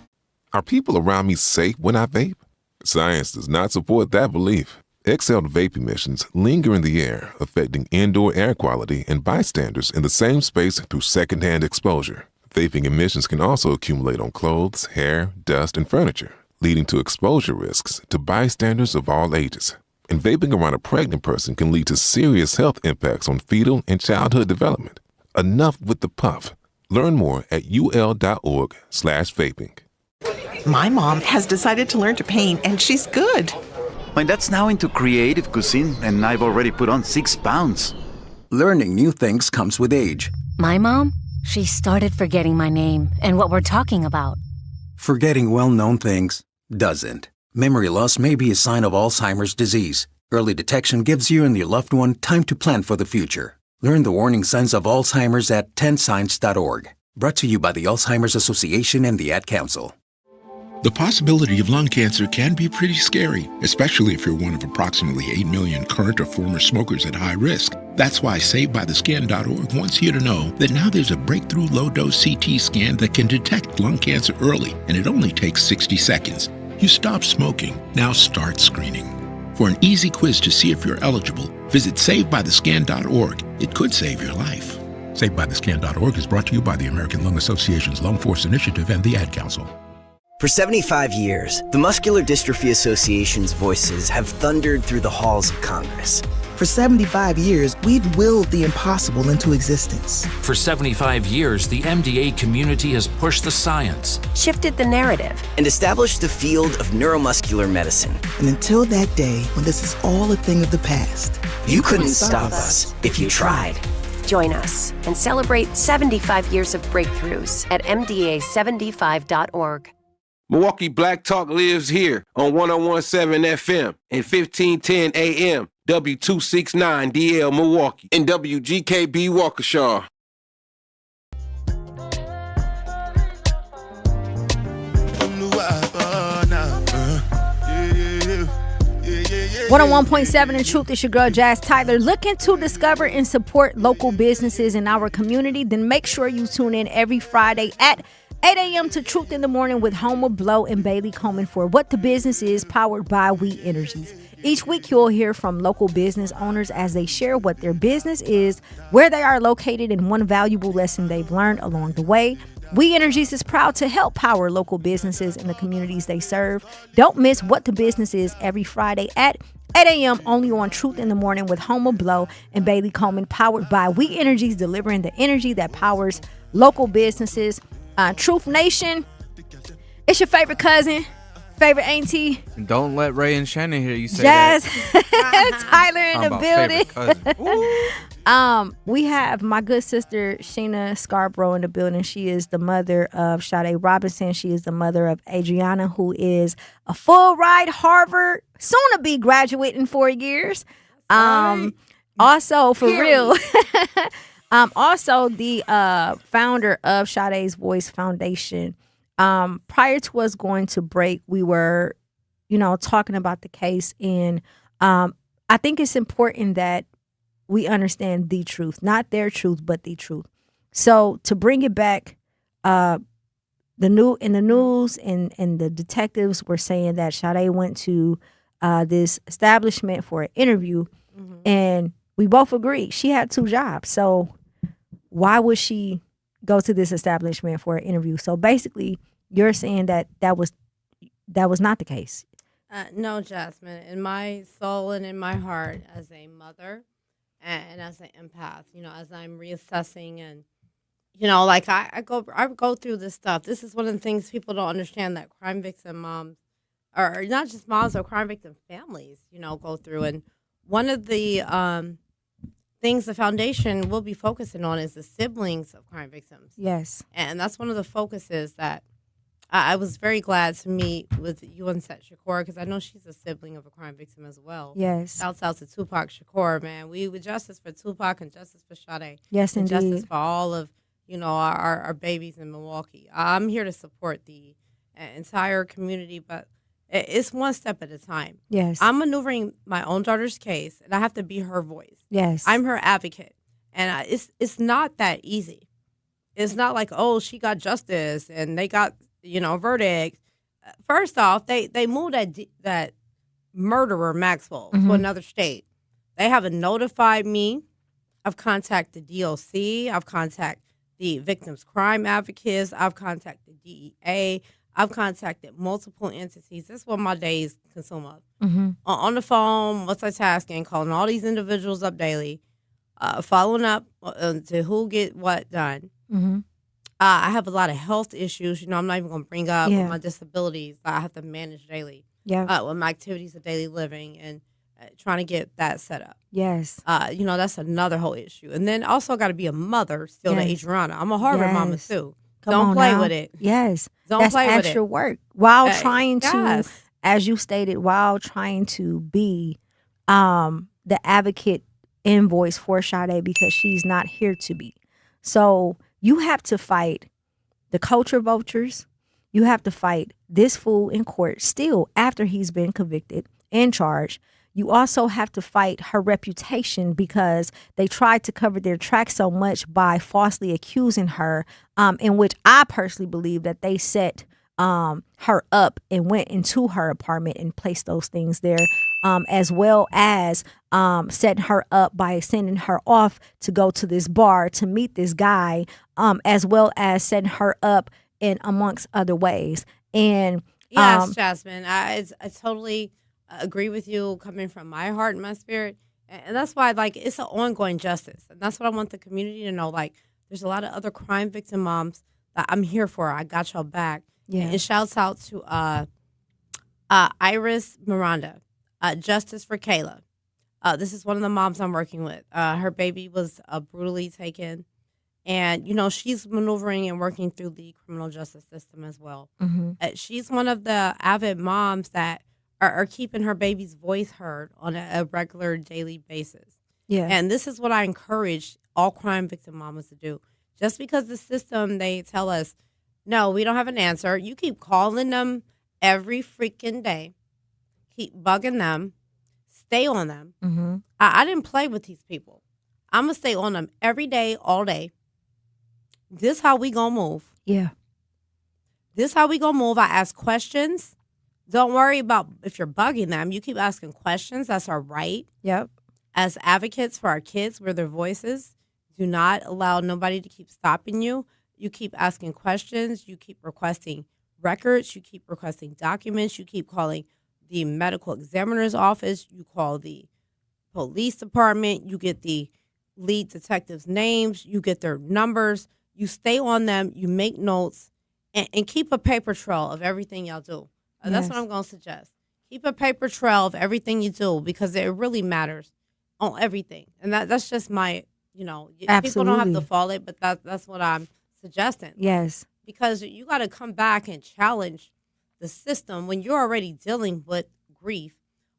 Are people around me safe when I vape? Science does not support that belief. Exhaled vape emissions linger in the air, affecting indoor air quality and bystanders in the same space through secondhand exposure. Vaping emissions can also accumulate on clothes, hair, dust, and furniture, leading to exposure risks to bystanders of all ages. And vaping around a pregnant person can lead to serious health impacts on fetal and childhood development. Enough with the puff. Learn more at ul.org/vaping. My mom has decided to learn to paint, and she's good. My dad's now into creative cuisine, and I've already put on 6 pounds. Learning new things comes with age. My mom, she started forgetting my name and what we're talking about. Forgetting well-known things doesn't. Memory loss may be a sign of Alzheimer's disease. Early detection gives you and your loved one time to plan for the future. Learn the warning signs of Alzheimer's at 10signs.org. Brought to you by the Alzheimer's Association and the Ad Council. The possibility of lung cancer can be pretty scary, especially if you're one of approximately 8 million current or former smokers at high risk. That's why SaveByTheScan.org wants you to know that now there's a breakthrough low-dose CT scan that can detect lung cancer early, and it only takes 60 seconds. You stop smoking, now start screening. For an easy quiz to see if you're eligible, visit SaveByTheScan.org. It could save your life. SaveByTheScan.org is brought to you by the American Lung Association's Lung Force Initiative and the Ad Council. For 75 years, the Muscular Dystrophy Association's voices have thundered through the halls of Congress. For 75 years, we've willed the impossible into existence. For 75 years, the MDA community has pushed the science, shifted the narrative, and established the field of neuromuscular medicine. And until that day, when this is all a thing of the past, you couldn't stop us if you tried. Join us and celebrate 75 years of breakthroughs at MDA75.org. Milwaukee Black Talk lives here on 1017 FM and 1510 AM, W269DL Milwaukee, and WGKB Waukesha. One on 1.7 in Truth is your girl Jazz Tyler. Looking to discover and support local businesses in our community? Then make sure you tune in every Friday at 8 a.m. to Truth in the Morning with Homer Blow and Bailey Coleman for What the Business Is, powered by We Energies. Each week you'll hear from local business owners as they share what their business is, where they are located, and one valuable lesson they've learned along the way. We Energies is proud to help power local businesses in the communities they serve. Don't miss What the Business Is every Friday at 8 a.m. only on Truth in the Morning with Homer Blow and Bailey Coleman, powered by We Energies, delivering the energy that powers local businesses. Truth Nation, it's your favorite cousin, favorite auntie. Don't let Ray and Shannon hear you say Jazz that. Tyler in the building. We have my good sister Sheena Scarbrough in the building. She is the mother of Sade Robinson. She is the mother of Adriana, who is a full ride Harvard, soon to be graduate in 4 years. Also, for real. Also the founder of Sade's Voice Foundation. prior to us going to break, we were, talking about the case. And I think it's important that we understand the truth, not their truth, but the truth. So to bring it back, in the news and the detectives were saying that Sade went to this establishment for an interview, and we both agreed she had 2 jobs. So why would she go to this establishment for an interview? So basically, you're saying that was not the case. No, Jasmine. In my soul and in my heart, as a mother and as an empath, as I'm reassessing and, I go through this stuff. This is one of the things people don't understand, that crime victim moms, or not just moms, or crime victim families, go through. And one of the things the foundation will be focusing on is the siblings of crime victims. Yes. And that's one of the focuses that I was very glad to meet with you and Zech Shakur, because I know she's a sibling of a crime victim as well. Yes. Shouts out to Tupac Shakur, man. We with justice for Tupac and justice for Sade. Yes, and indeed. justice for all of, our babies in Milwaukee. I'm here to support the entire community, but it's one step at a time. Yes. I'm maneuvering my own daughter's case, and I have to be her voice. Yes. I'm her advocate. And it's not that easy. It's not like, oh, she got justice and they got, verdict. First off, they moved that murderer, Maxwell, to another state. They haven't notified me. I've contacted DOC. I've contacted the victims' crime advocates. I've contacted DEA. I've contacted multiple entities. That's what my days consume of. On the phone, multitasking, calling all these individuals up daily, following up to who get what done. I have a lot of health issues. I'm not even going to bring up my disabilities that I have to manage daily. Yeah. With my activities of daily living and trying to get that set up. Yes. That's another whole issue. And then also got to be a mother still to Adriana. I'm a Harvard mama too. Don't play with it. Yes. Don't That's play with it. extra work. While trying to, yes. as you stated, while trying to be the advocate and voice for Sade, because she's not here to be. So you have to fight the culture vultures. You have to fight this fool in court still after he's been convicted and charged. You also have to fight her reputation, because they tried to cover their tracks so much by falsely accusing her, in which I personally believe that they set her up and went into her apartment and placed those things there, as well as setting her up by sending her off to go to this bar to meet this guy, as well as setting her up in amongst other ways. And yes, Jasmine, I totally agree with you, coming from my heart and my spirit. And that's why, it's an ongoing justice. And that's what I want the community to know. There's a lot of other crime victim moms that I'm here for. I got y'all back. Yeah. And shouts out to Iris Miranda, Justice for Kayla. This is one of the moms I'm working with. Her baby was brutally taken. And, she's maneuvering and working through the criminal justice system as well. She's one of the avid moms that are keeping her baby's voice heard on a regular daily basis. Yeah. And this is what I encourage all crime victim mamas to do. Just because the system, they tell us, no, we don't have an answer. You keep calling them every freaking day. Keep bugging them. Stay on them. I didn't play with these people. I'm going to stay on them every day, all day. This how we going to move. Yeah. This how we going to move. I ask questions. Don't worry about if you're bugging them. You keep asking questions. That's our right. Yep. As advocates for our kids, we're their voices. Do not allow nobody to keep stopping you. You keep asking questions. You keep requesting records. You keep requesting documents. You keep calling the medical examiner's office. You call the police department. You get the lead detectives' names. You get their numbers. You stay on them. You make notes. And keep a paper trail of everything y'all do. That's what I'm going to suggest. Keep a paper trail of everything you do, because it really matters on everything. And that's just my, people don't have to follow it, but that's what I'm suggesting. Yes. Because you got to come back and challenge the system when you're already dealing with grief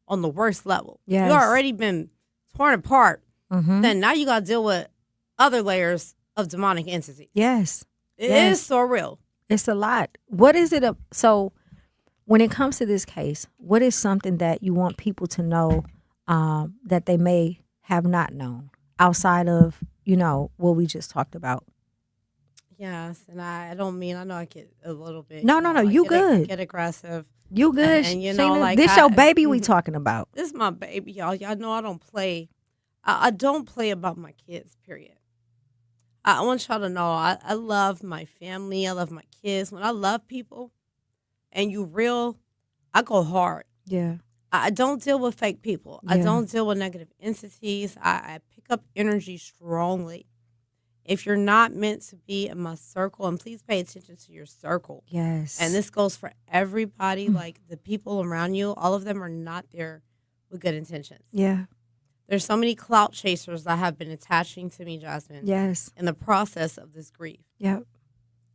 on the worst level. Yes. You've already been torn apart. Then now you got to deal with other layers of demonic entities. Yes. It is so real. It's a lot. What is it? So when it comes to this case, what is something that you want people to know that they may have not known outside of, what we just talked about? Yes, and I don't mean, I know I get a little bit. No, you I good. get aggressive. You good. And Sheena, this your baby we talking about. This is my baby, y'all. Y'all know I don't play. I don't play about my kids, period. I want y'all to know I love my family. I love my kids. When I love people and you real, I go hard. Yeah. I don't deal with fake people. I don't deal with negative entities. I pick up energy strongly. If you're not meant to be in my circle, and please pay attention to your circle. Yes. And this goes for everybody, like the people around you, all of them are not there with good intentions. Yeah. There's so many clout chasers that have been attaching to me, Jasmine. Yes. In the process of this grief. Yep.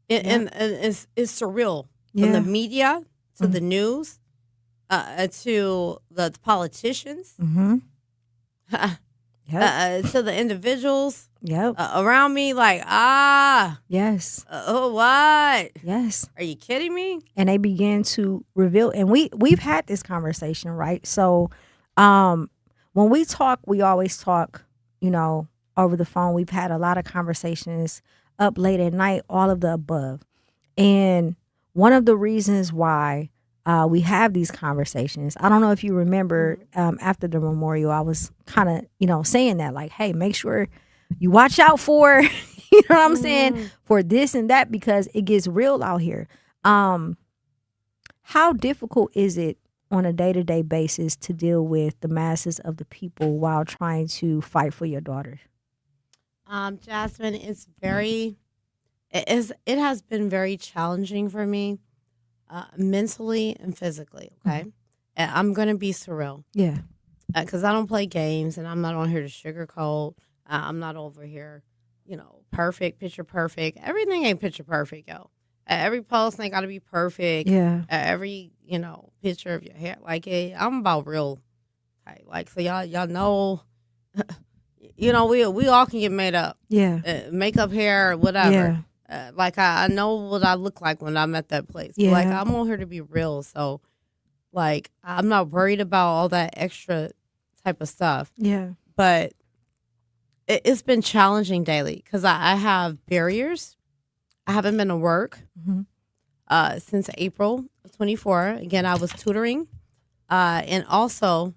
And it's surreal. From the media to the news to the politicians. Mm-hmm. To the individuals Yep. around me, like, yes. What? Yes. Are you kidding me? And they begin to reveal, and we've had this conversation, right? So when we talk, we always talk, over the phone. We've had a lot of conversations up late at night, all of the above. And one of the reasons why we have these conversations, I don't know if you remember, after the memorial, I was kind of, saying that, like, hey, make sure you watch out for, you know what I'm saying, for this and that, because it gets real out here. How difficult is it on a day-to-day basis to deal with the masses of the people while trying to fight for your daughter? Jasmine, it has been very challenging for me, mentally and physically. Okay, and I'm gonna be surreal. Yeah, because I don't play games, and I'm not on here to sugarcoat. I'm not over here, perfect, picture perfect. Everything ain't picture perfect, yo. Every post ain't got to be perfect. Yeah. Every, picture of your hair. Like, hey, I'm about real. Like, so y'all know, we all can get made up. Yeah. Makeup, hair, whatever. Yeah. Like, I know what I look like when I'm at that place. Yeah. Like, I'm on here to be real. So, like, I'm not worried about all that extra type of stuff. Yeah. But it's been challenging daily because I have barriers. I haven't been to work since April of 24. Again, I was tutoring and also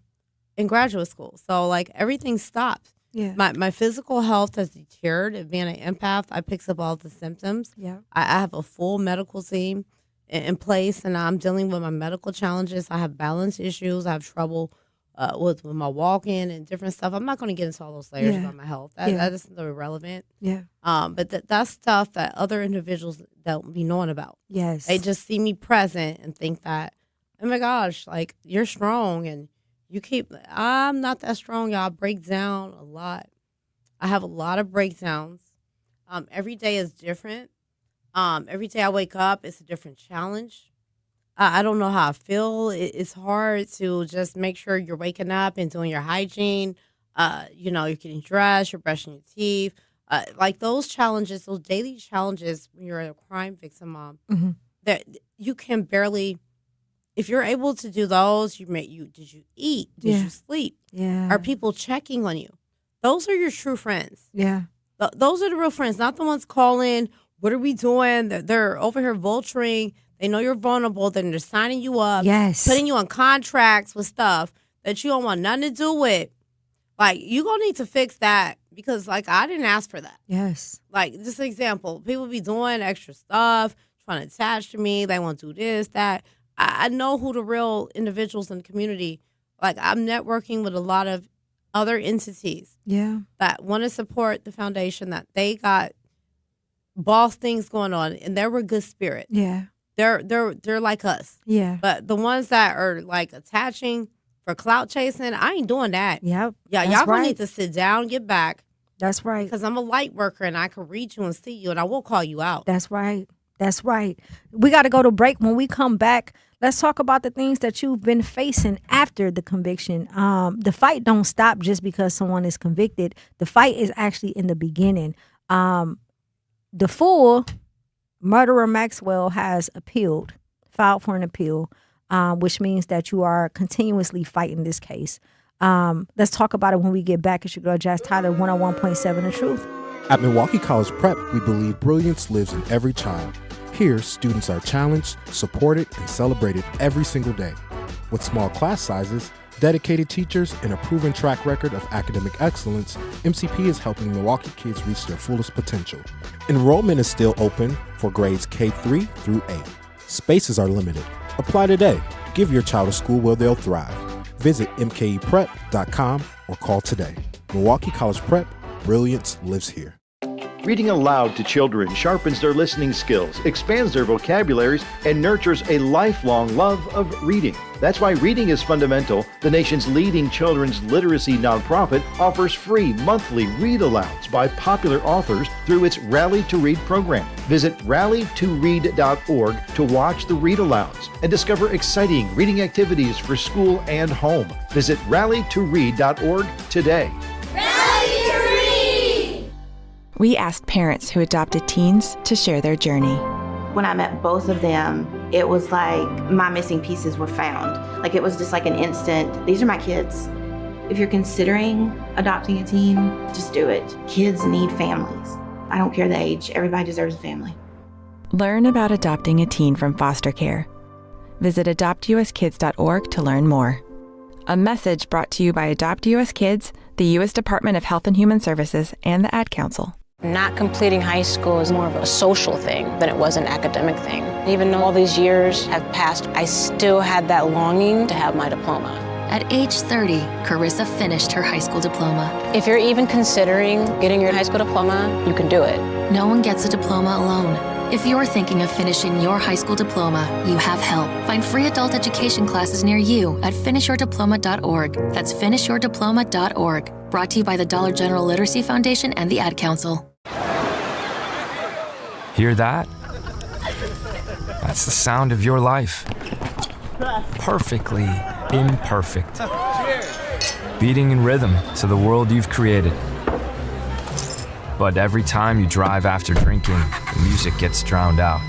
in graduate school. So, like, everything stopped. Yeah. My physical health has deteriorated. Being an empath, I picks up all the symptoms. Yeah. I have a full medical team in place, and I'm dealing with my medical challenges. I have balance issues. I have trouble with my walking and different stuff. I'm not going to get into all those layers about my health. That is irrelevant. Yeah. But that's stuff that other individuals don't be knowing about. Yes. They just see me present and think that, oh my gosh, like, you're strong and I'm not that strong, y'all. I break down a lot. I have a lot of breakdowns. Every day is different. Every day I wake up, it's a different challenge. I don't know how I feel. It's hard to just make sure you're waking up and doing your hygiene. You're getting dressed, you're brushing your teeth. Like those challenges, those daily challenges when you're a crime victim mom, that you can barely, if you're able to do those, did you eat? Did you sleep? Yeah. Are people checking on you? Those are your true friends. Yeah. Those are the real friends, not the ones calling, what are we doing? They're over here vulturing. They know you're vulnerable. Then they're signing you up. Yes. Putting you on contracts with stuff that you don't want nothing to do with. Like, you're going to need to fix that because, like, I didn't ask for that. Yes. Like, just an example. People be doing extra stuff, trying to attach to me. They want to do this, that. I know who the real individuals in the community. Like, I'm networking with a lot of other entities. Yeah. That want to support the foundation, that they got boss things going on, and they were good spirit. Yeah. They're like us. Yeah. But the ones that are like attaching for clout chasing, I ain't doing that. Yep. Yeah, y'all gonna need to sit down, get back. That's right. Because I'm a light worker and I can read you and see you and I will call you out. That's right. That's right. We got to go to break. When we come back, let's talk about the things that you've been facing after the conviction. The fight don't stop just because someone is convicted. The fight is actually in the beginning. The full Murderer Maxwell has filed for an appeal, which means that you are continuously fighting this case. Let's talk about it when we get back. It's your girl Jazz Tyler, 101.7 The Truth. At Milwaukee College Prep, we believe brilliance lives in every child. Here, students are challenged, supported, and celebrated every single day. With small class sizes, dedicated teachers, and a proven track record of academic excellence, MCP is helping Milwaukee kids reach their fullest potential. Enrollment is still open for grades K-3 through 8. Spaces are limited. Apply today. Give your child a school where they'll thrive. Visit mkeprep.com or call today. Milwaukee College Prep, brilliance lives here. Reading aloud to children sharpens their listening skills, expands their vocabularies, and nurtures a lifelong love of reading. That's why Reading is Fundamental, the nation's leading children's literacy nonprofit, offers free monthly read-alouds by popular authors through its Rally to Read program. Visit rallytoread.org to watch the read-alouds and discover exciting reading activities for school and home. Visit rallytoread.org today. We asked parents who adopted teens to share their journey. When I met both of them, it was like my missing pieces were found. Like it was just like an instant, these are my kids. If you're considering adopting a teen, just do it. Kids need families. I don't care the age, everybody deserves a family. Learn about adopting a teen from foster care. Visit adoptuskids.org to learn more. A message brought to you by Adopt US Kids, the U.S. Department of Health and Human Services, and the Ad Council. Not completing high school is more of a social thing than it was an academic thing. Even though all these years have passed, I still had that longing to have my diploma. At age 30, Carissa finished her high school diploma. If you're even considering getting your high school diploma, you can do it. No one gets a diploma alone. If you're thinking of finishing your high school diploma, you have help. Find free adult education classes near you at finishyourdiploma.org. That's finishyourdiploma.org. Brought to you by the Dollar General Literacy Foundation and the Ad Council. Hear that? That's the sound of your life. Perfectly imperfect. Beating in rhythm to the world you've created. But every time you drive after drinking, the music gets drowned out.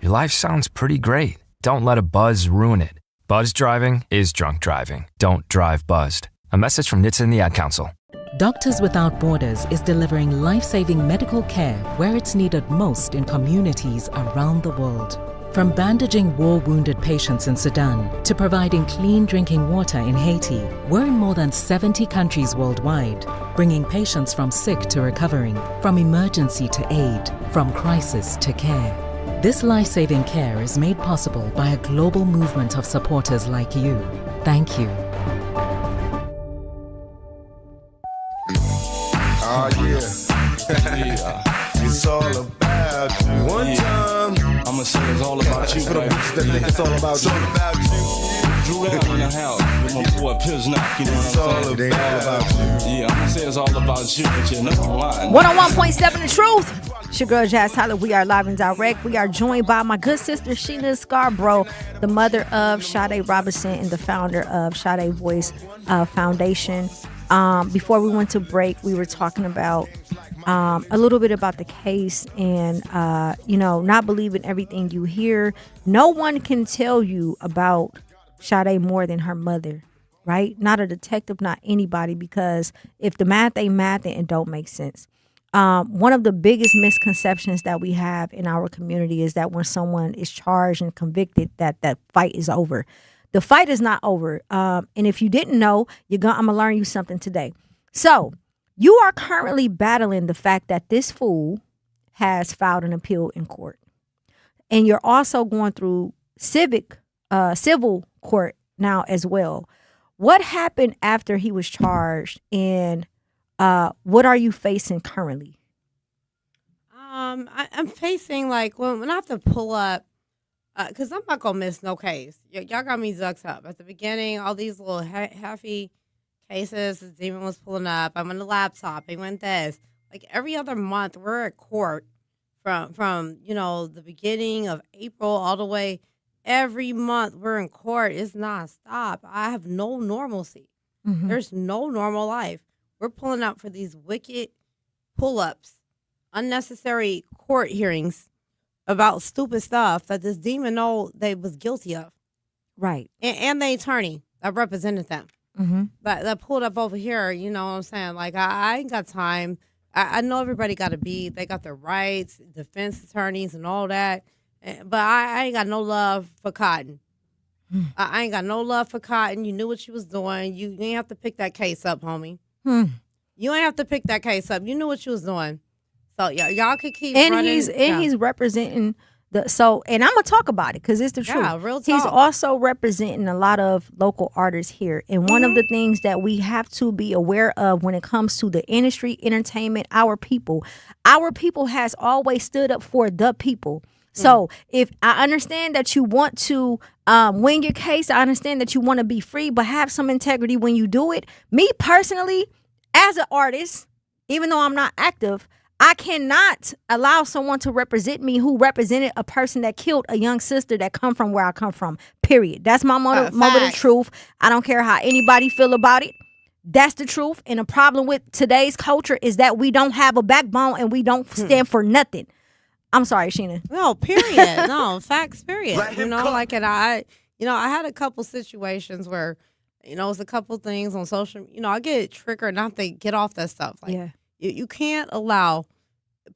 Your life sounds pretty great. Don't let a buzz ruin it. Buzz driving is drunk driving. Don't drive buzzed. A message from NHTSA and the Ad Council. Doctors Without Borders is delivering life-saving medical care where it's needed most in communities around the world. From bandaging war-wounded patients in Sudan to providing clean drinking water in Haiti, we're in more than 70 countries worldwide, bringing patients from sick to recovering, from emergency to aid, from crisis to care. This life-saving care is made possible by a global movement of supporters like you. Thank you. Oh, yeah. It's all about you. One time. I'ma say it's all about you. For the bitches that think it's all about you. It's all about you. Drew down in the house with my boy Piznock, you know what I'm saying? It ain't all about you. Yeah, I'ma say it's all about you, but you're not lying. 101.7 The Truth. It's your girl Jazz Tyler. We are live and direct. We are joined by my good sister Sheena Scarbrough, the mother of Sade Robinson and the founder of Sade Voice Foundation. Before we went to break, we were talking about a little bit about the case and, not believing everything you hear. No one can tell you about Sade more than her mother, right? Not a detective, not anybody, because if the math ain't math, then it don't make sense. One of the biggest misconceptions that we have in our community is that when someone is charged and convicted, that fight is over. The fight is not over. And if you didn't know, I'm going to learn you something today. So you are currently battling the fact that this fool has filed an appeal in court. And you're also going through civil court now as well. What happened after he was charged, and what are you facing currently? I'm facing when I have to pull up, because I'm not gonna miss no case. Y'all got me zucked up at the beginning. All these little halfy cases. The demon was pulling up. I went the laptop. I went this. Like every other month, we're at court from the beginning of April all the way. Every month we're in court. It's nonstop. I have no normalcy. Mm-hmm. There's no normal life. We're pulling up for these wicked pull-ups unnecessary court hearings about stupid stuff that this demon know they was guilty of. Right. And the attorney that represented them. Mm-hmm. That pulled up over here, you know what I'm saying? Like, I ain't got time. I know everybody got they got their rights, defense attorneys and all that. But I ain't got no love for Cotton. I ain't got no love for Cotton. You knew what you was doing. You ain't have to pick that case up, homie. You ain't have to pick that case up. You knew what you was doing. So y'all could keep running. He's representing and I'm gonna talk about it because it's the truth. Yeah, real talk. He's also representing a lot of local artists here, and one of the things that we have to be aware of when it comes to the industry, entertainment, our people has always stood up for the people. So if I understand that you want to win your case, I understand that you want to be free, but have some integrity when you do it. Me personally, as an artist, even though I'm not active, I cannot allow someone to represent me who represented a person that killed a young sister that come from where I come from, period. That's my moment of truth. I don't care how anybody feel about it. That's the truth. And the problem with today's culture is that we don't have a backbone and we don't stand for nothing. I'm sorry, Sheena. No, period. No, facts, period. You know, like, and I had a couple situations where, it was a couple things on social, I get triggered not to get off that stuff. Like, you can't allow,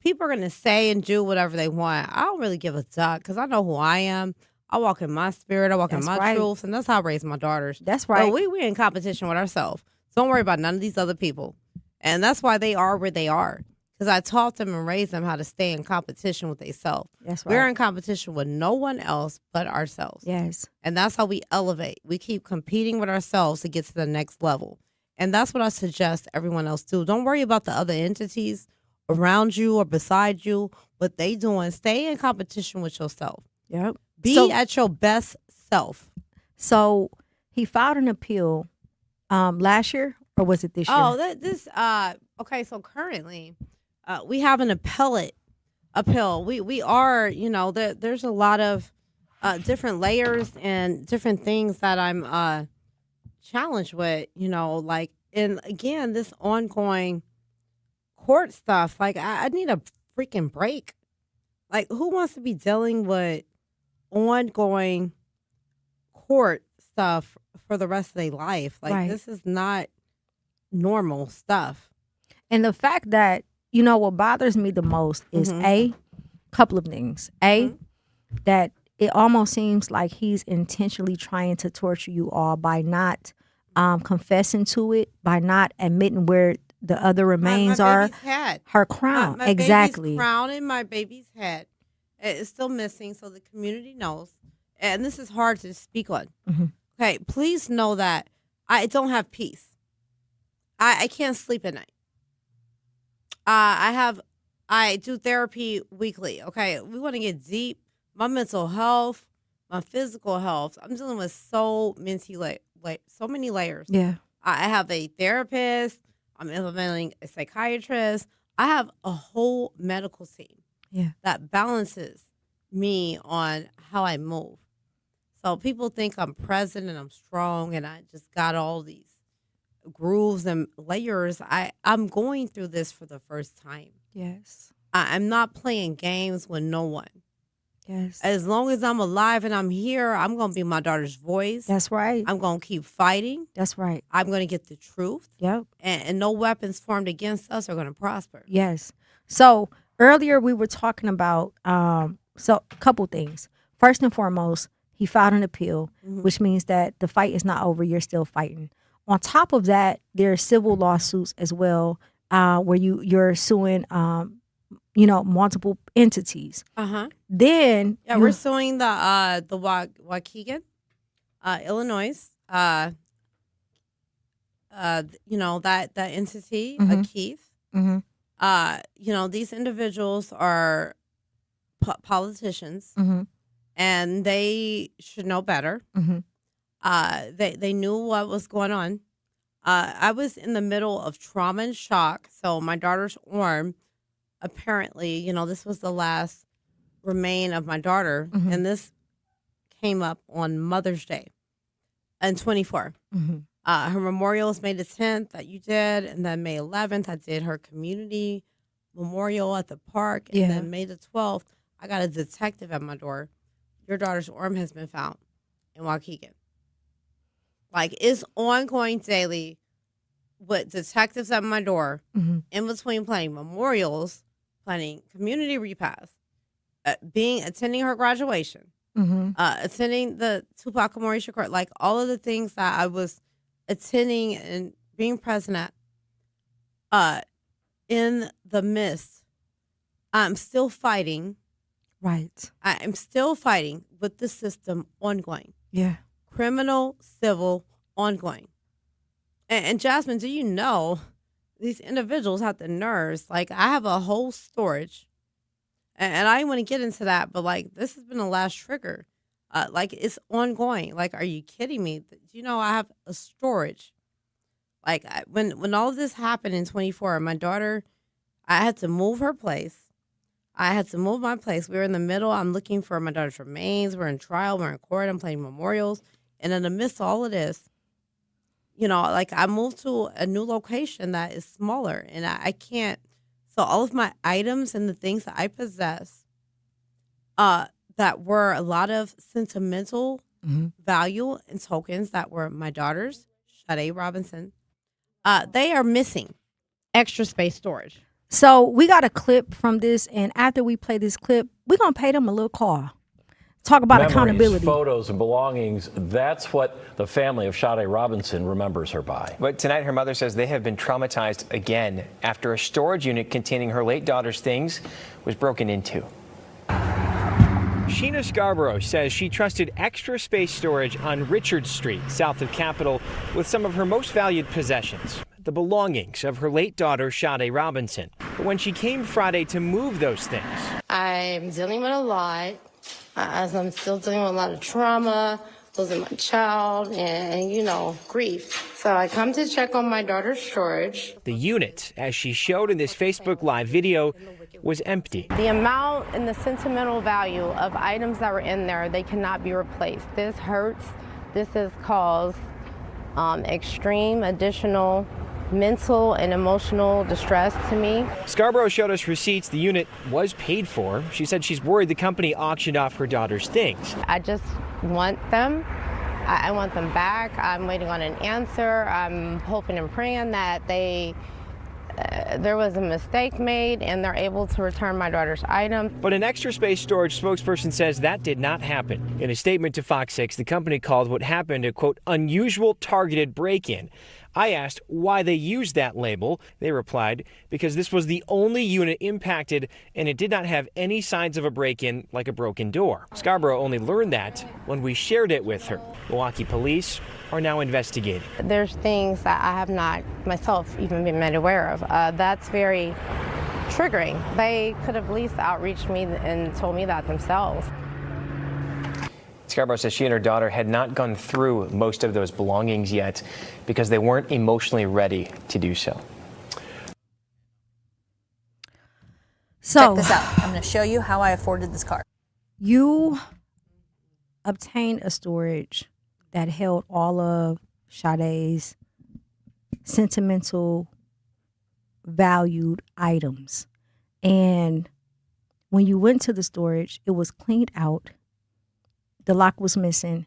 people are going to say and do whatever they want. I don't really give a duck because I know who I am. I walk in my spirit. I walk in my truth. And that's how I raise my daughters. That's right. So we in competition with ourselves. So don't worry about none of these other people. And that's why they are where they are. Because I taught them and raised them how to stay in competition with themselves. That's right. We're in competition with no one else but ourselves. Yes. And that's how we elevate. We keep competing with ourselves to get to the next level. And that's what I suggest everyone else do. Don't worry about the other entities around you or beside you, what they doing. Stay in competition with yourself. Yep. Be at your best self. So he filed an appeal last year, or was it this year? Oh, okay, so currently we have an appellate appeal. We are, there's a lot of different layers and different things that I'm challenged with, and again, this ongoing court stuff, like I need a freaking break. Like, who wants to be dealing with ongoing court stuff for the rest of their life? Like, this is not normal stuff. And the fact that, what bothers me the most is a couple of things. That it almost seems like he's intentionally trying to torture you all by not confessing to it, by not admitting where the other remains are. Head. Her crown. My exactly. Baby's crown and my baby's head is still missing, so the community knows. And this is hard to speak on. Okay, please know that I don't have peace. I can't sleep at night. I do therapy weekly. Okay, we want to get deep. My mental health, my physical health. I'm dealing with so many layers. Yeah. I have a therapist. I'm implementing a psychiatrist. I have a whole medical team. That balances me on how I move. So people think I'm present and I'm strong and I just got all these grooves and layers. I'm going through this for the first time. Yes. I'm not playing games with no one. Yes. As long as I'm alive and I'm here, I'm going to be my daughter's voice. That's right. I'm going to keep fighting. That's right. I'm going to get the truth. Yep. And no weapons formed against us are going to prosper. Yes. So earlier we were talking about a couple things. First and foremost, he filed an appeal, which means that the fight is not over. You're still fighting. On top of that, there are civil lawsuits as well, where you're suing, multiple entities. Then we're suing the Waukegan, Illinois. That entity, Keith. These individuals are politicians, and they should know better. They knew what was going on. I was in the middle of trauma and shock. So my daughter's arm, apparently, this was the last remain of my daughter. And this came up on Mother's Day in 24. Her memorial was May the 10th that you did. And then May 11th, I did her community memorial at the park. And then May the 12th, I got a detective at my door. Your daughter's arm has been found in Waukegan. Like, it's ongoing daily with detectives at my door, in between planning memorials, planning community repasts, attending her graduation, attending the Tupac Memorial Court, like all of the things that I was attending and being present at. In the midst, I'm still fighting. Right. I'm still fighting with the system ongoing. Yeah. Criminal, civil, ongoing. And Jasmine, do you know these individuals have the nerves? Like, I have a whole storage, and I want to get into that, but like, this has been the last trigger. Like, it's ongoing. Like, are you kidding me? Do you know I have a storage? Like, when all of this happened in 24, my daughter, I had to move her place. I had to move my place. We were in the middle. I'm looking for my daughter's remains. We're in trial. We're in court. I'm playing memorials. And in the midst of all of this, you know, like, I moved to a new location that is smaller, and I can't. So all of my items and the things that I possess, that were a lot of sentimental value and tokens that were my daughter's, Sade Robinson, they are missing. Extra space storage. So we got a clip from this, and after we play this clip, we're going to pay them a little call. Talk about Memories, accountability. Photos and belongings. That's what the family of Sade Robinson remembers her by. But tonight, her mother says they have been traumatized again after a storage unit containing her late daughter's things was broken into. Sheena Scarbrough says she trusted Extra Space Storage on Richard Street, south of Capitol, with some of her most valued possessions, the belongings of her late daughter, Sade Robinson. But when she came Friday to move those things, I'm dealing with a lot, as I'm still dealing with a lot of trauma, losing my child, and you know, grief. So I come to check on my daughter's storage. the unit, as she showed in this Facebook Live video, was empty. The amount and the sentimental value of items that were in there, they cannot be replaced. This hurts. This has caused extreme additional mental and emotional distress to me. Scarbrough showed us receipts the unit was paid for. She said she's worried the company auctioned off her daughter's things. I just want them. I want them back. I'm waiting on an answer. I'm hoping and praying that there was a mistake made and they're able to return my daughter's item. But an Extra Space Storage spokesperson says that did not happen. In a statement to Fox 6, the company called what happened a, quote, unusual targeted break-in. I asked why they used that label. They replied, because this was the only unit impacted and it did not have any signs of a break-in like a broken door. Scarbrough only learned that when we shared it with her. Milwaukee police are now investigating. There's things that I have not myself even been made aware of. That's very triggering. They could have at least outreached me and told me that themselves. Scarbrough says she and her daughter had not gone through most of those belongings yet because they weren't emotionally ready to do so. So check this out. I'm going to show you how I afforded this car. You obtained a storage that held all of Sade's sentimental valued items. And when you went to the storage, it was cleaned out. The lock was missing.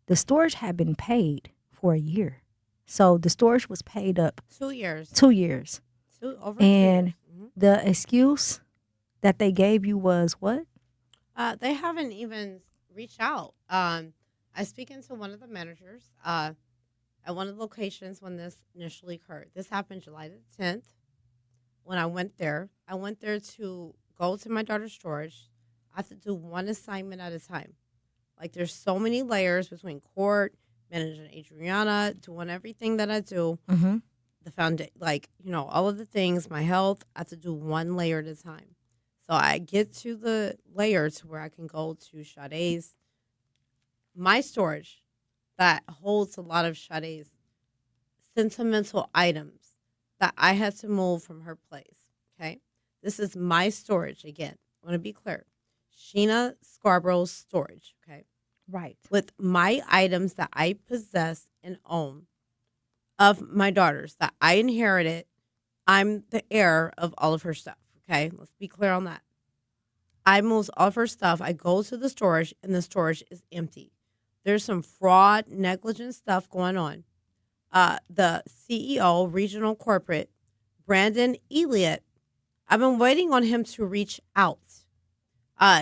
The storage had been paid for a year. So the storage was paid up. 2 years. 2 years. Over 2 and years. the excuse that they gave you was what? They haven't even reached out. I speaking to one of the managers at one of the locations when this initially occurred. This happened July the 10th. When I went there to go to my daughter's storage. I have to do one assignment at a time. Like, there's so many layers between court, managing Adriana, doing everything that I do, the foundation, like, you know, all of the things, my health, I have to do one layer at a time. So I get to the layer to where I can go to Sade's, my storage that holds a lot of Sade's sentimental items that I had to move from her place, okay? This is my storage, again. I want to be clear. Sheena Scarbrough's storage, okay? Right. With my items that I possess and own of my daughters that I inherited. I'm the heir of all of her stuff, Okay, let's be clear on that. I moved all of her stuff. I go to the storage, and the storage is empty. There's some fraud, negligent stuff going on. The CEO, regional corporate, Brandon Elliott, I've been waiting on him to reach out.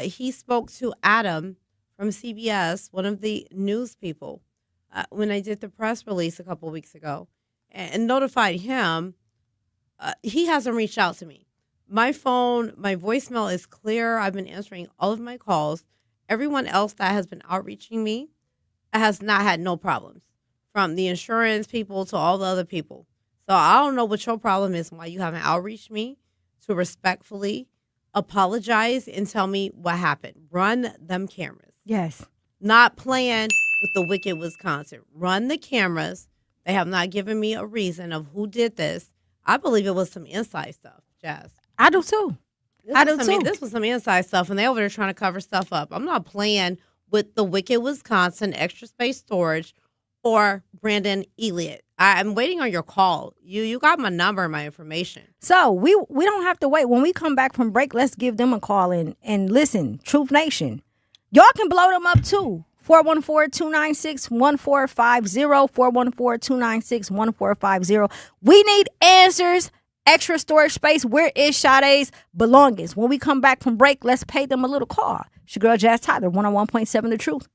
He spoke to Adam from CBS, one of the news people, when I did the press release a couple of weeks ago, and notified him. He hasn't reached out to me. My phone, my voicemail is clear. I've been answering all of my calls. Everyone else that has been outreaching me has not had no problems, from the insurance people to all the other people. So I don't know what your problem is and why you haven't outreached me to respectfully apologize and tell me what happened. Run them cameras. Yes. Not playing with the wicked Wisconsin. Run the cameras. They have not given me a reason of who did this. I believe it was some inside stuff, Jazz. I do too. This was some inside stuff, and they over there trying to cover stuff up. I'm not playing with the wicked Wisconsin extra space storage or Brandon Elliott. I'm waiting on your call. You got my number and my information. So we don't have to wait. When we come back from break, let's give them a call and listen. Truth Nation. Y'all can blow them up too. 414-296-1450. 414-296-1450. We need answers. Extra storage space. Where is Sade's belongings? When we come back from break, let's pay them a little call. It's your girl Jazz Tyler, 101.7 The Truth.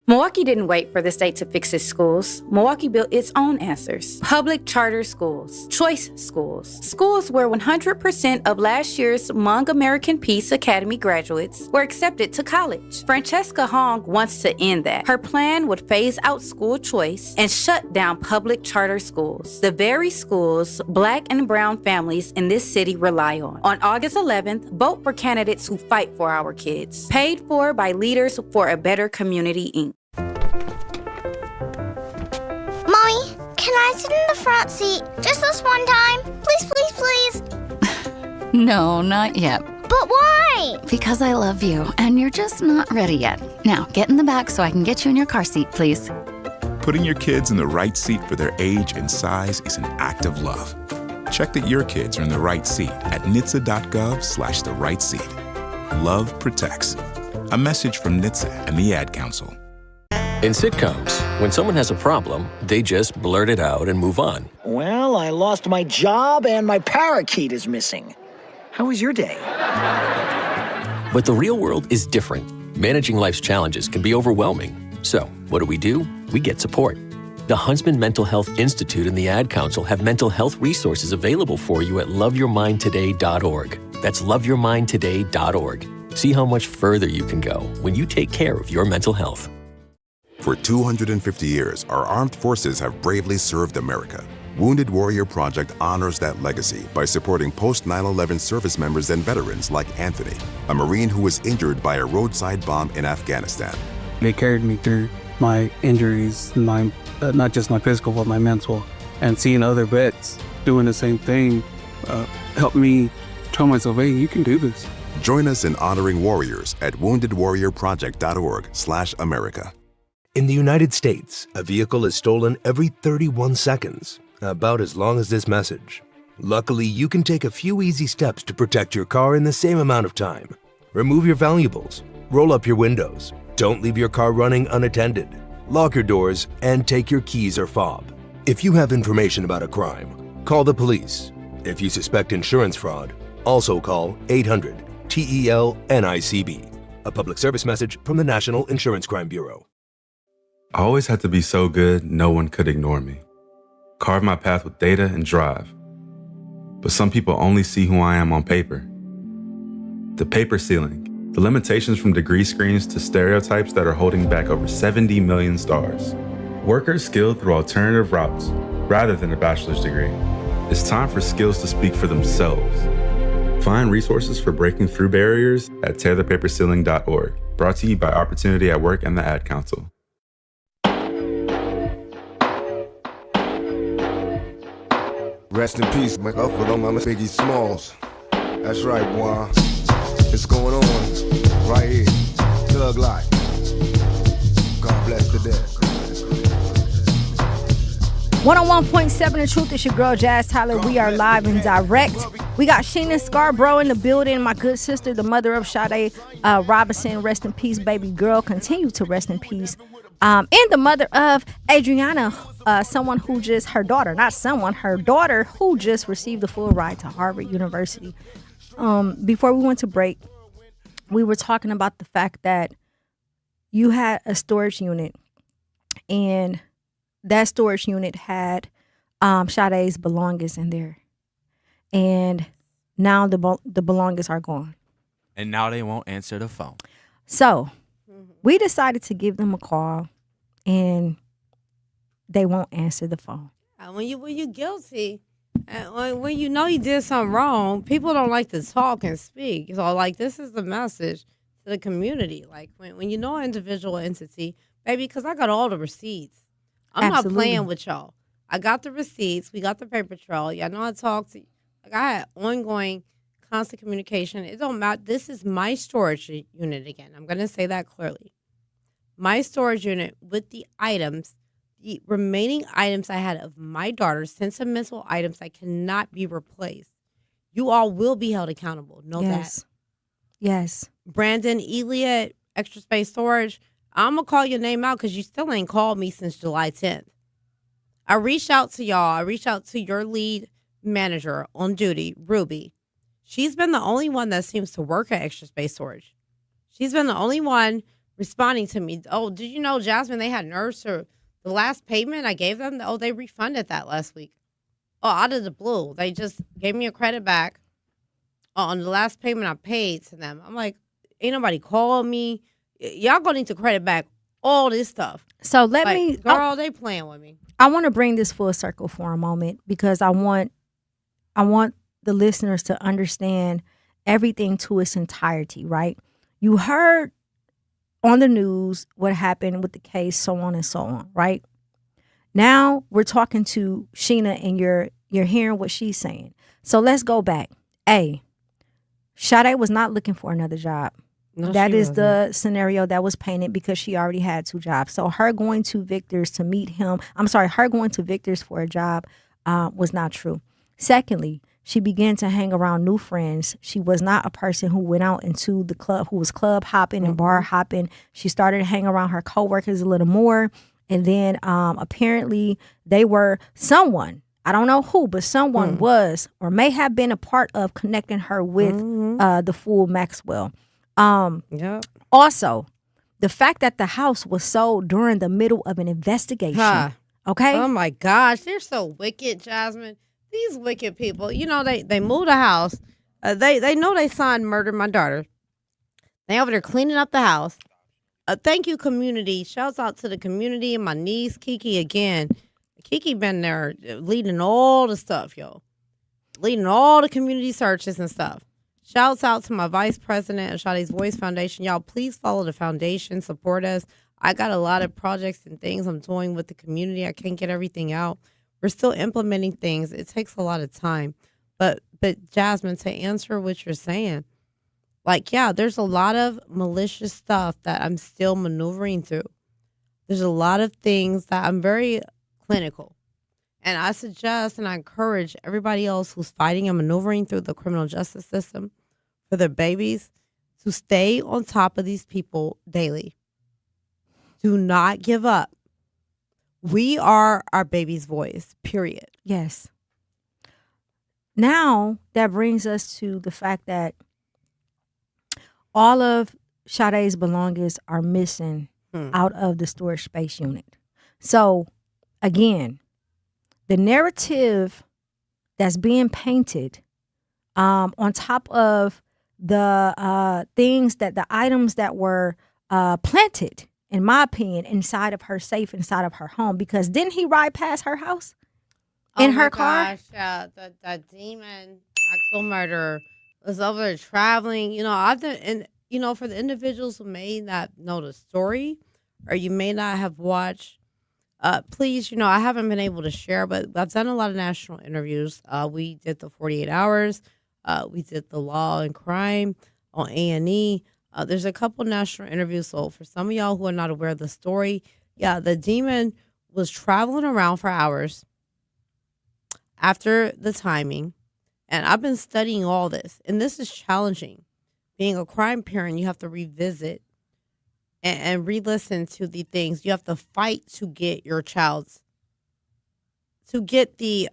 Milwaukee didn't wait for the state to fix its schools. Milwaukee built its own answers. Public charter schools, choice schools, schools where 100% of last year's Hmong American Peace Academy graduates were accepted to college. Francesca Hong wants to end that. Her plan would phase out school choice and shut down public charter schools, the very schools Black and brown families in this city rely on. On August 11th, vote for candidates who fight for our kids. Paid for by Leaders for a Better Community, Inc. Mommy, can I sit in the front seat just this one time? Please, please, please. No, not yet. But why? Because I love you, and you're just not ready yet. Now, get in the back so I can get you in your car seat, please. Putting your kids in the right seat for their age and size is an act of love. Check that your kids are in the right seat at NHTSA.gov/the right seat. Love protects. A message from NHTSA and the Ad Council. In sitcoms, when someone has a problem, they just blurt it out and move on. Well, I lost my job and my parakeet is missing. How was your day? But the real world is different. Managing life's challenges can be overwhelming. So, what do? We get support. The Huntsman Mental Health Institute and the Ad Council have mental health resources available for you at loveyourmindtoday.org. That's loveyourmindtoday.org. See how much further you can go when you take care of your mental health. For 250 years, our armed forces have bravely served America. Wounded Warrior Project honors that legacy by supporting post-9/11 service members and veterans like Anthony, a Marine who was injured by a roadside bomb in Afghanistan. They carried me through my injuries, not just my physical, but my mental. And seeing other vets doing the same thing helped me tell myself, hey, you can do this. Join us in honoring warriors at woundedwarriorproject.org/America. In the United States, a vehicle is stolen every 31 seconds, about as long as this message. Luckily, you can take a few easy steps to protect your car in the same amount of time. Remove your valuables, roll up your windows, don't leave your car running unattended, lock your doors, and take your keys or fob. If you have information about a crime, call the police. If you suspect insurance fraud, also call 800-TEL-NICB. A public service message from the National Insurance Crime Bureau. I always had to be so good, no one could ignore me. Carve my path with data and drive. But some people only see who I am on paper. The paper ceiling, the limitations from degree screens to stereotypes that are holding back over 70 million stars. Workers skilled through alternative routes, rather than a bachelor's degree. It's time for skills to speak for themselves. Find resources for breaking through barriers at tearthepaperceiling.org. Brought to you by Opportunity at Work and the Ad Council. Rest in peace, my upward on my Biggie Smalls. That's right, boy. It's going on right here. Thug life. God bless the dead. 101.7 The Truth. Is your girl Jazz Tyler. We are live and direct We got Sheena Scarbrough in the building. My good sister, the mother of Sade Robinson. Rest in peace, baby girl. Continue to rest in peace. And the mother of Adriana, someone who just, her daughter who just received a full ride to Harvard University. Before we went to break, we were talking about the fact that you had a storage unit, and that storage unit had Sade's belongings in there. And now the belongings are gone. And now they won't answer the phone. So we decided to give them a call, and they won't answer the phone. When you're guilty, and when you know you did something wrong, people don't like to talk and speak. So, like, this is the message to the community. Like, when you know an individual entity, baby, because I got all the receipts. I'm not playing with y'all. I got the receipts. We got the paper trail. Y'all know I talked to you. Like, I had ongoing, constant communication. It don't matter. This is my storage unit again. I'm going to say that clearly. My storage unit with the items, the remaining items I had of my daughter's sentimental items that cannot be replaced. You all will be held accountable. Know that. Yes. Brandon, Elliott, Extra Space Storage, I'm going to call your name out because you still ain't called me since July 10th. I reached out to y'all. I reached out to your lead manager on duty, Ruby. She's been the only one that seems to work at Extra Space Storage. She's been the only one responding to me. Oh, did you know, Jasmine, they had nerves for the last payment I gave them? Oh, they refunded that last week. Oh, out of the blue. They just gave me a credit back on the last payment I paid to them. I'm like, ain't nobody called me. Y'all gonna need to credit back all this stuff. So girl, they playing with me. I want to bring this full circle for a moment because I want the listeners to understand everything to its entirety, right? You heard on the news what happened with the case, so on and so on, right? Now we're talking to Sheena, and you're hearing what she's saying. So let's go back. Sade was not looking for another job. No, that is wasn't. the scenario that was painted because she already had 2 jobs. So her going to Victor's to meet him, her going to Victor's for a job was not true. Secondly, she began to hang around new friends. She was not a person who went out into the club, who was club hopping and bar hopping. She started to hang around her coworkers a little more. And then apparently they were someone, I don't know who, but someone was or may have been a part of connecting her with the fool Maxwell. Also, the fact that the house was sold during the middle of an investigation. Okay. Oh my gosh, they're so wicked, Jasmine. These wicked people. You know, they moved a house. They know they signed murdered my daughter. They over there cleaning up the house. Thank you, community. Shouts out to the community and my niece Kiki again. Kiki been there leading all the stuff, yo. Leading all the community searches and stuff. Shouts out to my vice president of Sade's Voice Foundation. Y'all, please follow the foundation. Support us. I got a lot of projects and things I'm doing with the community. I can't get everything out. We're still implementing things. It takes a lot of time. But Jasmine, to answer what you're saying, like, yeah, there's a lot of malicious stuff that I'm still maneuvering through. There's a lot of things that I'm very clinical. And I suggest and I encourage everybody else who's fighting and maneuvering through the criminal justice system for their babies to stay on top of these people daily. Do not give up. We are our baby's voice, period. Yes. Now that brings us to the fact that all of Sade's belongings are missing out of the storage space unit. So, again, the narrative that's being painted on top of the things that the items that were planted, in my opinion, inside of her safe, inside of her home, because didn't he ride past her house in her car? Gosh, the demon Maxwell murderer was over there traveling. You know, for the individuals who may not know the story, or you may not have watched. Please, I haven't been able to share, but I've done a lot of national interviews. We did the 48 Hours. We did the Law and Crime on A&E. There's a couple national interviews. So for some of y'all who are not aware of the story, yeah, the demon was traveling around for hours after the timing, And I've been studying all this, and this is challenging. Being a crime parent, you have to revisit and re-listen to the things. You have to fight to get your child's, to get the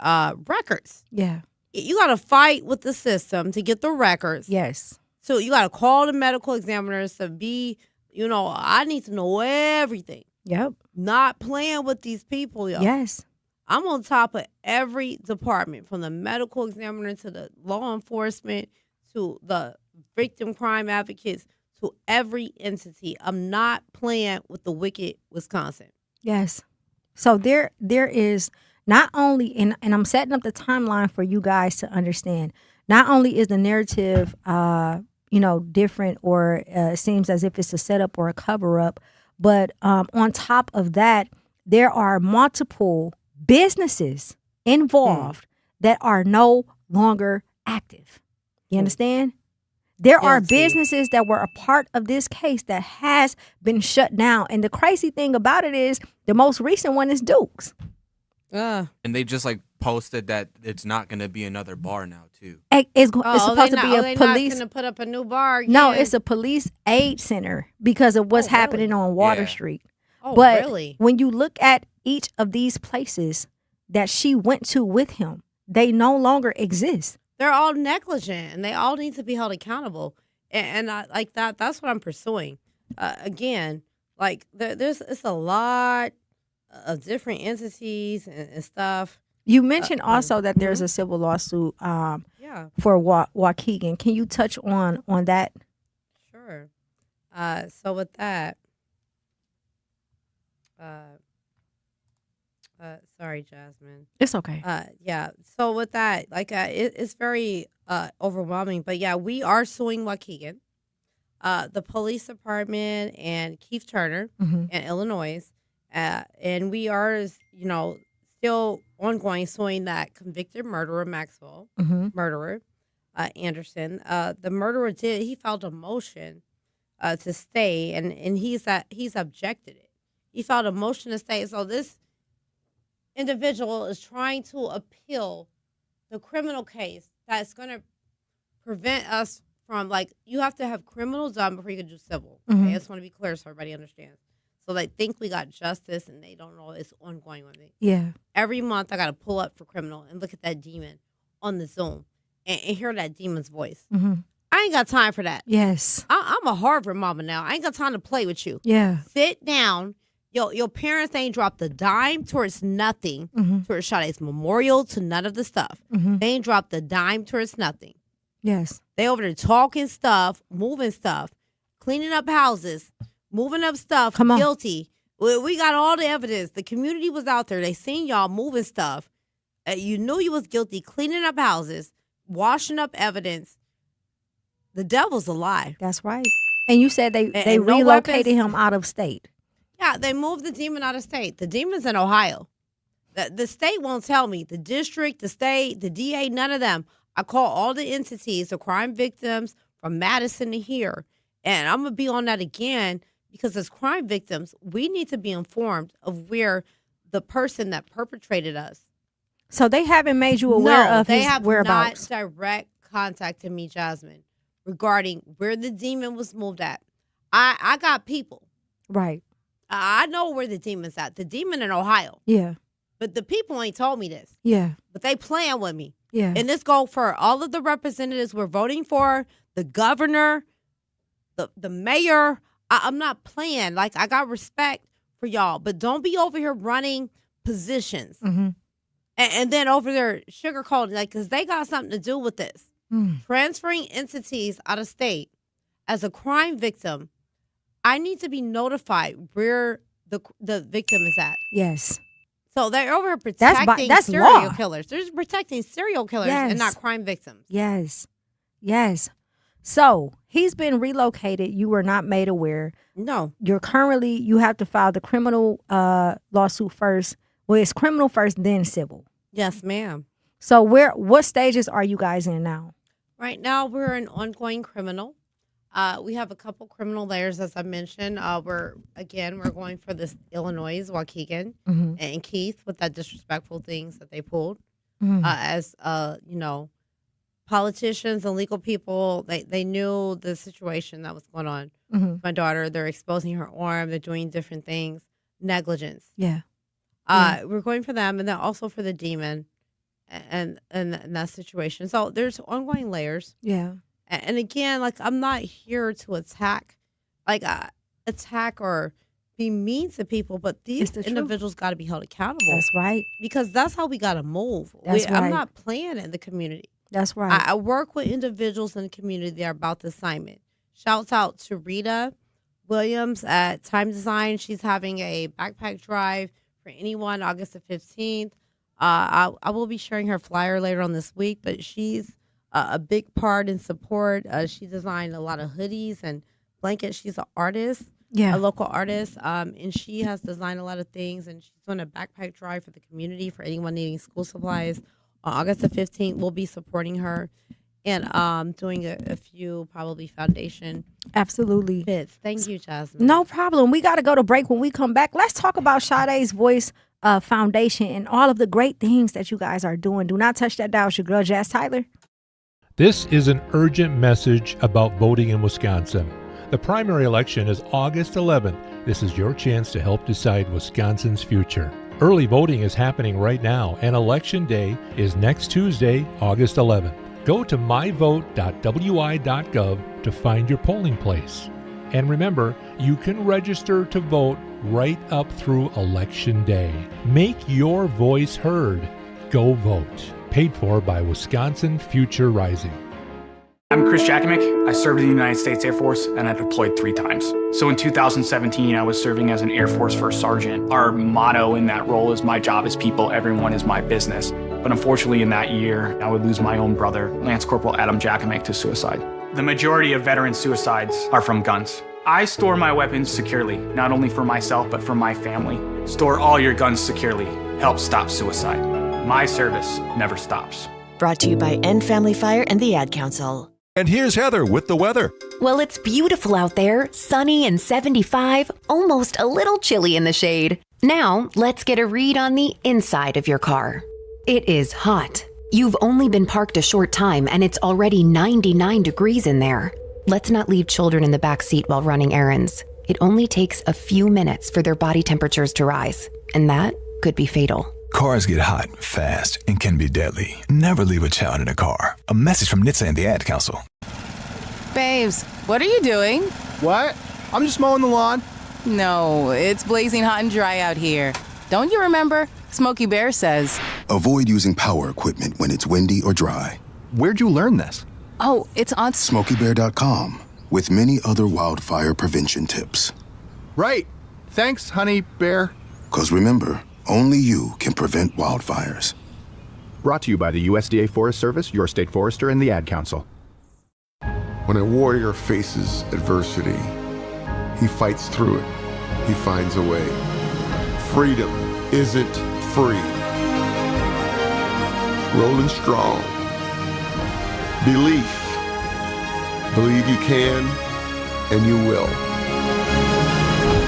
records. Yeah. You got to fight with the system to get the records. Yes. So you got to call the medical examiners to be, I need to know everything. Yep. Not playing with these people, yo. Yes. I'm on top of every department, from the medical examiner to the law enforcement to the victim crime advocates to every entity. I'm not playing with the wicked Wisconsin. Yes. So there is not only, and I'm setting up the timeline for you guys to understand, not only is the narrative, different, or it seems as if it's a setup or a cover up, but on top of that, there are multiple businesses involved that are no longer active. You understand? There are businesses that were a part of this case that has been shut down. And the crazy thing about it is the most recent one is Duke's. And they just posted that it's not going to be another bar now too. It's supposed to be a police. Not going to put up a new bar again? No, it's a police aid center because of what's happening on Water Street. Oh, but really? When you look at each of these places that she went to with him, they no longer exist. They're all negligent, and they all need to be held accountable. And I, like that. That's what I'm pursuing. Again, it's a lot of different entities and stuff. You mentioned also that there's a civil lawsuit for Waukegan. Can you touch on that? Sure. So with that, sorry, Jasmine. It's okay. Yeah. So with that, it's very overwhelming. But yeah, we are suing Waukegan, the police department, and Keith Turner in Illinois, and we are, still ongoing suing that convicted murderer Maxwell, murderer Anderson. The murderer he filed a motion to stay, and he's objected it. He filed a motion to stay. So this individual is trying to appeal the criminal case that's going to prevent us from, you have to have criminal done before you can do civil. Okay? I just want to be clear so everybody understands. So they think we got justice, and they don't know it's ongoing with me. Yeah. Every month I got to pull up for criminal and look at that demon on the Zoom and hear that demon's voice. I ain't got time for that. Yes. I'm a Harvard mama now. I ain't got time to play with you. Yeah. Sit down. Your parents ain't dropped a dime towards nothing, towards Sade's memorial, to none of the stuff. They ain't dropped a dime towards nothing. Yes. They over there talking stuff, moving stuff, cleaning up houses, moving up stuff. Come on. Guilty. We got all the evidence. The community was out there. They seen y'all moving stuff. You knew you was guilty, cleaning up houses, washing up evidence. The devil's a lie. That's right. And you said they no relocated weapons. him out of state. Yeah, they moved the demon out of state. The demon's in Ohio. The state won't tell me. The district, the state, the DA, none of them. I call all the entities, the crime victims from Madison to here. And I'm going to be on that again because as crime victims, we need to be informed of where the person that perpetrated us. So they haven't made you aware of his whereabouts? They have not direct contacted me, Jasmine, regarding where the demon was moved at. I got people. Right. I know where the demon's at. The demon in Ohio. Yeah. But the people ain't told me this. Yeah. But they playing with me. Yeah. And this go for all of the representatives we're voting for, the governor, the mayor. I'm not playing. I got respect for y'all. But don't be over here running positions. And then over there sugarcoating, because they got something to do with this. Transferring entities out of state as a crime victim, I need to be notified where the victim is at. Yes. So they're over here protecting that's serial law. killers. They're just protecting serial killers and not crime victims. Yes. Yes. So he's been relocated. You were not made aware. No. You have to file the criminal lawsuit first. Well, it's criminal first, then civil. Yes, ma'am. So what stages are you guys in now? Right now, we're in ongoing criminal. We have a couple criminal layers, as I mentioned. We're going for this Illinois, Waukegan, and Keith with that disrespectful things that they pulled. As politicians and legal people, they knew the situation that was going on with my daughter. They're exposing her arm. They're doing different things. Negligence. Yeah. We're going for them, and then also for the demon and that situation. So there's ongoing layers. Yeah. And again, like, I'm not here to attack or be mean to people, but these individuals got to be held accountable. That's right. Because that's how we got to move. That's right. I'm not playing in the community. That's right. I work with individuals in the community that are about the assignment. Shouts out to Rita Williams at Time Design. She's having a backpack drive for anyone August the 15th. I will be sharing her flyer later on this week, but she's a big part in support. She designed a lot of hoodies and blankets. She's an artist, a local artist, and she has designed a lot of things, and she's doing a backpack drive for the community for anyone needing school supplies. On August the 15th, we'll be supporting her and doing a few probably foundation Absolutely. fits. Thank you, Jasmine. No problem. We got to go to break. When we come back, let's talk about Sade's Voice Foundation and all of the great things that you guys are doing. Do not touch that dial. It's your girl, Jazz Tyler. This is an urgent message about voting in Wisconsin. The primary election is August 11th. This is your chance to help decide Wisconsin's future. Early voting is happening right now, and Election Day is next Tuesday, August 11th. Go to myvote.wi.gov to find your polling place. And remember, you can register to vote right up through Election Day. Make your voice heard. Go vote. Paid for by Wisconsin Future Rising. I'm Chris Jakimick. I served in the United States Air Force and I deployed 3 times. So in 2017, I was serving as an Air Force First Sergeant. Our motto in that role is "My job is people, everyone is my business." But unfortunately in that year, I would lose my own brother, Lance Corporal Adam Jakimick, to suicide. The majority of veteran suicides are from guns. I store my weapons securely, not only for myself, but for my family. Store all your guns securely. Help stop suicide. My service never stops. Brought to you by End Family Fire and the Ad Council. And here's Heather with the weather. Well, it's beautiful out there, sunny and 75, almost a little chilly in the shade. Now, let's get a read on the inside of your car. It is hot. You've only been parked a short time and it's already 99 degrees in there. Let's not leave children in the back seat while running errands. It only takes a few minutes for their body temperatures to rise, and that could be fatal. Cars get hot, fast, and can be deadly. Never leave a child in a car. A message from NHTSA and the Ad Council. Babes, what are you doing? What? I'm just mowing the lawn. No, it's blazing hot and dry out here. Don't you remember? Smokey Bear says. Avoid using power equipment when it's windy or dry. Where'd you learn this? Oh, it's on SmokeyBear.com with many other wildfire prevention tips. Right. Thanks, honey bear. 'Cause remember, only you can prevent wildfires. Brought to you by the USDA Forest Service, your state forester, and the Ad Council. When a warrior faces adversity, he fights through it. He finds a way. Freedom isn't free. Rolling strong. Belief. Believe you can, and you will.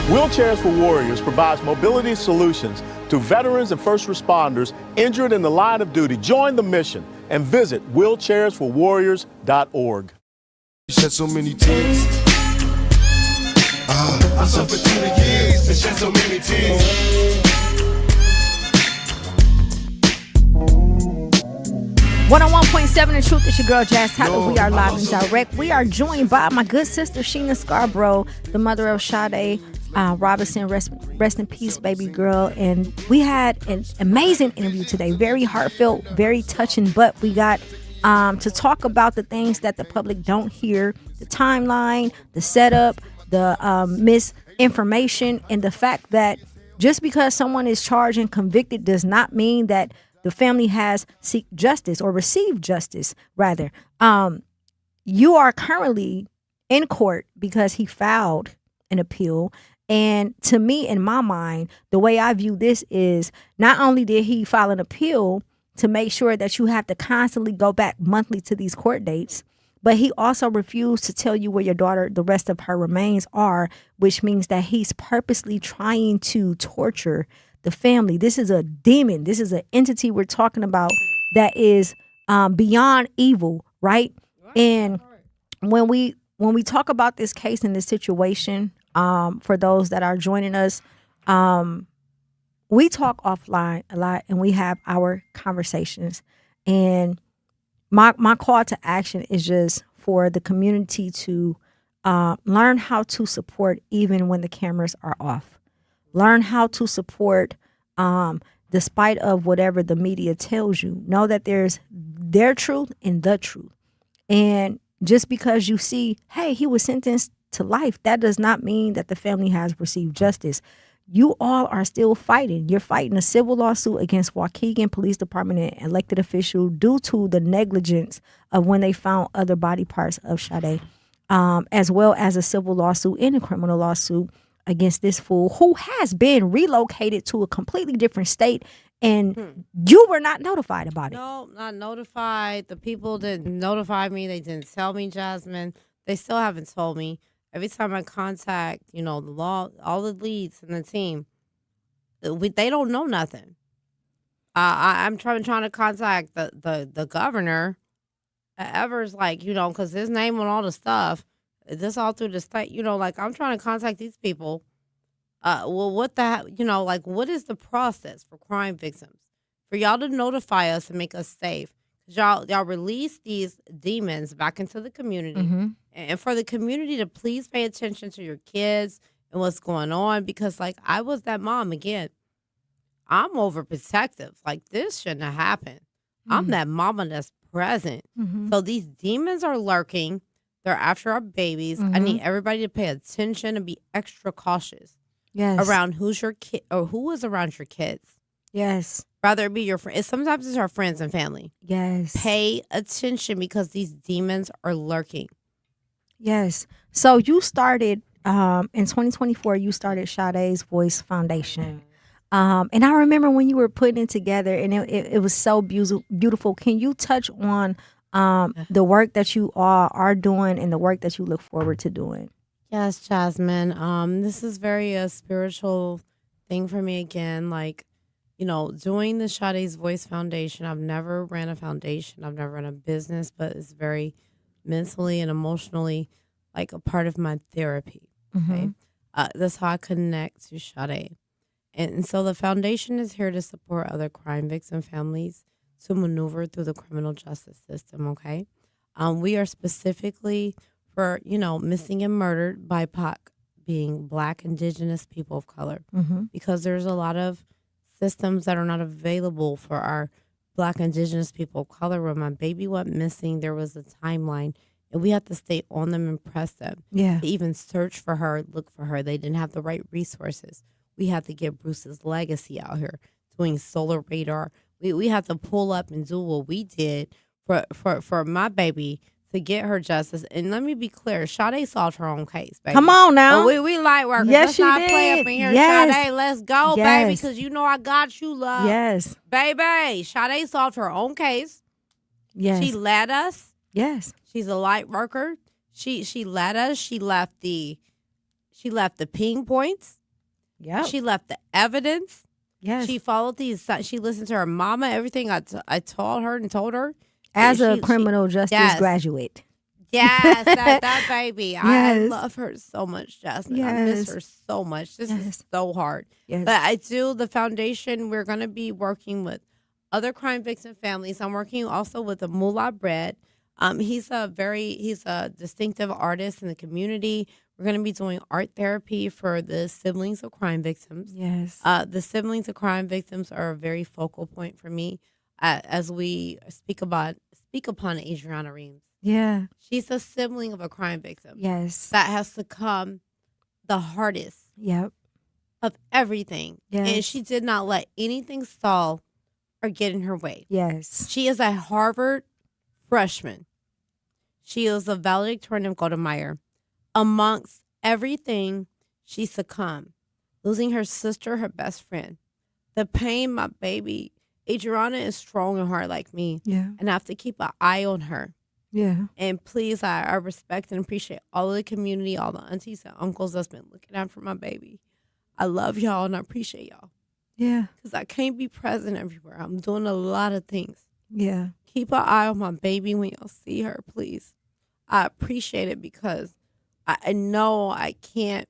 Wheelchairs for Warriors provides mobility solutions to veterans and first responders injured in the line of duty. Join the mission and visit wheelchairsforwarriors.org. You shed so many tears. I suffered through the years and shed so many tears. 101.7 The Truth. It's your girl, Jazz Tyler. We are live and direct. We are joined by my good sister, Sheena Scarbrough, the mother of Sade Robinson. Rest in peace, baby girl. And we had an amazing interview today. Very heartfelt, very touching. But we got to talk about the things that the public don't hear, the timeline, the setup, the misinformation, and the fact that just because someone is charged and convicted does not mean that the family has seek justice or received justice. Rather, you are currently in court because he filed an appeal. And to me, in my mind, the way I view this is not only did he file an appeal to make sure that you have to constantly go back monthly to these court dates, but he also refused to tell you where your daughter, the rest of her remains are, which means that he's purposely trying to torture the family. This is a demon. This is an entity we're talking about that is beyond evil, right? And when we talk about this case and this situation, for those that are joining us, we talk offline a lot and we have our conversations. And my call to action is just for the community to learn how to support even when the cameras are off. Learn how to support despite of whatever the media tells you. Know that there's their truth and the truth. And just because you see, hey, he was sentenced to life, that does not mean that the family has received justice. You all are still fighting. You're fighting a civil lawsuit against Waukegan Police Department and elected official due to the negligence of when they found other body parts of Sade, as well as a civil lawsuit and a criminal lawsuit against this fool who has been relocated to a completely different state, and you were not notified about it. No, not notified. The people didn't notify me. They didn't tell me, Jasmine. They still haven't told me. Every time I contact, the law, all the leads and the team, they don't know nothing. I'm trying to contact the governor. Ever's like, because his name on all the stuff, this all through the state, I'm trying to contact these people. Well, what what is the process for crime victims? For y'all to notify us and make us safe. Y'all release these demons back into the community, and for the community to please pay attention to your kids and what's going on, because I was that mom again. I'm overprotective. This shouldn't have happened. I'm that mama that's present. So these demons are lurking. They're after our babies. I need everybody to pay attention and be extra cautious. Yes. Around who's your kid or who is around your kids. Yes. Rather it be your friends. Sometimes it's our friends and family. Yes. Pay attention because these demons are lurking. Yes. So you started in 2024. You started Sade's Voice Foundation, and I remember when you were putting it together, and it was so beautiful. Can you touch on the work that you all are doing and the work that you look forward to doing? Yes, Jasmine. This is very a spiritual thing for me again. Doing the Sade's Voice Foundation, I've never ran a foundation. I've never run a business, but it's very mentally and emotionally a part of my therapy. Okay. That's how I connect to Sade. And so the foundation is here to support other crime victim families to maneuver through the criminal justice system. Okay. We are specifically for, missing and murdered BIPOC, being Black, Indigenous, people of color, because there's a lot of systems that are not available for our Black, Indigenous people of color. When my baby went missing, there was a timeline, and we had to stay on them and press them. Yeah. To even search for her, look for her. They didn't have the right resources. We had to get Bruce's legacy out here, doing solar radar. We had to pull up and do what we did for my baby to get her justice. And let me be clear, Sade solved her own case, baby. Come on now. We light workers. Yes, Let's she not did. play up in here, Yes. Sade. Let's go, Yes. baby, because I got you, love. Yes. Baby, Sade solved her own case. Yes. She led us. Yes. She's a light worker. She led us. She left the ping points. Yeah. She left the evidence. Yes. She followed these. She listened to her mama. Everything I told her and told her. As a criminal justice graduate. Yes, that baby. I Yes. love her so much, Jasmine. Yes. I miss her so much. This is so hard. Yes. But I do the foundation. We're going to be working with other crime victim families. I'm working also with the Mullah Bread. He's a distinctive artist in the community. We're going to be doing art therapy for the siblings of crime victims. Yes. The siblings of crime victims are a very focal point for me as we speak upon Adriana Reams. Yeah. She's a sibling of a crime victim. Yes. That has succumbed the hardest Yep. of everything. Yes. And she did not let anything stall or get in her way. Yes. She is a Harvard freshman. She is a valedictorian of Golda Meir. Amongst everything, she succumbed, losing her sister, her best friend. The pain, my baby. Adriana is strong and hard like me. Yeah. And I have to keep an eye on her. Yeah. And please, I respect and appreciate all of the community, all the aunties and uncles that's been looking out for my baby. I love y'all and I appreciate y'all. Yeah. Because I can't be present everywhere. I'm doing a lot of things. Yeah. keep an eye on my baby when y'all see her, please. I appreciate it because I know I can't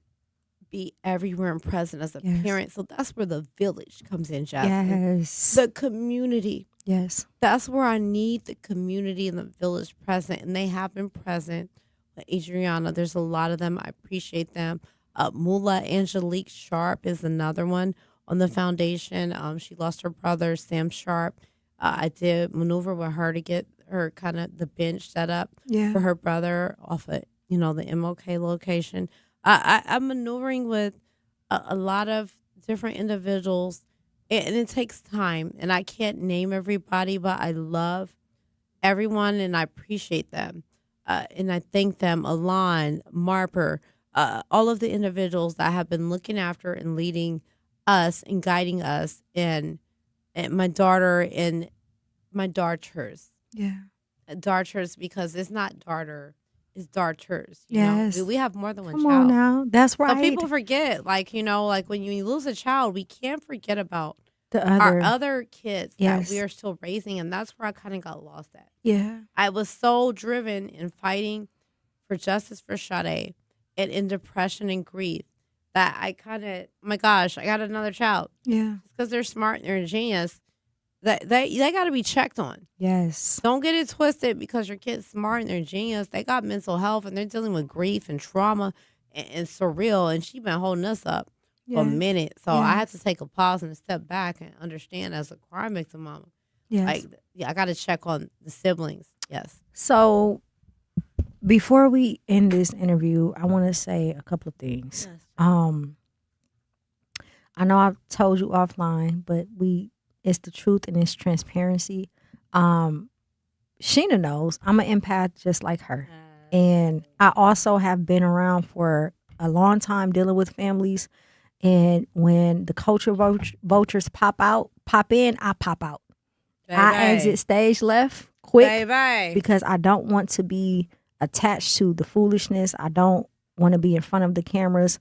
be everywhere and present as a parent. So that's where the village comes in, Jasmine. Yes. The community. Yes. That's where I need the community and the village present. And they have been present with Adriana. There's a lot of them. I appreciate them. Mula Angelique Sharp is another one on the foundation. She lost her brother, Sam Sharp. I did maneuver with her to get her kind of the bench set up for her brother off of, the MOK location. I'm maneuvering with a lot of different individuals, and it takes time. And I can't name everybody, but I love everyone, and I appreciate them. And I thank them, Alon, Marper, all of the individuals that have been looking after and leading us and guiding us, and my daughter and my darters. Yeah. Darters, because it's not darter. Is darters. Yes. We have more than one Come child. on now. That's right. So people forget, like when you lose a child, we can't forget about our other kids Yes. that we are still raising. And that's where I kind of got lost at. Yeah. I was so driven in fighting for justice for Sade and in depression and grief that I kind of, my gosh, I got another child. Yeah. It's because they're smart and they're a genius. They got to be checked on. Yes. Don't get it twisted because your kid's smart and they're genius. They got mental health and they're dealing with grief and trauma and surreal. And she's been holding us up for a minute. So I had to take a pause and a step back and understand as a crime victim mama. Yes. I got to check on the siblings. Yes. So before we end this interview, I want to say a couple of things. Yes. I know I've told you offline, but it's the truth and it's transparency. Sheena knows I'm an empath just like her. And I also have been around for a long time dealing with families. And when the culture vultures pop in, I pop out. I exit stage left quick because I don't want to be attached to the foolishness. I don't want to be in front of the cameras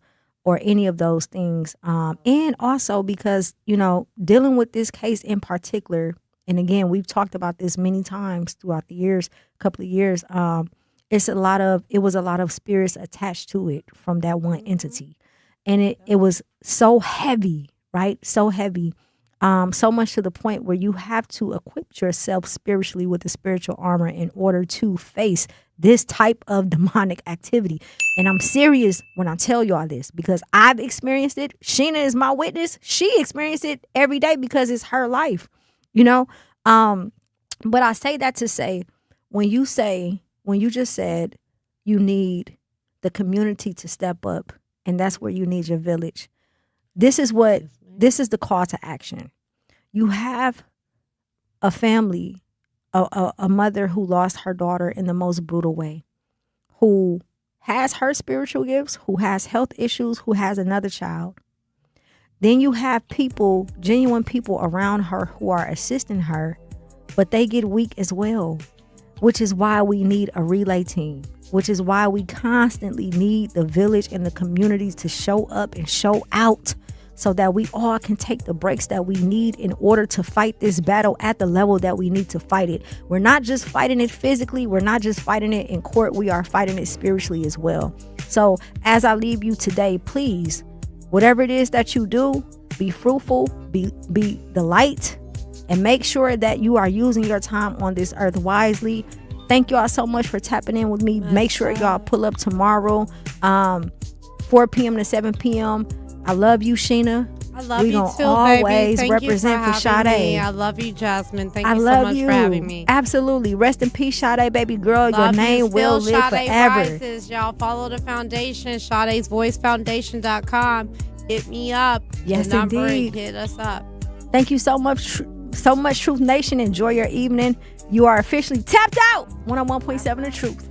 or any of those things. And also because, dealing with this case in particular, and again, we've talked about this many times throughout the years, couple of years, it was a lot of spirits attached to it from that one entity. And it was so heavy, right? So heavy. So much to the point where you have to equip yourself spiritually with the spiritual armor in order to face this type of demonic activity. And I'm serious when I tell y'all this because I've experienced it. Sheena is my witness. She experienced it every day because it's her life, But I say that to say, when you just said you need the community to step up, and that's where you need your village. This is the call to action. You have a family, a mother who lost her daughter in the most brutal way, who has her spiritual gifts, who has health issues, who has another child. Then you have people, genuine people around her who are assisting her, but they get weak as well, which is why we need a relay team, which is why we constantly need the village and the communities to show up and show out so that we all can take the breaks that we need in order to fight this battle at the level that we need to fight it. We're not just fighting it physically. We're not just fighting it in court. We are fighting it spiritually as well. So as I leave you today, please, whatever it is that you do, be fruitful, be the light, and make sure that you are using your time on this earth wisely. Thank y'all so much for tapping in with me. Make sure y'all pull up tomorrow, 4 p.m. to 7 p.m. I love you, Sheena. I love you too, always baby. Thank represent you for having Sade. me. I love you, Jasmine. Thank I you so love much you for having me. Absolutely. Rest in peace, Sade, baby girl. Your Love name you. will Still live Sade forever. Rises, y'all. Follow the foundation, SadesVoiceFoundation.com. Hit me up. Yes, the number, indeed. hit us up. Thank you so much, Truth Nation. Enjoy your evening. You are officially tapped out. 101.7 The Truth.